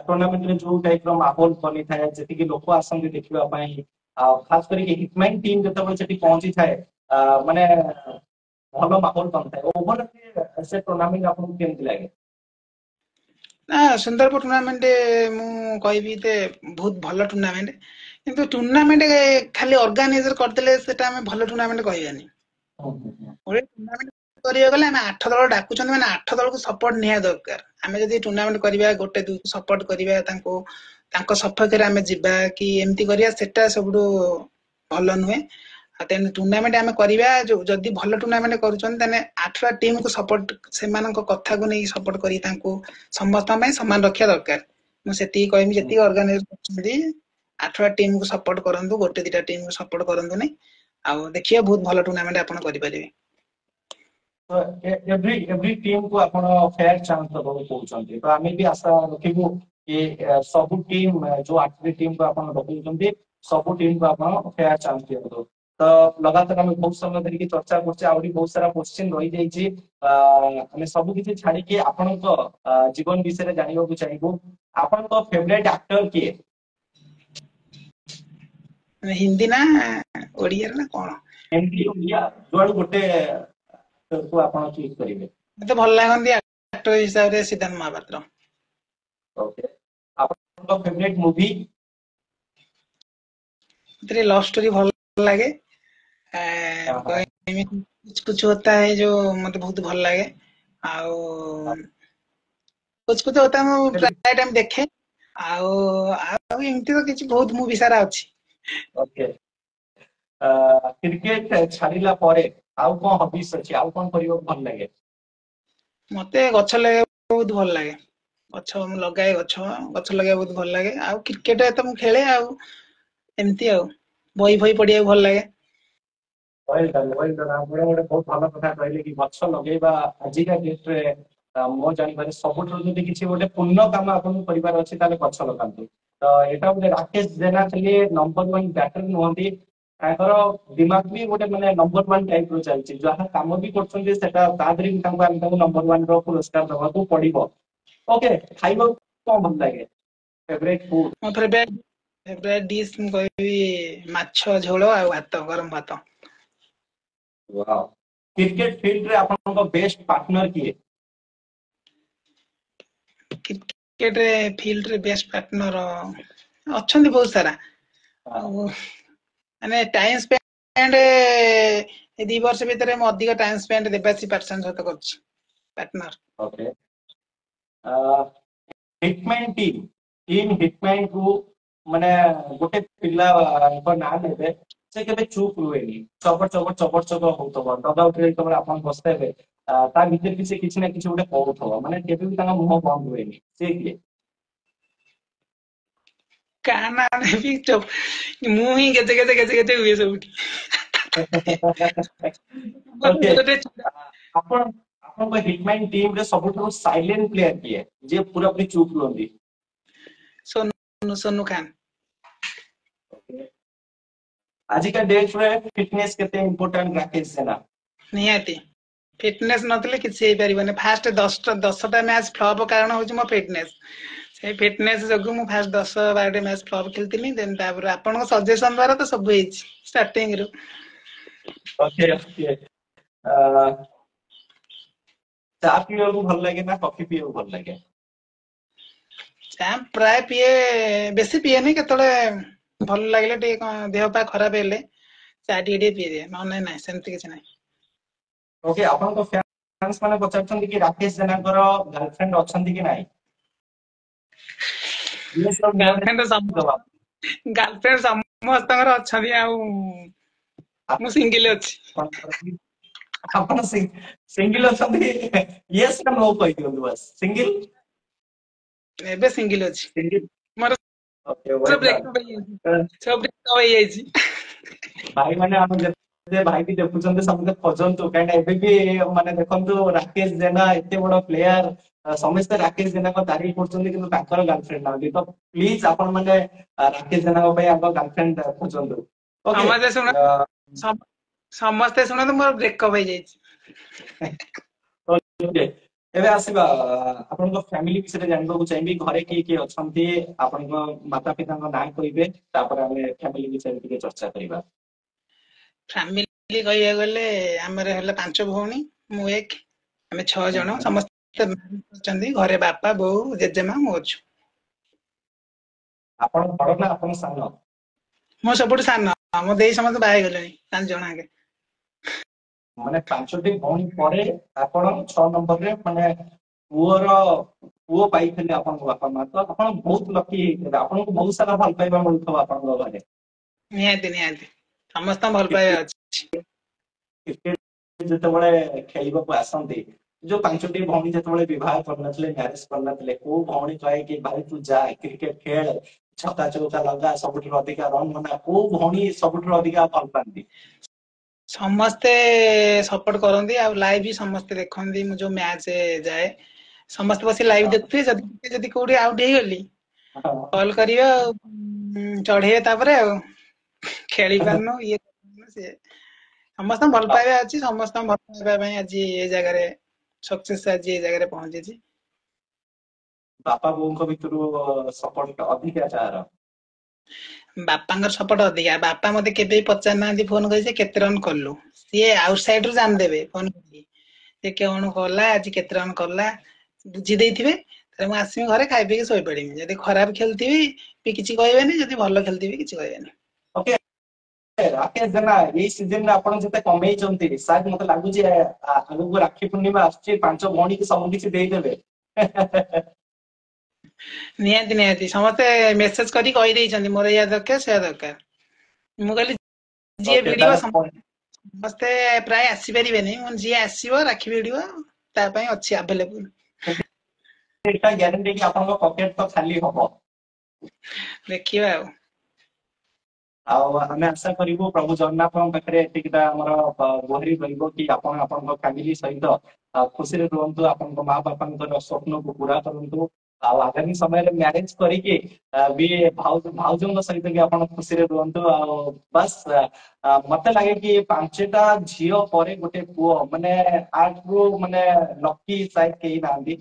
ଟୁର୍ଣ୍ଣାମେଣ୍ଟରେ ଯୋଉ ଟାଇପ ର ମାହୋଲ ବନିଥାଏ, ଯେତିକି ଲୋକ ଆସନ୍ତି ଦେଖିବା ପାଇଁ, ଆଉ ଖାସ କରିକି ହିଟମ୍ୟାନ ଟିମ୍ ଯେତେବେଳେ ସେଠି ପହଞ୍ଚିଥାଏ ମାନେ ଭଲ ମାହୋଲ ବନିଥାଏ। ଓଭରାଲି ସେ ଟୁର୍ଣ୍ଣାମେଣ୍ଟ ଆପଣଙ୍କୁ କେମିତି ଲାଗେ? ନା ସୁନ୍ଦରପୁର ଟୁର୍ଣ୍ଣାମେଣ୍ଟ ମୁଁ କହିବି ଯେ ବହୁତ ଭଲ ଟୁର୍ଣ୍ଣାମେଣ୍ଟ, କିନ୍ତୁ ଟୁର୍ଣ୍ଣାମେଣ୍ଟ ଖାଲି ଅର୍ଗାନାଇଜର କରିଦେଲେ ସେଟା ଆମେ ଭଲ ଟୁର୍ଣ୍ଣାମେଣ୍ଟ କହିବାନି। ଗୋଟେ ଟୁର୍ଣ୍ଣାମେଣ୍ଟ କରିବାକୁ ଗଲେ ଆମେ 8 ଦଳ ଡାକୁଛନ୍ତି ମାନେ 8 ଦଳକୁ ସପୋର୍ଟ ନିହାତି ଦରକାର। ଆମେ ଯଦି ଟୁର୍ଣ୍ଣାମେଣ୍ଟ କରିବା, ଗୋଟେ ଦୁଇକୁ ସପୋର୍ଟ କରିବା, ତାଙ୍କୁ ତାଙ୍କ ସପକ୍ଷରେ ଆମେ ଯିବା କି ଏମିତି କରିବା, ସେଟା ସବୁଠୁ ଭଲ ନୁହେଁ। ଆଉ ତେଣୁ ଟୁର୍ଣ୍ଣାମେଣ୍ଟ ଆମେ କରିବା, ଯଦି ଭଲ ଟୁର୍ଣ୍ଣାମେଣ୍ଟ କରୁଛନ୍ତି ତାହେଲେ 8ଟା ଟିମକୁ ସପୋର୍ଟ, ସେମାନଙ୍କ କଥାକୁ ନେଇ ସପୋର୍ଟ କରି ତାଙ୍କୁ ସମସ୍ତଙ୍କ ପାଇଁ ସମାନ ରଖିବା ଦରକାର। ମୁଁ ସେତିକି କହିବି, ଯେତିକି ଅର୍ଗାନାଇଜ କରୁଛନ୍ତି 8ଟା ଟିମକୁ ସପୋର୍ଟ କରନ୍ତୁ, ଗୋଟେ ଦିଟା ଟିମକୁ ସପୋର୍ଟ କରନ୍ତୁନି। ଆଉ ଦେଖିବେ ବହୁତ ଭଲ ଟୁର୍ଣ୍ଣାମେଣ୍ଟ ଆପଣ କରିପାରିବେ। ଏଭ୍ରି ଟିମ୍ କୁ ଆପଣ ଫେୟାର ଚାନ୍ସ ଦେବାକୁ କହୁଛନ୍ତି, ତ ଆମେ ବି ଆଶା ରଖିବୁ କି ସବୁ ଟିମ୍ ଯୋଉ 8ଟି ଟିମ୍ କୁ ଆପଣ ରଖୁଛନ୍ତି ସବୁ ଟିମ୍ କୁ ଆପଣ ଫେୟାର ଚାନ୍ସ ଦିଅନ୍ତୁ। ତ ଲଗାତାର ଆମେ ବହୁତ ସମୟ ଧରିକି ଚର୍ଚ୍ଚା କରୁଛେ, ଆହୁରି ବହୁତ ସାରା କୋଶ୍ଚିନ୍ ରହିଯାଇଛି, ଆମେ ସବୁ କିଛି ଛାଡିକି ଆପଣଙ୍କ ଜୀବନ ବିଷୟରେ ଜାଣିବାକୁ ଚାହିଁବୁ। ଆପଣଙ୍କ ଫେଭରାଇଟ ଆକ୍ଟର କିଏ? ହିନ୍ଦୀ ନା ଓଡିଆରେ ନା କଣ? ହିନ୍ଦୀ ଓଡିଆ ଯୁଆଡୁ ଗୋଟେ କୁ ଆପଣ ଚୁଜ୍ କରିବେ। ମତେ ଭଲ ଲାଗନ୍ତି ଆକ୍ଟର ହିସାବରେ ସିଦ୍ଧାନ୍ତ ମହାପାତ୍ର। ଓକେ, ଆପଣଙ୍କ ଫେଭରାଇଟ ମୁଭି? ସେଥିରେ ଲଭ ଷ୍ଟୋରି ଭଲ ଲାଗେ, କୁछ କୁछ होता है ଯୋଉ ମତେ ବହୁତ ଭଲ ଲାଗେ। ଆଉ କୁछ କୁछ होता है ମୁଁ ପ୍ରାୟ ଟାଇମ ଦେଖେ। ଆଉ ଆଉ ଏମିତି ତ କିଛି ବହୁତ ମୁଭି ସାରା ଅଛି। ଓକେ, କ୍ରିକେଟ ଛାଡିଲା ପରେ ଆଉ କଣ ହବିସ୍ ଅଛି, ଆଉ କଣ କରିବାକୁ ଭଲ ଲାଗେ? ମତେ ଗଛ ଲଗେଇବାକୁ ବହୁତ ଭଲ ଲାଗେ। ଗଛ ମୁଁ ଲଗାଏ, ଗଛ ଲଗେଇବାକୁ ବହୁତ ଭଲ ଲାଗେ। ଆଉ କ୍ରିକେଟ ତ ମୁଁ ଖେଳେ, ଆଉ ଏମିତି ଆଉ ବହି ଫହି ପଢିବାକୁ ଭଲ ଲାଗେ। ଆପଣ ଗୋଟେ ବହୁତ ଭଲ କଥା କହିଲେ କି ଗଛ ଲଗେଇବା ଆଜିକା ଡେଟରେ ମୋ ଜାଣିବାରେ ସବୁଠାରୁ ଯଦି କିଛି ଗୋଟେ ପୂର୍ଣ୍ଣ କାମ ଆପଣଙ୍କୁ କରିବାର ଅଛି ତାହେଲେ ଗଛ ଲଗାନ୍ତୁ। ତ ଏଇଟା ଗୋଟେ ରାକେଶ ଜେନା ଥିଲେ ନମ୍ବର 1 ବ୍ୟାଟର ନୁହନ୍ତି, ତାଙ୍କର ଦିମାଗ ବି ଗୋଟେ ମାନେ ନମ୍ବର 1 ଟାଇପ ର ଚାଲିଛି, ଯାହା କାମ ବି କରୁଛନ୍ତି ସେଟା ତା ଦେହରେ ବି ତାଙ୍କୁ ଆମେ ତାଙ୍କୁ ନମ୍ବର 1 ର ପୁରସ୍କାର ଦେବାକୁ ପଡିବ। ଓକେ, ଖାଇବାକୁ କଣ ଭଲ ଲାଗେ? Favourite food? ମୋ ଫେଭରାଇଟ ଡିସ୍ ମୁଁ କହିବି ମାଛ ଝୋଳ ଆଉ ଭାତ, ଗରମ ଭାତ। ୱାଓ, କ୍ରିକେଟ ଫିଲ୍ଡରେ ଆପଣଙ୍କ ବେଷ୍ଟ ପାର୍ଟନର କିଏ? କ୍ରିକେଟରେ ଫିଲ୍ଡରେ ବେଷ୍ଟ ପାର୍ଟନର ଅଛନ୍ତି ବହୁତ ସାରା हाँ, ଆଉ ମାନେ ଟାଇମ ସ୍ପେଣ୍ଡ ଏ 2 ବର୍ଷ ଭିତରେ ମୁଁ ଅଧିକ ଟାଇମ ସ୍ପେଣ୍ଡ ଦେବାଶୀ ପାର୍ସନ ସହିତ କରୁଛି partner. Okay. Hitman team hitman को माने गोटे पिला को ना लेबे से केबे चुप रुएनी चबर चबर चबर चबर होतबो डग आउट रे तमरा अपन बसतेबे ता भीतर किछि ना किछि गोटे कहउथबो माने केबे भी तांगा मुंह बंद हुएनी से किए କାନା ନେବି ମୁଁ ହିଁ କେତେ କେତେ କେତେ କେତେ ହୁଏ ସବୁଠି। ओके। ଗୋଟେ ଆପଣ ଆପଣଙ୍କ ହିଟମैन टीम रे सबठो साइलेंट प्लेयर किए जे पूरा पूरी चुप रुहंदी। सोनू सोनू खान। आजिका डेट रे फिटनेस केते इंपोर्टेंट राकेश जेना ନିହାତି ଫିଟନେସ୍ ନଥିଲେ କିଛି ହେଇପାରିବନି। ଫାଷ୍ଟ 10ଟା ମ୍ୟାଚ୍ ଫ୍ଲପ୍ କାରଣ ହଉଛି ମୋ ଫିଟନେସ୍। ସେଇ ଫିଟନେସ୍ ଯୋଗୁ ମୁଁ ଫାଷ୍ଟ 10-12ଟି ମ୍ୟାଚ୍ ଫ୍ଲପ୍ ଖେଳିଥିଲି। ଦେନ୍ ତାପରେ ଆପଣଙ୍କ ସଜେସନ ଦ୍ୱାରା ତ ସବୁ ହେଇଛି ଷ୍ଟାର୍ଟିଂ ରୁ। Okay okay. ଚା ପିଇବାକୁ ଭଲ ଲାଗେ ନା କଫି ପିଇବାକୁ ଭଲ ଲାଗେ? ଚା ପ୍ରାୟ ପିଏ, ବେଶୀ ପିଏନି। କେତେବେଳେ ଭଲ ଲାଗିଲେ ଟିକେ କଣ ଦେହ ପା ଖରାପ ହେଲେ ଚା ଟିକେ ଟିକେ ପିଇଦିଏ, ନହେଲେ ନାହିଁ ସେମିତି କିଛି ନାହିଁ। ଓକେ, ଆପଣଙ୍କ ଫ୍ୟାନ୍ସ ମାନେ ପଚାରୁଛନ୍ତି କି ରାକେଶ ଜେନାଙ୍କର ଗାର୍ଲଫ୍ରେଣ୍ଡ ଅଛନ୍ତି କି ନାହିଁ? Yes or no ରେ ଗାର୍ଲଫ୍ରେଣ୍ଡ ଜବାବ। ସମସ୍ତଙ୍କର ଅଛନ୍ତି, ଆଉ ମୁଁ ସିଙ୍ଗଲ ଅଛି। ଆପଣଙ୍କର ଆପଣ ସିଙ୍ଗଲ ଅଛନ୍ତି? ୟେସ୍ ନା ନୋ କହିଦିଅନ୍ତୁ ବାସ୍। ସିଙ୍ଗଲ ଏବେ ସିଙ୍ଗଲ ଅଛି। ସିଙ୍ଗଲ ମୋର ଓକେ ସବୁ ୱେଲ୍ ବ୍ରେକଅପ୍ ହେଇଯାଇଛି, ଡନ୍। ସବୁ ବ୍ରେକଅପ୍ ହେଇଯାଇଛି। ଭାଇ ମାନେ ଆମେ ଯେତେ ଭାଇ ବି ଦେଖୁଛନ୍ତି ସମସ୍ତେ ଖୋଜନ୍ତୁ, କାହିଁକି ଏବେ ବି ମାନେ ଦେଖନ୍ତୁ ରାକେଶ ଜେନା ଏତେ ବଡ ପ୍ଲେୟାର, ସମସ୍ତେ ରାକେଶ ଜେନାଙ୍କ ତାରିଫ କରୁଛନ୍ତି କିନ୍ତୁ ତାଙ୍କର ଗାର୍ଲଫ୍ରେଣ୍ଡ ନାହାନ୍ତି। ତ ପ୍ଲିଜ ଆପଣ ମାନେ ରାକେଶ ଜେନାଙ୍କ ପାଇଁ ଆମ ଗାର୍ଲଫ୍ରେଣ୍ଡ ଖୋଜନ୍ତୁ। ଓକେ ସମସ୍ତେ ଶୁଣ, ସମସ୍ତେ ଶୁଣନ୍ତୁ, ମୋର ବ୍ରେକଅପ୍ ହେଇଯାଇଛି। ଓକେ, ଏବେ ଆସିବା ଆପଣଙ୍କ ଫ୍ୟାମିଲି ବିଷୟରେ ଜାଣିବାକୁ ଚାହିଁବି। ଘରେ କିଏ କିଏ ଅଛନ୍ତି? ଆପଣଙ୍କ ମାତା ପିତାଙ୍କ ନାଁ କହିବେ, ତାପରେ ଆମେ ଫ୍ୟାମିଲି ବିଷୟରେ ଟିକେ ଚର୍ଚ୍ଚା କରିବା। ଫ୍ୟାମିଲି କହିବାକୁ ଗଲେ ଆମର ହେଲା 5 ଭଉଣୀ, ମୁଁ ଏକ, ଆମେ 6 ଜଣ। ସମସ୍ତେ ଅଛନ୍ତି ଘରେ, ବାପା ବୋଉ ଜେଜେମା ମୁଁ ଅଛୁ। ଆପଣ ବଡ ନା ଆପଣ ସାନ? ମୁଁ ସବୁଠୁ ସାନ, ମୋ ଦେଇ ସମସ୍ତେ ବାହା ହେଇଗଲେଣି 5 ଜଣ ଆଗେ। ମାନେ 5ଟି ଭଉଣୀ ପରେ ଆପଣ 6 ନମ୍ବରରେ ମାନେ ପୁଅ ପାଇଥିଲେ ଆପଣଙ୍କ ବାପା ମା, ତ ଆପଣ ବହୁତ ଲକି ହେଇଥିବେ। ଆପଣଙ୍କୁ ବହୁତ ସାରା ଭଲ ପାଇବା ମିଳୁଥିବ ଆପଣଙ୍କ ଘରେ। ନିହାତି ନିହାତି ସମସ୍ତଙ୍କ ଭଲ ପାଇବା ଅଛି। କ୍ରିକେଟ ଯେତେବେଳେ ଖେଳିବାକୁ ଆସନ୍ତି, ଯୋଉ 5ଟି ଭଉଣୀ ଯେତେବେଳେ ବିବାହ କରିନଥିଲେ, ମ୍ୟାରେଜ କରିନଥିଲେ, କୋଉ ଭଉଣୀ କହେ କି ଭାଇ ତୁ ଯା କ୍ରିକେଟ ଖେଳ, ଛକା ଚୌକା ଲଗା, ସବୁଠାରୁ ଅଧିକା ରନ୍ ବନା, କୋଉ ଭଉଣୀ ସବୁଠାରୁ ଅଧିକା ଭଲ ପାଆନ୍ତି? ସମସ୍ତେ ସପୋର୍ଟ କରନ୍ତି, ଆଉ ଲାଇଭ୍ ବି ସମସ୍ତେ ଦେଖନ୍ତି। ମୁଁ ଯୋଉ ମ୍ୟାଚ୍ ଯାଏ ସମସ୍ତେ ବସି ଲାଇଭ୍ ଦେଖୁଥିବେ। ଯଦି କୋଉଠି ଆଉଟ ହେଇଗଲି କଲ୍ କରିବେ ଆଉ ଚଢେଇବେ ତାପରେ ଆଉ ଖେଳି ପାରୁନୁ ଇଏ ସିଏ। ସମସ୍ତଙ୍କ ଭଲ ପାଇବା ଅଛି, ସମସ୍ତଙ୍କ ଭଲ ପାଇବା ପାଇଁ ଆଜି ଏ ଜାଗାରେ ସକ୍ସେସ୍, ଆଜି ଏ ଜାଗାରେ ପହଞ୍ଚିଛି। ବାପା ବୋଉଙ୍କ ଭିତରୁ ସପୋର୍ଟ ଅଧିକା କାହାର? ବାପାଙ୍କର ସପୋର୍ଟ ଅଧିକା। ବାପା ମତେ କେବେ ବି ପଚାରି ନାହାନ୍ତି ଫୋନ କରି କେତେ ରନ୍ କଲୁ। ସିଏ ଆଉଟ ସାଇଡ ରୁ ଜାଣିଦେବେ ଫୋନ କରିକି ସେ କଣ କଲା, ଆଜି କେତେ ରନ୍ କଲା ବୁଝି ଦେଇଥିବେ। ମୁଁ ଆସିବି ଘରେ ଖାଇ ପିଇକି ଶୋଇପଡିବି। ଯଦି ଖରାପ ଖେଳିଥିବି ବି କିଛି କହିବେନି, ଯଦି ଭଲ ଖେଳିଥିବି କିଛି କହିବେନି। ଓକେ ରାକେଶ ଜେନା, ଏଇ ସିଜନରେ ଆପଣ ଯେତେ କମେଇଛନ୍ତି, ସାୟଦ ମତେ ଲାଗୁଛି ଆଗକୁ ରାକ୍ଷୀ ପୂର୍ଣ୍ଣିମା ଆସୁଛି, 5 ଭଉଣୀକି ସବୁ କିଛି ଦେଇଦେବେ। ନିହାତି ନିହାତି ସମସ୍ତେ ମେସେଜ କରି କହିଦେଇଛନ୍ତି ମୋର ଏଇଆ ଦରକାର ସେଇଆ ଦରକାର। ମୁଁ କହିଲି ଯିଏ ଓକେ ଭିଡିଓ ସମସ୍ତେ ପ୍ରାୟ ଆସିପାରିବେନି, ଯିଏ ଆସିବ ରାକ୍ଷୀ ଭିଡିଓ ତା ପାଇଁ ଅଛି ଆଭେଲେବୁଲ। ଏଟା ଗ୍ୟାରେଣ୍ଟି କି ଆପଣଙ୍କ ପକେଟ ତ ଖାଲି ହବ। ଦେଖିବା ଆଉ। ଆଉ ଆମେ ଆଶା କରିବୁ ପ୍ରଭୁ ଜଗନ୍ନାଥଙ୍କ ପାଖରେ ଏତିକିଟା ଆମର ଗୁହାରି ରହିବ କି ଆପଣ ଆପଣଙ୍କ ଫ୍ୟାମିଲି ସହିତ ଖୁସିରେ ରୁହନ୍ତୁ, ଆପଣଙ୍କ ମା ବାପାଙ୍କର ସ୍ୱପ୍ନକୁ ପୁରା କରନ୍ତୁ। ଆଉ ଆଗାମୀ ସମୟରେ ମ୍ୟାରେଜ କରିକି ବି ଭାଉଜଙ୍କ ସହିତ ବି ଆପଣ ଖୁସିରେ ରୁହନ୍ତୁ। ଆଉ ବାସ୍ ମତେ ଲାଗେ କି 5ଟା ଝିଅ ପରେ ଗୋଟେ ପୁଅ, ମାନେ ଆଠରୁ ମାନେ ଲକି ସାୟଦ କେହି ନାହାନ୍ତି।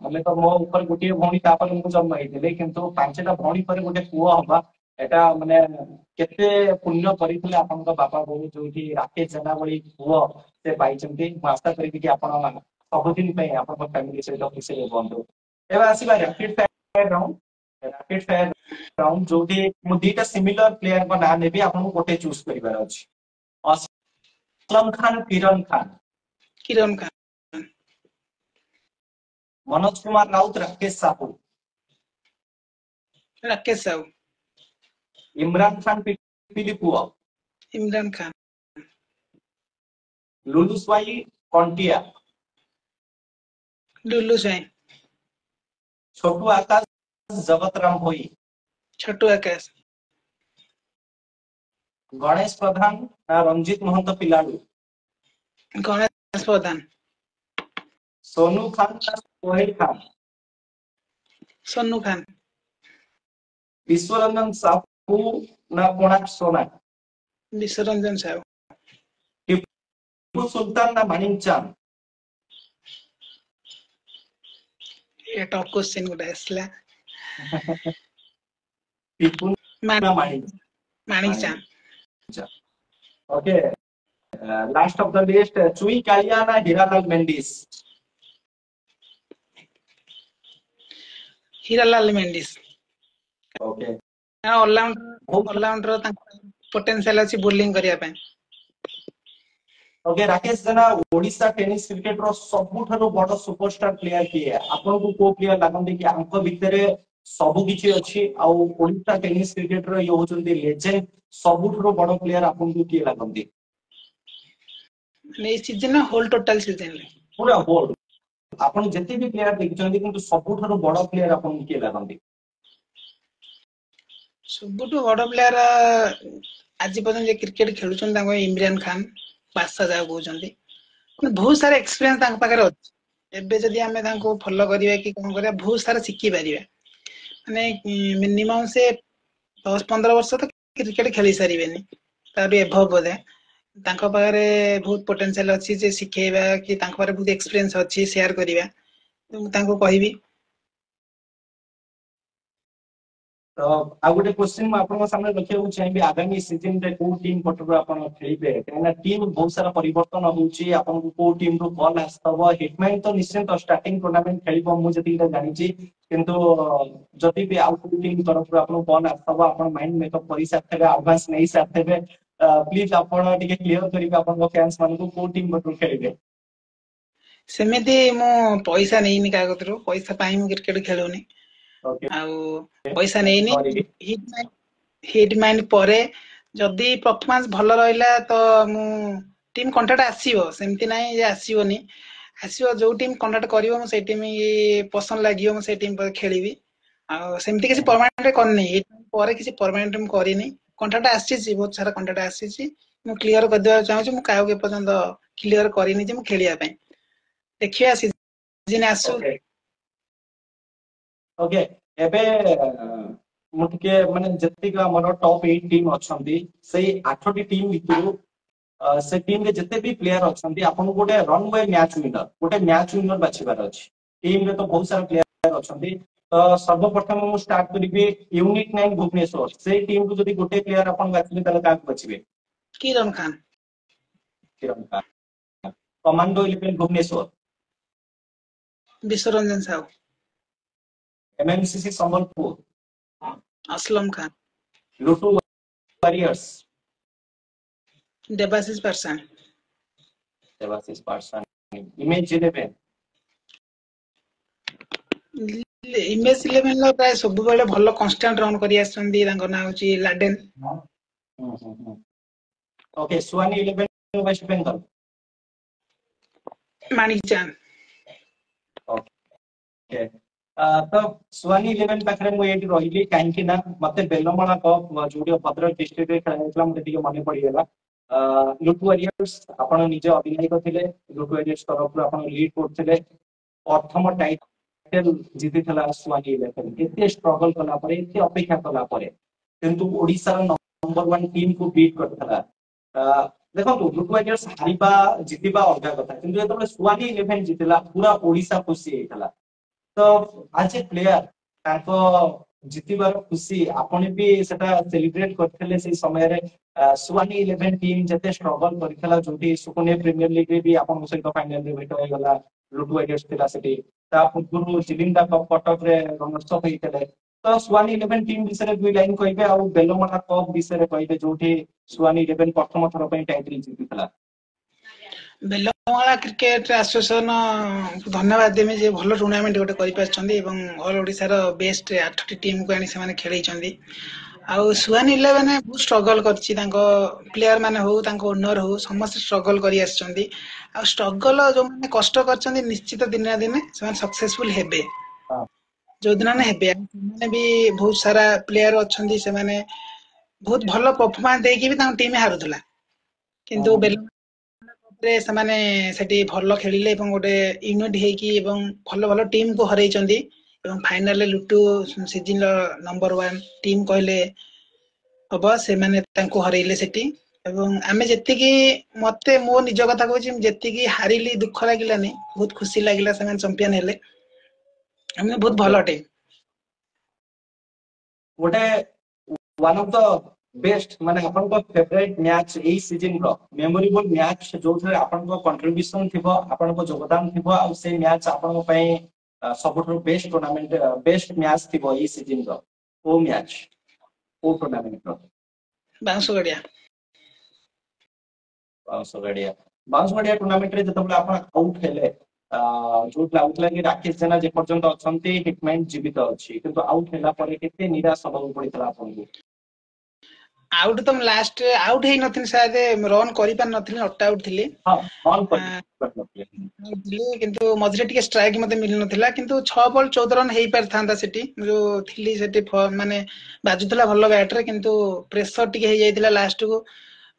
ଆମେ ତ ମୋ ଉପରେ ଗୋଟିଏ ଭଉଣୀ, ତାପରେ ମୁଁ ଜନ୍ମ ହେଇଥିଲି, କିନ୍ତୁ 5ଟା ଭଉଣୀ ପରେ ଗୋଟେ ପୁଅ ହବା, ଏଟା ମାନେ କେତେ ପୁଣ୍ୟ କରିଥିଲେ ଆପଣଙ୍କ ବାପା ବୋଉ, ଯୋଉଠି ରାକେଶ ଜେନା ଭଳି ପୁଅ ସେ ପାଇଛନ୍ତି। ମୁଁ ଆଶା କରିବି କି ଆପଣ ସବୁଦିନ ପାଇଁ ଆପଣଙ୍କ ଫ୍ୟାମିଲି ସହିତ ଖୁସିରେ ରୁହନ୍ତୁ। ଏବେ ଆସିବା rapid fire round. Rapid fire round जोटी मु दीटा सिमिलर प्लेयर को नाम नेबी आपन गोटे चूज करिवार अछि असलम खान किरण खान किरण खान, मनोज कुमार राउत राकेश साहू राकेश साहू, इमरान खान पिपीली पुआ इमरान खान, लुलु स्वाई कंटिया लुल्लू साइन, छोटू आकाश जगत राम भोई छोटू आकाश, गणेश प्रधान रंजीत महंत पिलाडू गणेश प्रधान, सोनू खान सोहेल खान सोनू खान, विश्वरंजन साहू ना कोणार्क सोना विश्वरंजन साहू, टीपू सुल्तान ना मानिक चांद ये टॉप क्वेश्चन गुडा आसला टीपू ना Manik Manik Chand, Chand okay last of the list चुई कालिया ना Hiralal Mendis Hiralal Mendis, okay allrounder potential अछि बोलिंग करिया ପାଇଁ। Okay Rakesh Jena Odisha tennis cricket रो सबुठारो बड़ सुपरस्टार प्लेयर किए आपन को प्लेयर लागंदी कि अंक भितरे सब किछि अछि आ ओडिशा टेनिस क्रिकेट रो यो होचंदी लेजेंड सबुठारो बड़ प्लेयर आपन को किए लागंदी ने सीजन होल टोटल सीजन ले पूरा होल आपन जति भी प्लेयर देखिचंदी किंतु सबुठारो बड़ प्लेयर आपन किए लागंदी सबुठु बड़ प्लेयर आज पर्यंत जे क्रिकेट खेलुछन ताको इमरान खान बादशाह जा कहउछंदी बहुत सारा एक्सपीरियंस ताଙ୍କ पाखरे अछि एबे जदी हमें ताको फॉलो करिया कि कोन करिया बहुत सारा सिखि परिबा माने मिनिमम से 10-15 वर्ष तक क्रिकेट खेली सारिबेनी ताबे एभव बोधे ताଙ୍କ पाखरे बहुत पोटेंशियल अछि जे सिखेबा कि ताଙ୍କ पाखरे बहुत एक्सपीरियंस अछि शेयर करिबा मु ताको कहिबी तो आ गोटे क्वेश्चन मैं आपन सामने रखियो चाहिबे आगामी सीजन रे को टीम पटरो आपन खेलिबे काना टीम बहुत सारा परिवर्तन होउची आपन को टीम रो कॉल आस्तव हिटमैन तो निश्चित स्टार्टिंग टूर्नामेंट खेलिबो मु जति जानि छी किंतु जति भी आउट टीम तरफ आपन कॉल आस्तव आपन माइंड मेकअप करि साथबे एडवांस नै साथबे प्लीज आपन टिके क्लियर करिबे आपन फैंस मान को टीम पटरो खेलिबे सेमेती मु पैसा नेइनी का कतरो पैसा पाई मु क्रिकेट खेलुनी ओके आउ पैसा नेइनी सॉरी हिट माइंड परे जदी परफॉर्मेंस भलो रहइला तो मु टीम कांटेक्ट आसीबो सेमती नै जे आसीबोनी आसीबो जो टीम कांटेक्ट करिवो मु से टीम पसंद लागियो मु से टीम पर खेलिबी आ सेमती किसी परमानेंट करनी हिट परे किसी परमानेंट मु करिनी कांटेक्ट आसीची बहुत सारा कांटेक्ट आसीची मु क्लियर कर देबा चाहू छी मु कायो के पसंद क्लियर करिनी जे मु खेलिया पय देखिया सीजन आसु ओके ओके एबे मुटके माने जति का हमर टॉप 8 टीम अछंती सेही 8 टी टीम भितरु से टीम रे जते भी प्लेयर अछंती आपन गोटे रन बाय मैच विनर गोटे मैच विनर बाछिबार अछि टीम रे तो बहुत सारा प्लेयर अछंती तो सर्वप्रथम मु स्टार्ट करिबे यूनिट 9 भुवनेश्वर से टीम को जदी गोटे प्लेयर आपन बाछिबे तले का बाछिबे किरण खान कमांडो 11 भुवनेश्वर विश्वरंजन साहू एमएमसीसी संबलपुर असलम खान लुटू वॉरियर्स देवाशीष परसान इमेज 11 इमेज 11 लो प्राय सब बेले भलो कांस्टेंट रन करि आछंदी तांको ना होची लाडेन ओके सुवानी 11 वेस्ट बंगाल मानिक चांद ओके तो सुवानी 11 पाखरे मु एटी रहिली काहेकि ना मते बेलमणा कप जोडी भद्रक डिस्ट्रिक्ट रे खेलाइतला मते टिके मने पड़ी गेला लुटू वॉरियर्स आपण निजे अधिनायक थिले लुटू वॉरियर्स तरफ आपण लीड करथिले प्रथम टाइटल जीतिथला सुवानी 11 केते स्ट्रगल कला परे एते अपेक्षा कला परे किंतु ओडिसा नंबर 1 टीम को बीट करथला देखो लुटू वॉरियर्स हारिबा जीतिबा अलगा कथा किंतु जेतबे सुवानी 11 जीतिला पूरा ओडिसा खुशी हेतला तो आज ए प्लेयर ताको जितिबार खुशी आपण भी सेटा सेलिब्रेट करथिले से समय रे सुवानी 11 टीम जते स्ट्रगल करथिला जोटी सुकुने प्रीमियर लीग रे भी आपण सहित फाइनल रे भेट होय गला लुटू वॉरियर्स थिला सेठी ता पूर्व जिलिंदा कप कटक रे रनर्स होइतले तो स्वान 11 टीम विषय दुई लाइन कहबे आ बेलमणा कप विषय कहबे जोठी स्वान 11 प्रथम थर पई टाइटल जीतितला। ବେଲମାଳା କ୍ରିକେଟ ଆସୋସିଏସନ ଧନ୍ୟବାଦ ଦେମି ଯେ ଭଲ ଟୁର୍ଣ୍ଣାମେଣ୍ଟ ଗୋଟେ କରିପାରିଛନ୍ତି ଏବଂ ଅଲ ଓଡିଶାର ବେଷ୍ଟ 8ଟି ଟିମକୁ ଆଣି ସେମାନେ ଖେଳେଇଛନ୍ତି। ଆଉ ସୁଆନ 11 ବହୁତ ଷ୍ଟ୍ରଗଲ କରିଛି, ତାଙ୍କ ପ୍ଲେୟାର ମାନେ ହଉ ତାଙ୍କ ଓନର ହଉ ସମସ୍ତେ ଷ୍ଟ୍ରଗଲ କରି ଆସିଛନ୍ତି। ଆଉ ଷ୍ଟ୍ରଗଲ ଯୋଉମାନେ କଷ୍ଟ କରିଛନ୍ତି ନିଶ୍ଚିତ ଦିନେ ନା ଦିନେ ସେମାନେ ସକ୍ସେସଫୁଲ ହେବେ। हां ଯୋଉଦିନ ନା ହେବେ ସେମାନେ ବି ବହୁତ ସାରା ପ୍ଲେୟାର ଅଛନ୍ତି, ସେମାନେ ବହୁତ ଭଲ ପରଫର୍ମାନ୍ସ ଦେଇକି ବି ତାଙ୍କ ଟିମ ହାରୁଥିଲା, କିନ୍ତୁ हां ରେ ସେମାନେ ସେଠି ଭଲ ଖେଳିଲେ ଏବଂ ଗୋଟେ ୟୁନିଟ ହେଇକି ଏବଂ ଭଲ ଭଲ ଟିମକୁ ହରେଇଛନ୍ତି ଏବଂ ଫାଇନାଲରେ ଲୁଟୁ ସିଜିନର ନମ୍ବର 1 ଟିମ୍ କହିଲେ ହବ, ସେମାନେ ତାଙ୍କୁ ହରେଇଲେ ସେଠି। ଏବଂ ଆମେ ଯେତିକି ମତେ ମୋ ନିଜ କଥା କହୁଛି, ମୁଁ ଯେତିକି ହାରିଲି ଦୁଃଖ ଲାଗିଲାନି, ବହୁତ ଖୁସି ଲାଗିଲା ସେମାନେ ଚମ୍ପିୟନ ହେଲେ। ଆମେ ବହୁତ ओके ଭଲ ଟିମ୍। गोटे वन ऑफ द बेस्ट माने आपन को फेवरेट मैच ए सीजन रो मेमोरेबल मैच जो थे आपन को कंट्रीब्यूशन थिबो, आपन को योगदान थिबो आ से मैच आपन को पई सबठो बेस्ट टूर्नामेंट बेस्ट मैच थिबो ए सीजन रो ओ मैच ओ टूर्नामेंट रो ବାଉଁଶଗଡିଆ बाउंसवाड़िया बाउंसवाड़िया टूर्नामेंट रे जतबले आपन आउट हेले जो लाउटला कि राकेश जेना जे पर्यंत अछंती हिटमैन जीवित अछि किंतु आउट हेला परे केते निराश होबो पड़ितला आपन को। ଆଉଟ ତ ମୁଁ ଲାଷ୍ଟ ଆଉଟ ହେଇ ନଥିଲି, ସାୟଦ ରନ୍ କରିପାରି ନଥିଲି, ନଟ୍ ଆଉଟ ଥିଲି। हां ऑन ଆ, पर ଥିଲି, କିନ୍ତୁ ମଝିରେ ଟିକେ ଷ୍ଟ୍ରାଇକ ମତେ ମିଳିନଥିଲା, କିନ୍ତୁ 6 ବଲ୍ 14 ରନ୍ ହେଇପାରିଥାନ୍ତା ସେଠି। ମୁଁ ଯୋଉ ଥିଲି ସେଠି ମାନେ ବାଜୁଥିଲା ଭଲ ବ୍ୟାଟରେ, କିନ୍ତୁ ପ୍ରେସର ଟିକେ ହେଇଯାଇଥିଲା ଲାଷ୍ଟକୁ।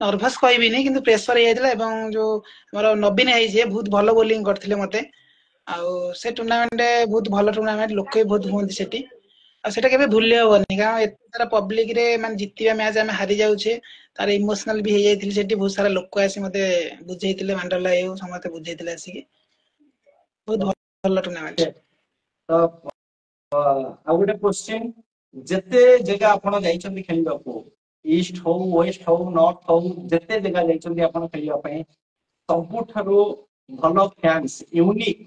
ନର୍ଭସ କହିବିନି କିନ୍ତୁ ପ୍ରେସର ହେଇଯାଇଥିଲା ଏବଂ ଯୋଉ ଆମର ନବୀନ ଭାଇ ଯିଏ ବହୁତ ଭଲ ବୋଲିଂ କରିଥିଲେ ମତେ। ଆଉ ସେ ଟୁର୍ଣ୍ଣାମେଣ୍ଟ ବହୁତ ଭଲ ଟୁର୍ଣ୍ଣାମେଣ୍ଟ, ଲୋକ ବି ବହୁତ ହୁଅନ୍ତି ସେଠି। ଆଉ ସେଟା କେବେ ଭୁଲି ହବନି, କାରଣ ଏତେ ସାରା ପବ୍ଲିକ ରେ ମାନେ ଜିତିବା ମ୍ୟାଚ ଆମେ ହାରି ଯାଉଛେ, ତାର ଇମୋସନାଲ ବି ହେଇଯାଇଥିଲି ସେଠି। ବହୁତ ସାରା ଲୋକ ଆସି ମତେ ବୁଝେଇଥିଲେ, ମାଣ୍ଡଲା ହେଉ ସମସ୍ତେ ବୁଝେଇଥିଲେ ଆସିକି। ବହୁତ ଭଲ ଟୁର୍ଣ୍ଣାମେଣ୍ଟ। ତ ଆଉ ଗୋଟେ क्वेश्चन ଯେତେ ଜାଗା ଆପଣ ଯାଇଛନ୍ତି ଖେଳିବାକୁ, ଇଷ୍ଟ ହଉ ୱେଷ୍ଟ ହଉ ନର୍ଥ ହଉ ଯେତେ ଜାଗା ଯାଇଛନ୍ତି ଆପଣ ଖେଳିବା ପାଇଁ, ସବୁଠାରୁ ଭଲ ଫ୍ୟାନ୍ସ ୟୁନିକ୍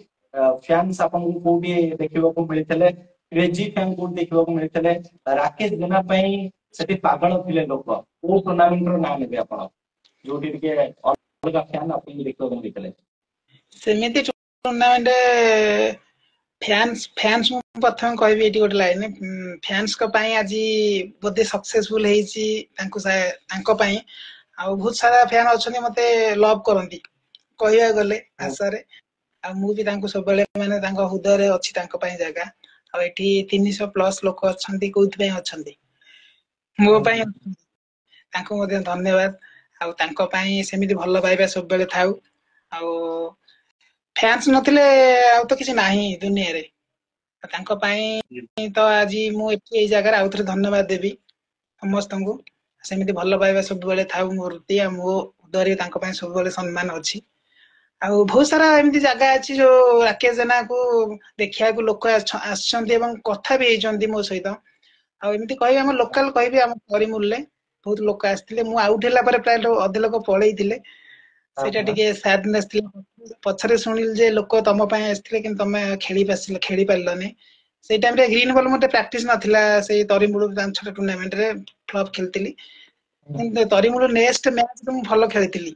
ଫ୍ୟାନ୍ସ ଆପଣଙ୍କୁ କୋଉଠି ଦେଖିବାକୁ ମିଳିଥିଲେ? କ୍ରେଜି ଫ୍ୟାନ୍ କୋଉଠି ଦେଖିବାକୁ ମିଳିଥିଲେ? ରାକେଶ ଜେନା ପାଇଁ ସେଠି ପାଗଳ ଥିଲେ ଲୋକ, କୋଉ ଟୁର୍ଣ୍ଣାମେଣ୍ଟ ର ନାଁ ନେବେ ଆପଣ ଯୋଉଠି ଟିକେ ଅଲଗା ଫ୍ୟାନ୍ ଆପଣଙ୍କୁ ଦେଖିବାକୁ ମିଳିଥିଲେ? ସେମିତି ଟୁର୍ଣ୍ଣାମେଣ୍ଟ ଫ୍ୟାନ୍ସ ମୁଁ ପ୍ରଥମେ କହିବି ଏଇଠି ଗୋଟେ ଲାଇନ, ଫ୍ୟାନ୍ସଙ୍କ ପାଇଁ ଆଜି ବୋଧେ ସକ୍ସେସଫୁଲ ହେଇଛି ତାଙ୍କ ପାଇଁ। ଆଉ ବହୁତ ସାରା ଫ୍ୟାନ୍ ଅଛନ୍ତି ମତେ ଲଭ୍ କରନ୍ତି କହିବାକୁ ଗଲେ ଭାଷାରେ, ଆଉ ମୁଁ ବି ତାଙ୍କୁ ସବୁବେଳେ ମାନେ ତାଙ୍କ ହୃଦୟରେ ଅଛି ତାଙ୍କ ପାଇଁ ଜାଗା। ଆଉ ଏଠି 300+ ଲୋକ ଅଛନ୍ତି, କୋଉଥିପାଇଁ ଅଛନ୍ତି? ମୋ ପାଇଁ ଅଛନ୍ତି। ତାଙ୍କୁ ମଧ୍ୟ ଧନ୍ୟବାଦ। ଆଉ ତାଙ୍କ ପାଇଁ ସେମିତି ଭଲ ପାଇବା ସବୁବେଳେ ଥାଉ। ଆଉ ଫ୍ୟାନ୍ସ ନଥିଲେ ଆଉ ତ କିଛି ନାହିଁ ଦୁନିଆରେ। ତାଙ୍କ ପାଇଁ ତ ଆଜି ମୁଁ ଏଇ ଜାଗାରେ ଆଉଥରେ ଧନ୍ୟବାଦ ଦେବି ସମସ୍ତଙ୍କୁ। ସେମିତି ଭଲ ପାଇବା ସବୁବେଳେ ଥାଉ ମୋ ହୃଦୟ, ଆଉ ମୋ ହୃଦୟରେ ତାଙ୍କ ପାଇଁ ସବୁବେଳେ ସମ୍ମାନ ଅଛି। ଆଉ ବହୁତ ସାରା ଏମିତି ଜାଗା ଅଛି ଯୋଉ ରାକେଶ ଜେନାକୁ ଦେଖିବାକୁ ଲୋକ ଆସିଛନ୍ତି ଏବଂ କଥା ବି ହେଇଛନ୍ତି ମୋ ସହିତ। ଆଉ ଏମିତି କହିବି ଆମ ଲୋକାଲ କହିବି ଆମ ପରିମୂଳରେ ବହୁତ ଲୋକ ଆସିଥିଲେ। ମୁଁ ଆଉଟ ହେଲା ପରେ ପ୍ରାୟ ଅଧେ ଲୋକ ପଳେଇଥିଲେ, ସେଇଟା ଟିକେ ସାଡନେସ୍ ଥିଲା। ପଛରେ ଶୁଣିଲି ଯେ ଲୋକ ତମ ପାଇଁ ଆସିଥିଲେ କିନ୍ତୁ ତମେ ଖେଳି ପାରିଲନି। ସେଇ ଟାଇମରେ ଗ୍ରୀନ ବଲ୍ ମତେ ପ୍ରାକ୍ଟିସ ନଥିଲା, ସେଇ ତରିମୁଳ 5-6 ଟୁର୍ଣ୍ଣାମେଣ୍ଟରେ ଫ୍ଲପ୍ ଖେଳିଥିଲି। କିନ୍ତୁ ତରିମୁଳ ନେକ୍ସଟ ମ୍ୟାଚ୍ ମୁଁ ଭଲ ଖେଳିଥିଲି।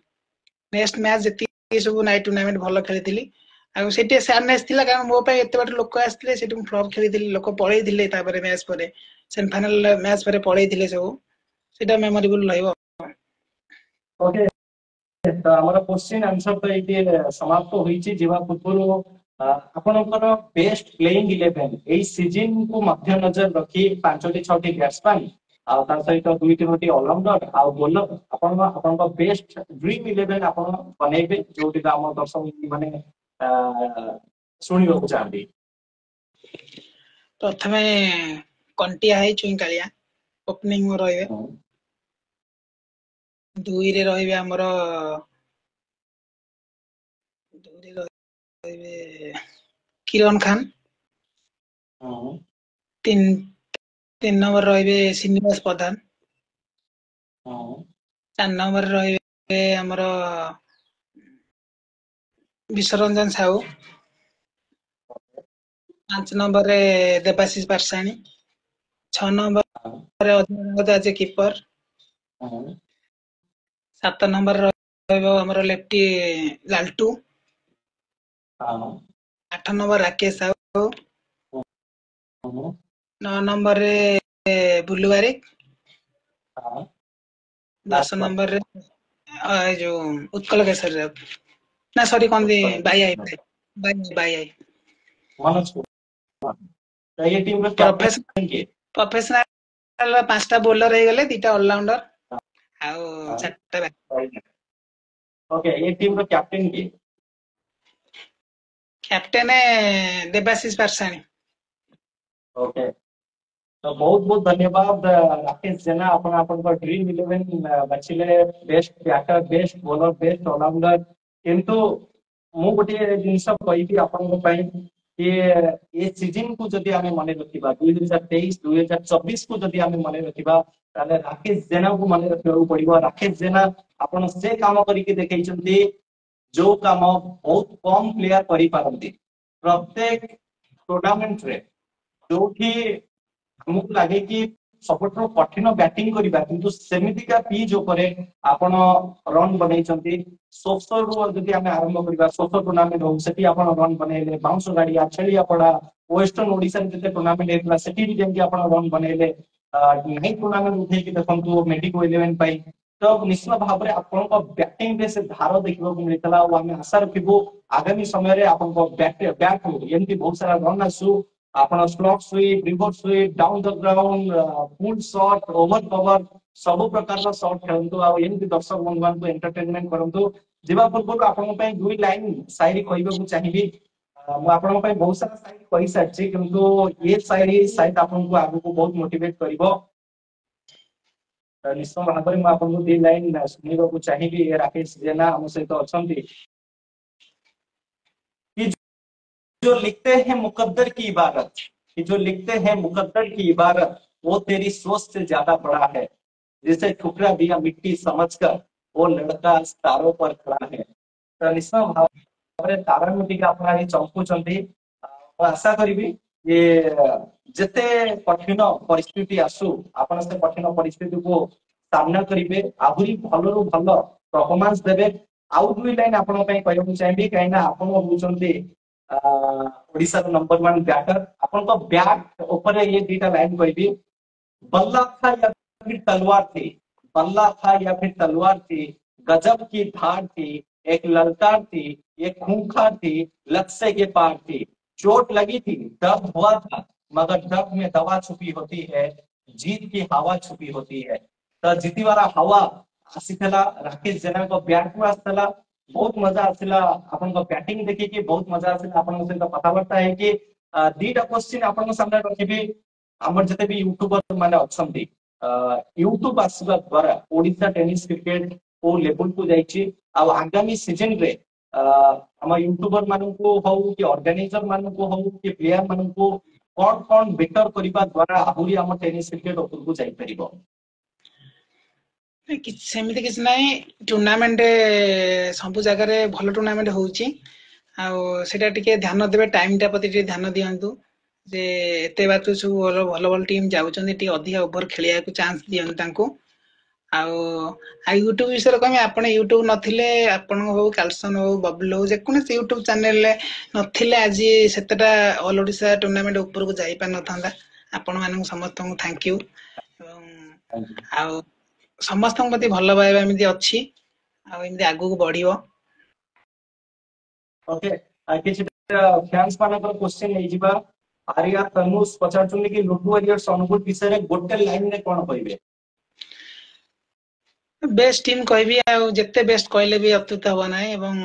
ନେକ୍ସଟ ମ୍ୟାଚ୍ ଯେତିକି ସବୁ ନାଇଟ୍ ଟୁର୍ଣ୍ଣାମେଣ୍ଟ ଭଲ ଖେଳିଥିଲି। ଆଉ ସେଠି ସାଡନେସ୍ ଥିଲା, କାରଣ ମୋ ପାଇଁ ଏତେ ବାଟ ଲୋକ ଆସିଥିଲେ, ସେଠି ମୁଁ ଫ୍ଲପ୍ ଖେଳିଥିଲି, ଲୋକ ପଳେଇଥିଲେ। ତାପରେ ମ୍ୟାଚ୍ ପରେ ସେମିଫାଇନାଲ ମ୍ୟାଚ୍ ପରେ ପଳେଇଥିଲେ ସବୁ, ସେଇଟା ମେମୋରେବଲ ରହିବ। ओके ତ ଆମର क्वेश्चन आंसर ତ ଏଇଠି ସମାପ୍ତ ହୋଇଛି। ଯିବା ପୂର୍ବରୁ ଆପଣଙ୍କର ବେଷ୍ଟ ପ୍ଲେଇଂ 11 ଏଇ ସିଜନ କୁ ମଧ୍ୟ ନଜର ରଖି 5-6ଟି ବ୍ୟାଟ୍ସମ୍ୟାନ ଆଉ ତା ସହିତ 2-3ଟି ଅଲରାଉଣ୍ଡର ଆଉ ବୋଲର ଆପଣଙ୍କ ବେଷ୍ଟ ଡ୍ରିମ୍ 11 ଆପଣ ବନେଇବେ, ଯୋଉଠି ଆମ ଦର୍ଶକ ମାନେ ଶୁଣିବାକୁ ଚାହାନ୍ତି। ପ୍ରଥମେ କଣ୍ଟିଆ ହେଇ ଚୁଇଁକାଳିଆ ଓପନିଂ ରହିବେ। 2ରେ ରହିବେ ଆମର କିରଣ ଖାନ୍। 3 ନମ୍ବର ରହିବେ ଶ୍ରୀନିବାସ ପ୍ରଧାନ। 4 ନମ୍ବରରେ ରହିବେ ଆମର ବିଶ୍ୱରଞ୍ଜନ ସାହୁ। 5 ନମ୍ବରରେ ଦେବାଶିଷ ପାଟ୍ସାଣୀ। 6 नंबर हाँ रे अजय आज कीपर। हाँ 7 नंबर रहइबो हमर लेफ्टी लालटू। हाँ 8 नंबर राकेश साहू। हाँ 9 नंबर रे बुल्लू बारिक। हाँ 10 लास्ट वन नंबर रे ए जो उत्कल केसरी राउत। ना सॉरी कौन दी उत्कल बाई आई केसरी बाई आई। मनोज कुमार। तो ये टीम का प्रोफेशनल कैप्टन किए? प्रोफेशनल 5टा बोलर रह गले 2टा ऑलराउंडर आउ हाँ 4टा ओके ये टीम का कैप्टन किए? कैप्टेन देबाशीष पारसाणी। ओके तो बहुत बहुत धन्यवाद राकेश जेना आपण आपण ड्रीम 11 बाछिले best batter best bowler best allrounder किंतु मु गोटे जिनस कहबी आपण पई कि ये सीजन को जदि आमे मने रखिबा 2023 2024 को जदि आमे मने रखिबा ताले राकेश जेना को मने रखिबा पड़िबो। राकेश जेना आपण से काम करिके देखैछन्ती जो काम बहुत कम प्लेयर करि पारंती प्रत्येक टूर्नामेंट रे जोठी हमको लगे कि सबुठु कठिन बैटिंग करिबा किंतु सेमितिका पिच उपरे आपण रन बनैछन्ती। 16 रु जदि हमें आरंभ करिबा 16 टूर्नामेंट हो सेठी आपण रन बनैले बाउंस गाड़िया छलिया पड़ा वेस्टर्न ओडिसा रे जते टूर्नामेंट हेतला सेठी भी जेंति आपण रन बनैले नाइ टूर्नामेंट उठै कि देखंतु मेडिको 11 पाई तो निश्चित भाव रे आपण को बैटिंग रे से धार देखिबो को मिलतला और हमें आशा रखिबो आगामी समय रे आपण को बैट एमती बहुत सारा रन आसु आपण slog sweep reverse sweep down the ground full shot over cover सब प्रकार शॉट खेलतु आ एमती दर्शक बंधु को एंटरटेनमेंट करंतु जीवा पूर्व आपण पई दुई लाइन शायरी कहबा को चाहिबी मु आपण पई बहुत सारा शायरी कहि सारछि किंतु ये शायरी शायद आपण को आगु को बहुत मोटिवेट करिवो। निश्चय भाव में मुझे आपको दी लाइन शुणा को चाहिए राकेश जेना आम सहित अच्छा कि जो लिखते हैं मुकद्दर की इबारत कि जो लिखते हैं मुकद्दर की इबारत वो तेरी सोच से ज्यादा बड़ा है जिसे ठुकरा दिया मिट्टी समझकर वो लड़का तारों पर खड़ा है। तो निश्चय भाव में तारा मिट्टी अपना चमकुंट आशा करी ये जिते कठिन परिस्थिति आसू आपण से कठिन परिस्थिति को सामना करेंगे आहरी भल रु भल परफॉर्मेंस देवे। आउ दुई लाइन आपण कहूँ चाहिए कहीं आपण होती ओडिशा नंबर 1 बैटर आपण को बैट ऊपर ये दुईटा लाइन कहबी बल्ला था या फिर तलवार थी बल्ला था या फिर तलवार थी गजब की धार थी एक ललकार थी एक खूंखार थी लक्ष्य के पार थी चोट लगी थी दर्द हुआ था मगर दर्द में दवा छुपी होती है जीत की हवा छुपी होती है। तो जीती वाला हवा आसीला राकेश जेना को बैट को आसला बहुत मजा आसला आपन को बैटिंग देखि कि बहुत मजा आसला आपन सहित कथावार्ता है कि दीटा क्वेश्चन आपन सामने रखिबी हमर जते भी यूट्यूबर माने अछंती यूट्यूब आसबा द्वारा ओडिशा टेनिस क्रिकेट को लेवल को जाईची आ आगामी सीजन रे हम यूट्यूबर मानन को हो कि ऑर्गेनाइजर मानन को हो कि प्लेयर मानन को कौन कौन बेटर करिबा द्वारा आहुरी हम टेनिस क्रिकेट ऊपर को जाई परिबो। सेमती किसी ना टूर्नामेंट सब जगह भल टूर्नामेंट होउची सेटा टिके ध्यान देबे टाइम टा प्रति टिके ध्यान दियंतु जे एते बात सब भल भल टीम जाउचंदी टिके अधिक ओवर खेलिया को चांस दियंतु तांको आ यूट्यूब विषय कहमी आपण यूट्यूब नथिले आपण हो कालसन हो बबल हो जेकोन से यूट्यूब चैनल ले नथिले आज सेतटा ऑल ओडिशा टूर्नामेंट ऊपर को जाई पा नथांदा आपण मानक समस्त को थैंक यू आ समस्त प्रति भल पाइबा एमती अच्छी आमती आगू बढ़ियो। ओके किछि फैंस मानकर क्वेश्चन नै जिबा आर्या तनुष पचारचुनी कि लुटू वारियर्स अनुभूत विषय रे गोटे लाइन रे कोन कहबे बेस्ट टीम कहबी जिते बेस्ट कहले भी अत्युत हबो नै एवं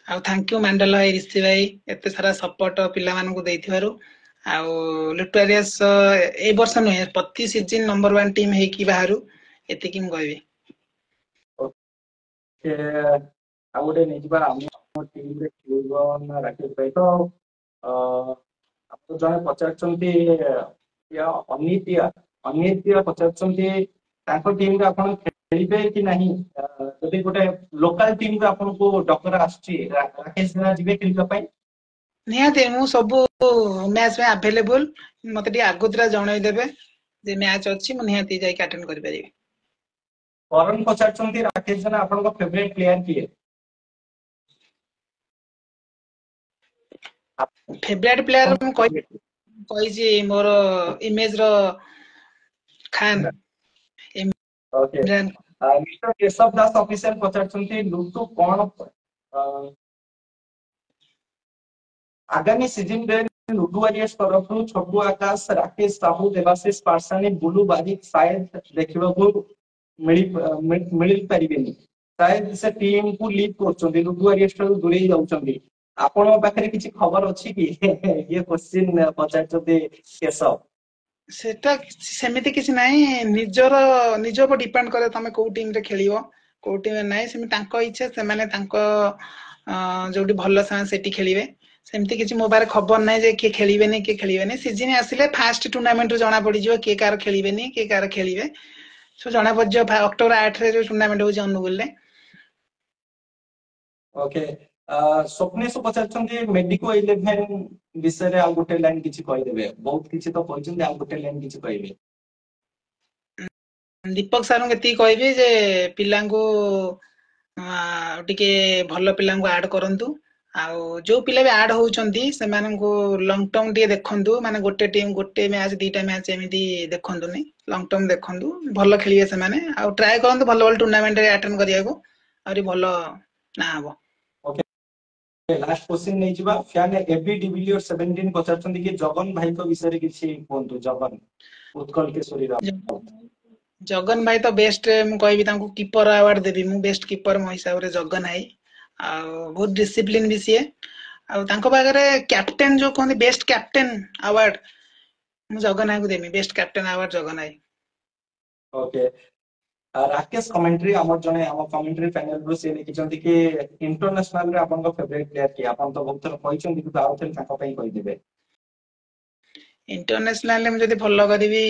आ थैंक यू मंडल भाई ऋषि भाई एते सारा सपोर्ट पिला मानकु देथिबारु आ लुटू वारियर्स ए वर्ष नै प्रति सीजन नंबर 1 टीम हे कि बाहरु एते कि म कहबी ओके आ गोटे नै जिबा हम टीम रे खेलबन राकेश भाई तो आप जने पचारचंती या अनित्य पचारचंती ताको टीम रे आपण खेलिबे कि नहीं जदि गोटे लोकल टीम रे आपण को डॉक्टर आछी राकेश जेना जिबे खेलिबा पई निहाते मु सब मैच में अवेलेबल मते टी आगुतरा जणाई देबे जे मैच अछि मु निहाती जाई अटेंड करि परिबे। करण पचारछंती राकेश जेना आपन फेवरेट प्लेयर किए? फेवरेट प्लेयर मु कहि मोर इमेज रो खान ओके इमरान। मिस्टर केशव दास ऑफिशियल पचारछंती लुटू कोन आगामी सीजन रे लुटू वारियर्स तरफु छोटू आकाश राकेश साहू देवाशीष पारसानी बुलू बारिक शायद देखिबा मिल परिबेनी शायद से टीम को लीड करछंती लुटू वारियर्स दूरे जाउछंती आपण पाखरे किछि खबर अछि कि ये क्वेश्चन पचारछंती केशव सेटा सेमिति किछि नाही निजर निज पर डिपेंड करे तमे को टीम रे खेलियो को टीम रे नाही सेमि तांको इच्छा से माने तांको जोटी भलो सा सेटी खेलिबे सेमति किछि मोबाइल खबर नाही जे के खेलिबेनी के खेलिबेनी सीजन आसिले फास्ट टूर्नामेंट रो जणा पड़ी जिवो के कार खेलिबेनी के कार खेलिबे सो जणा पड़जो अक्टोबर 8 रे जो टूर्नामेंट हो अनुगुल ले। ओके स्वप्नेश पचारछंती मेडिको 11 विषय रे आ गोटे लाइन किछि कहि देबे बहुत किछि तो कहछंती आ गोटे लाइन किछि कहिबे। दीपक सारू केती कहबी जे पिलांगु टिके भलो पिलांगु ऐड करंतु आउ जो पिला भी ऐड होउचंती सेमानंकु लॉन्ग टर्म टिके देखंतु माने गोटे टीम गोटे मैच दीटा मैच एमिति देखंतु नै लॉन्ग टर्म देखंतु भलो खेलिए से माने आउ ट्राई करंतु भलो भलो टूर्नामेंट रे अटेंड करियाको आउरी भलो ना हबो। ओके लास्ट क्वेश्चन नै जिबा फैन एबी डिविलियर 17 पचारछंती कि जगन भाई को विषय रे किछि कोंतु जगन उत्कल केशरी राव जगन भाई तो बेस्ट मु कहबी तांको कीपर अवार्ड देबी मु बेस्ट कीपर मो हिसाब रे जगन भाई आ बहुत डिसिप्लिन भी सीए आ तांको बागरे कैप्टन जो कहंदी बेस्ट कैप्टन अवार्ड मु जगन भाई को देबी बेस्ट कैप्टन अवार्ड जगन भाई। ओके राकेश कमेंट्री हमर जने हम कमेंट्री पैनल रो से लिखिचंती कि इंटरनेशनल रे आपन को फेवरेट प्लेयर कि आपन तो बहुत थर कहइचंती कि आउ थर ताको पई कहि देबे। इंटरनेशनल ले मु जदी फॉलो करबी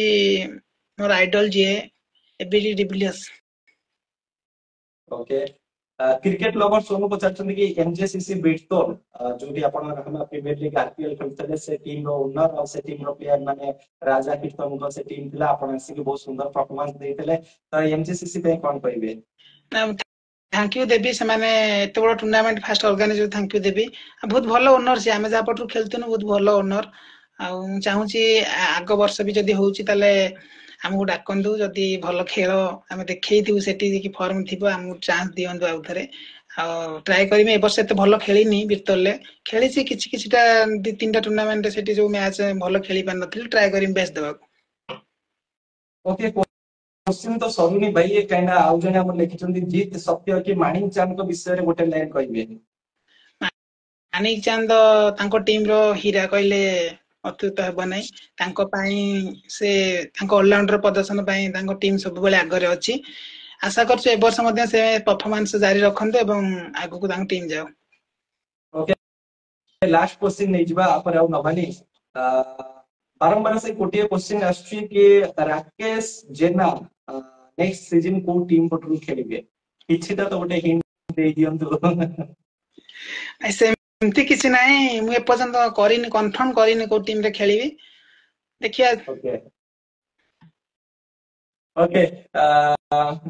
मोर आइडल जे AB de Villiers. Okay cricket lover Sonu पचारछंती कि एमजेसीसी बिटतोल जोडी आपन हम प्रीमियर लीग आईपीएल खेलतले से टीम रो ओनर और से टीम रो प्लेयर माने राजा कीर्तन को से टीम थिला आपन से बहुत सुंदर परफॉर्मेंस देइतले तो एमजेसीसी पे कोन कहबे? थैंक यू देबी से माने एते बड़ tournament fast organise thank you Debi बहुत भलो ओनर से हमें जा पटु खेलतनु बहुत भलो ओनर आ चाहूची आग वर्ष भी जदी होउची ताले हमकु डाकंदु जदी भलो खेल हमें देखैथिबु सेठी कि फॉर्म थिबो हमकु चांस दियंदु आउ थरे आ ट्राई करिमे ए वर्ष एते भलो खेलिनी बिरतले खेलिसी किछि किछिटा दि तीनटा टूर्नामेंट सेठी जो मैच भलो खेली पान नथिल ट्राई करिम बेस्ट देबा। ओके क्वेश्चन तो सरुनी भाई ये काइना आउ जने हम लिखिचंती जीत सत्य कि मानिक चांद को विषय रे गोटे लाइन कहबे। मानिक चांद तांको टीम रो हीरा कहले अत्युत हेबो नै तांको पई से तांको ऑलराउंडर प्रदर्शन पई तांको टीम सब बेले आगरे अछि आशा करछु ए वर्ष मध्ये से परफॉर्मेंस जारी रखंते एवं आगु को तांको टीम जाओ। ओके लास्ट क्वेश्चन नै जिबा पर आउ नबानी बारंबार से कोटिए क्वेश्चन आछी कि राकेश जेना नेक्स्ट सीजन को टीम पटरु खेलिबे किछिटा तो गोटे हिंट दे दियंतु। ऐसे एमती किछि नाही मु ए पर्यंत करिनि कंफर्म करिनि को टीम रे खेलिबी देखिया। ओके ओके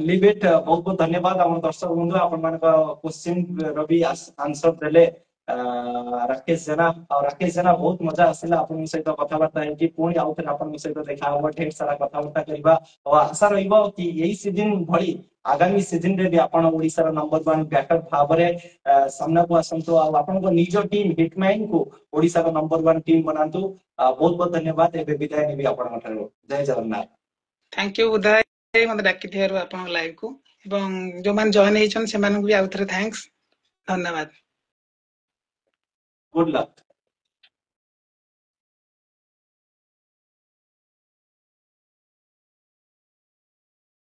लीव इट बहुत बहुत धन्यवाद हम दर्शक बंधु आपण मान क्वेश्चन रवि आंसर देले राकेश जेना बहुत मजा आसिला आपन सहित कथाबार्ता है कि पुणी आउ थे आपन सहित देखा हो ढेर सारा कथाबार्ता करबा और आशा रहिबो कि यही सीजन भली आगामी सीजन रे भी आपण ओडिसा रो नंबर 1 बैटर भाबरे सामना को आसंतो आ आपण को निजो टीम हिटमैन को ओडिसा रो नंबर 1 टीम बनांतु बहुत बहुत धन्यवाद एबे विदाय नेबी आपण मठारो जय जगन्नाथ। थैंक यू उदय मते डाकी थियारो आपण लाइव को एवं जो मान जॉइन हेछन से मानन भी आउथरे थैंक्स धन्यवाद। Good luck.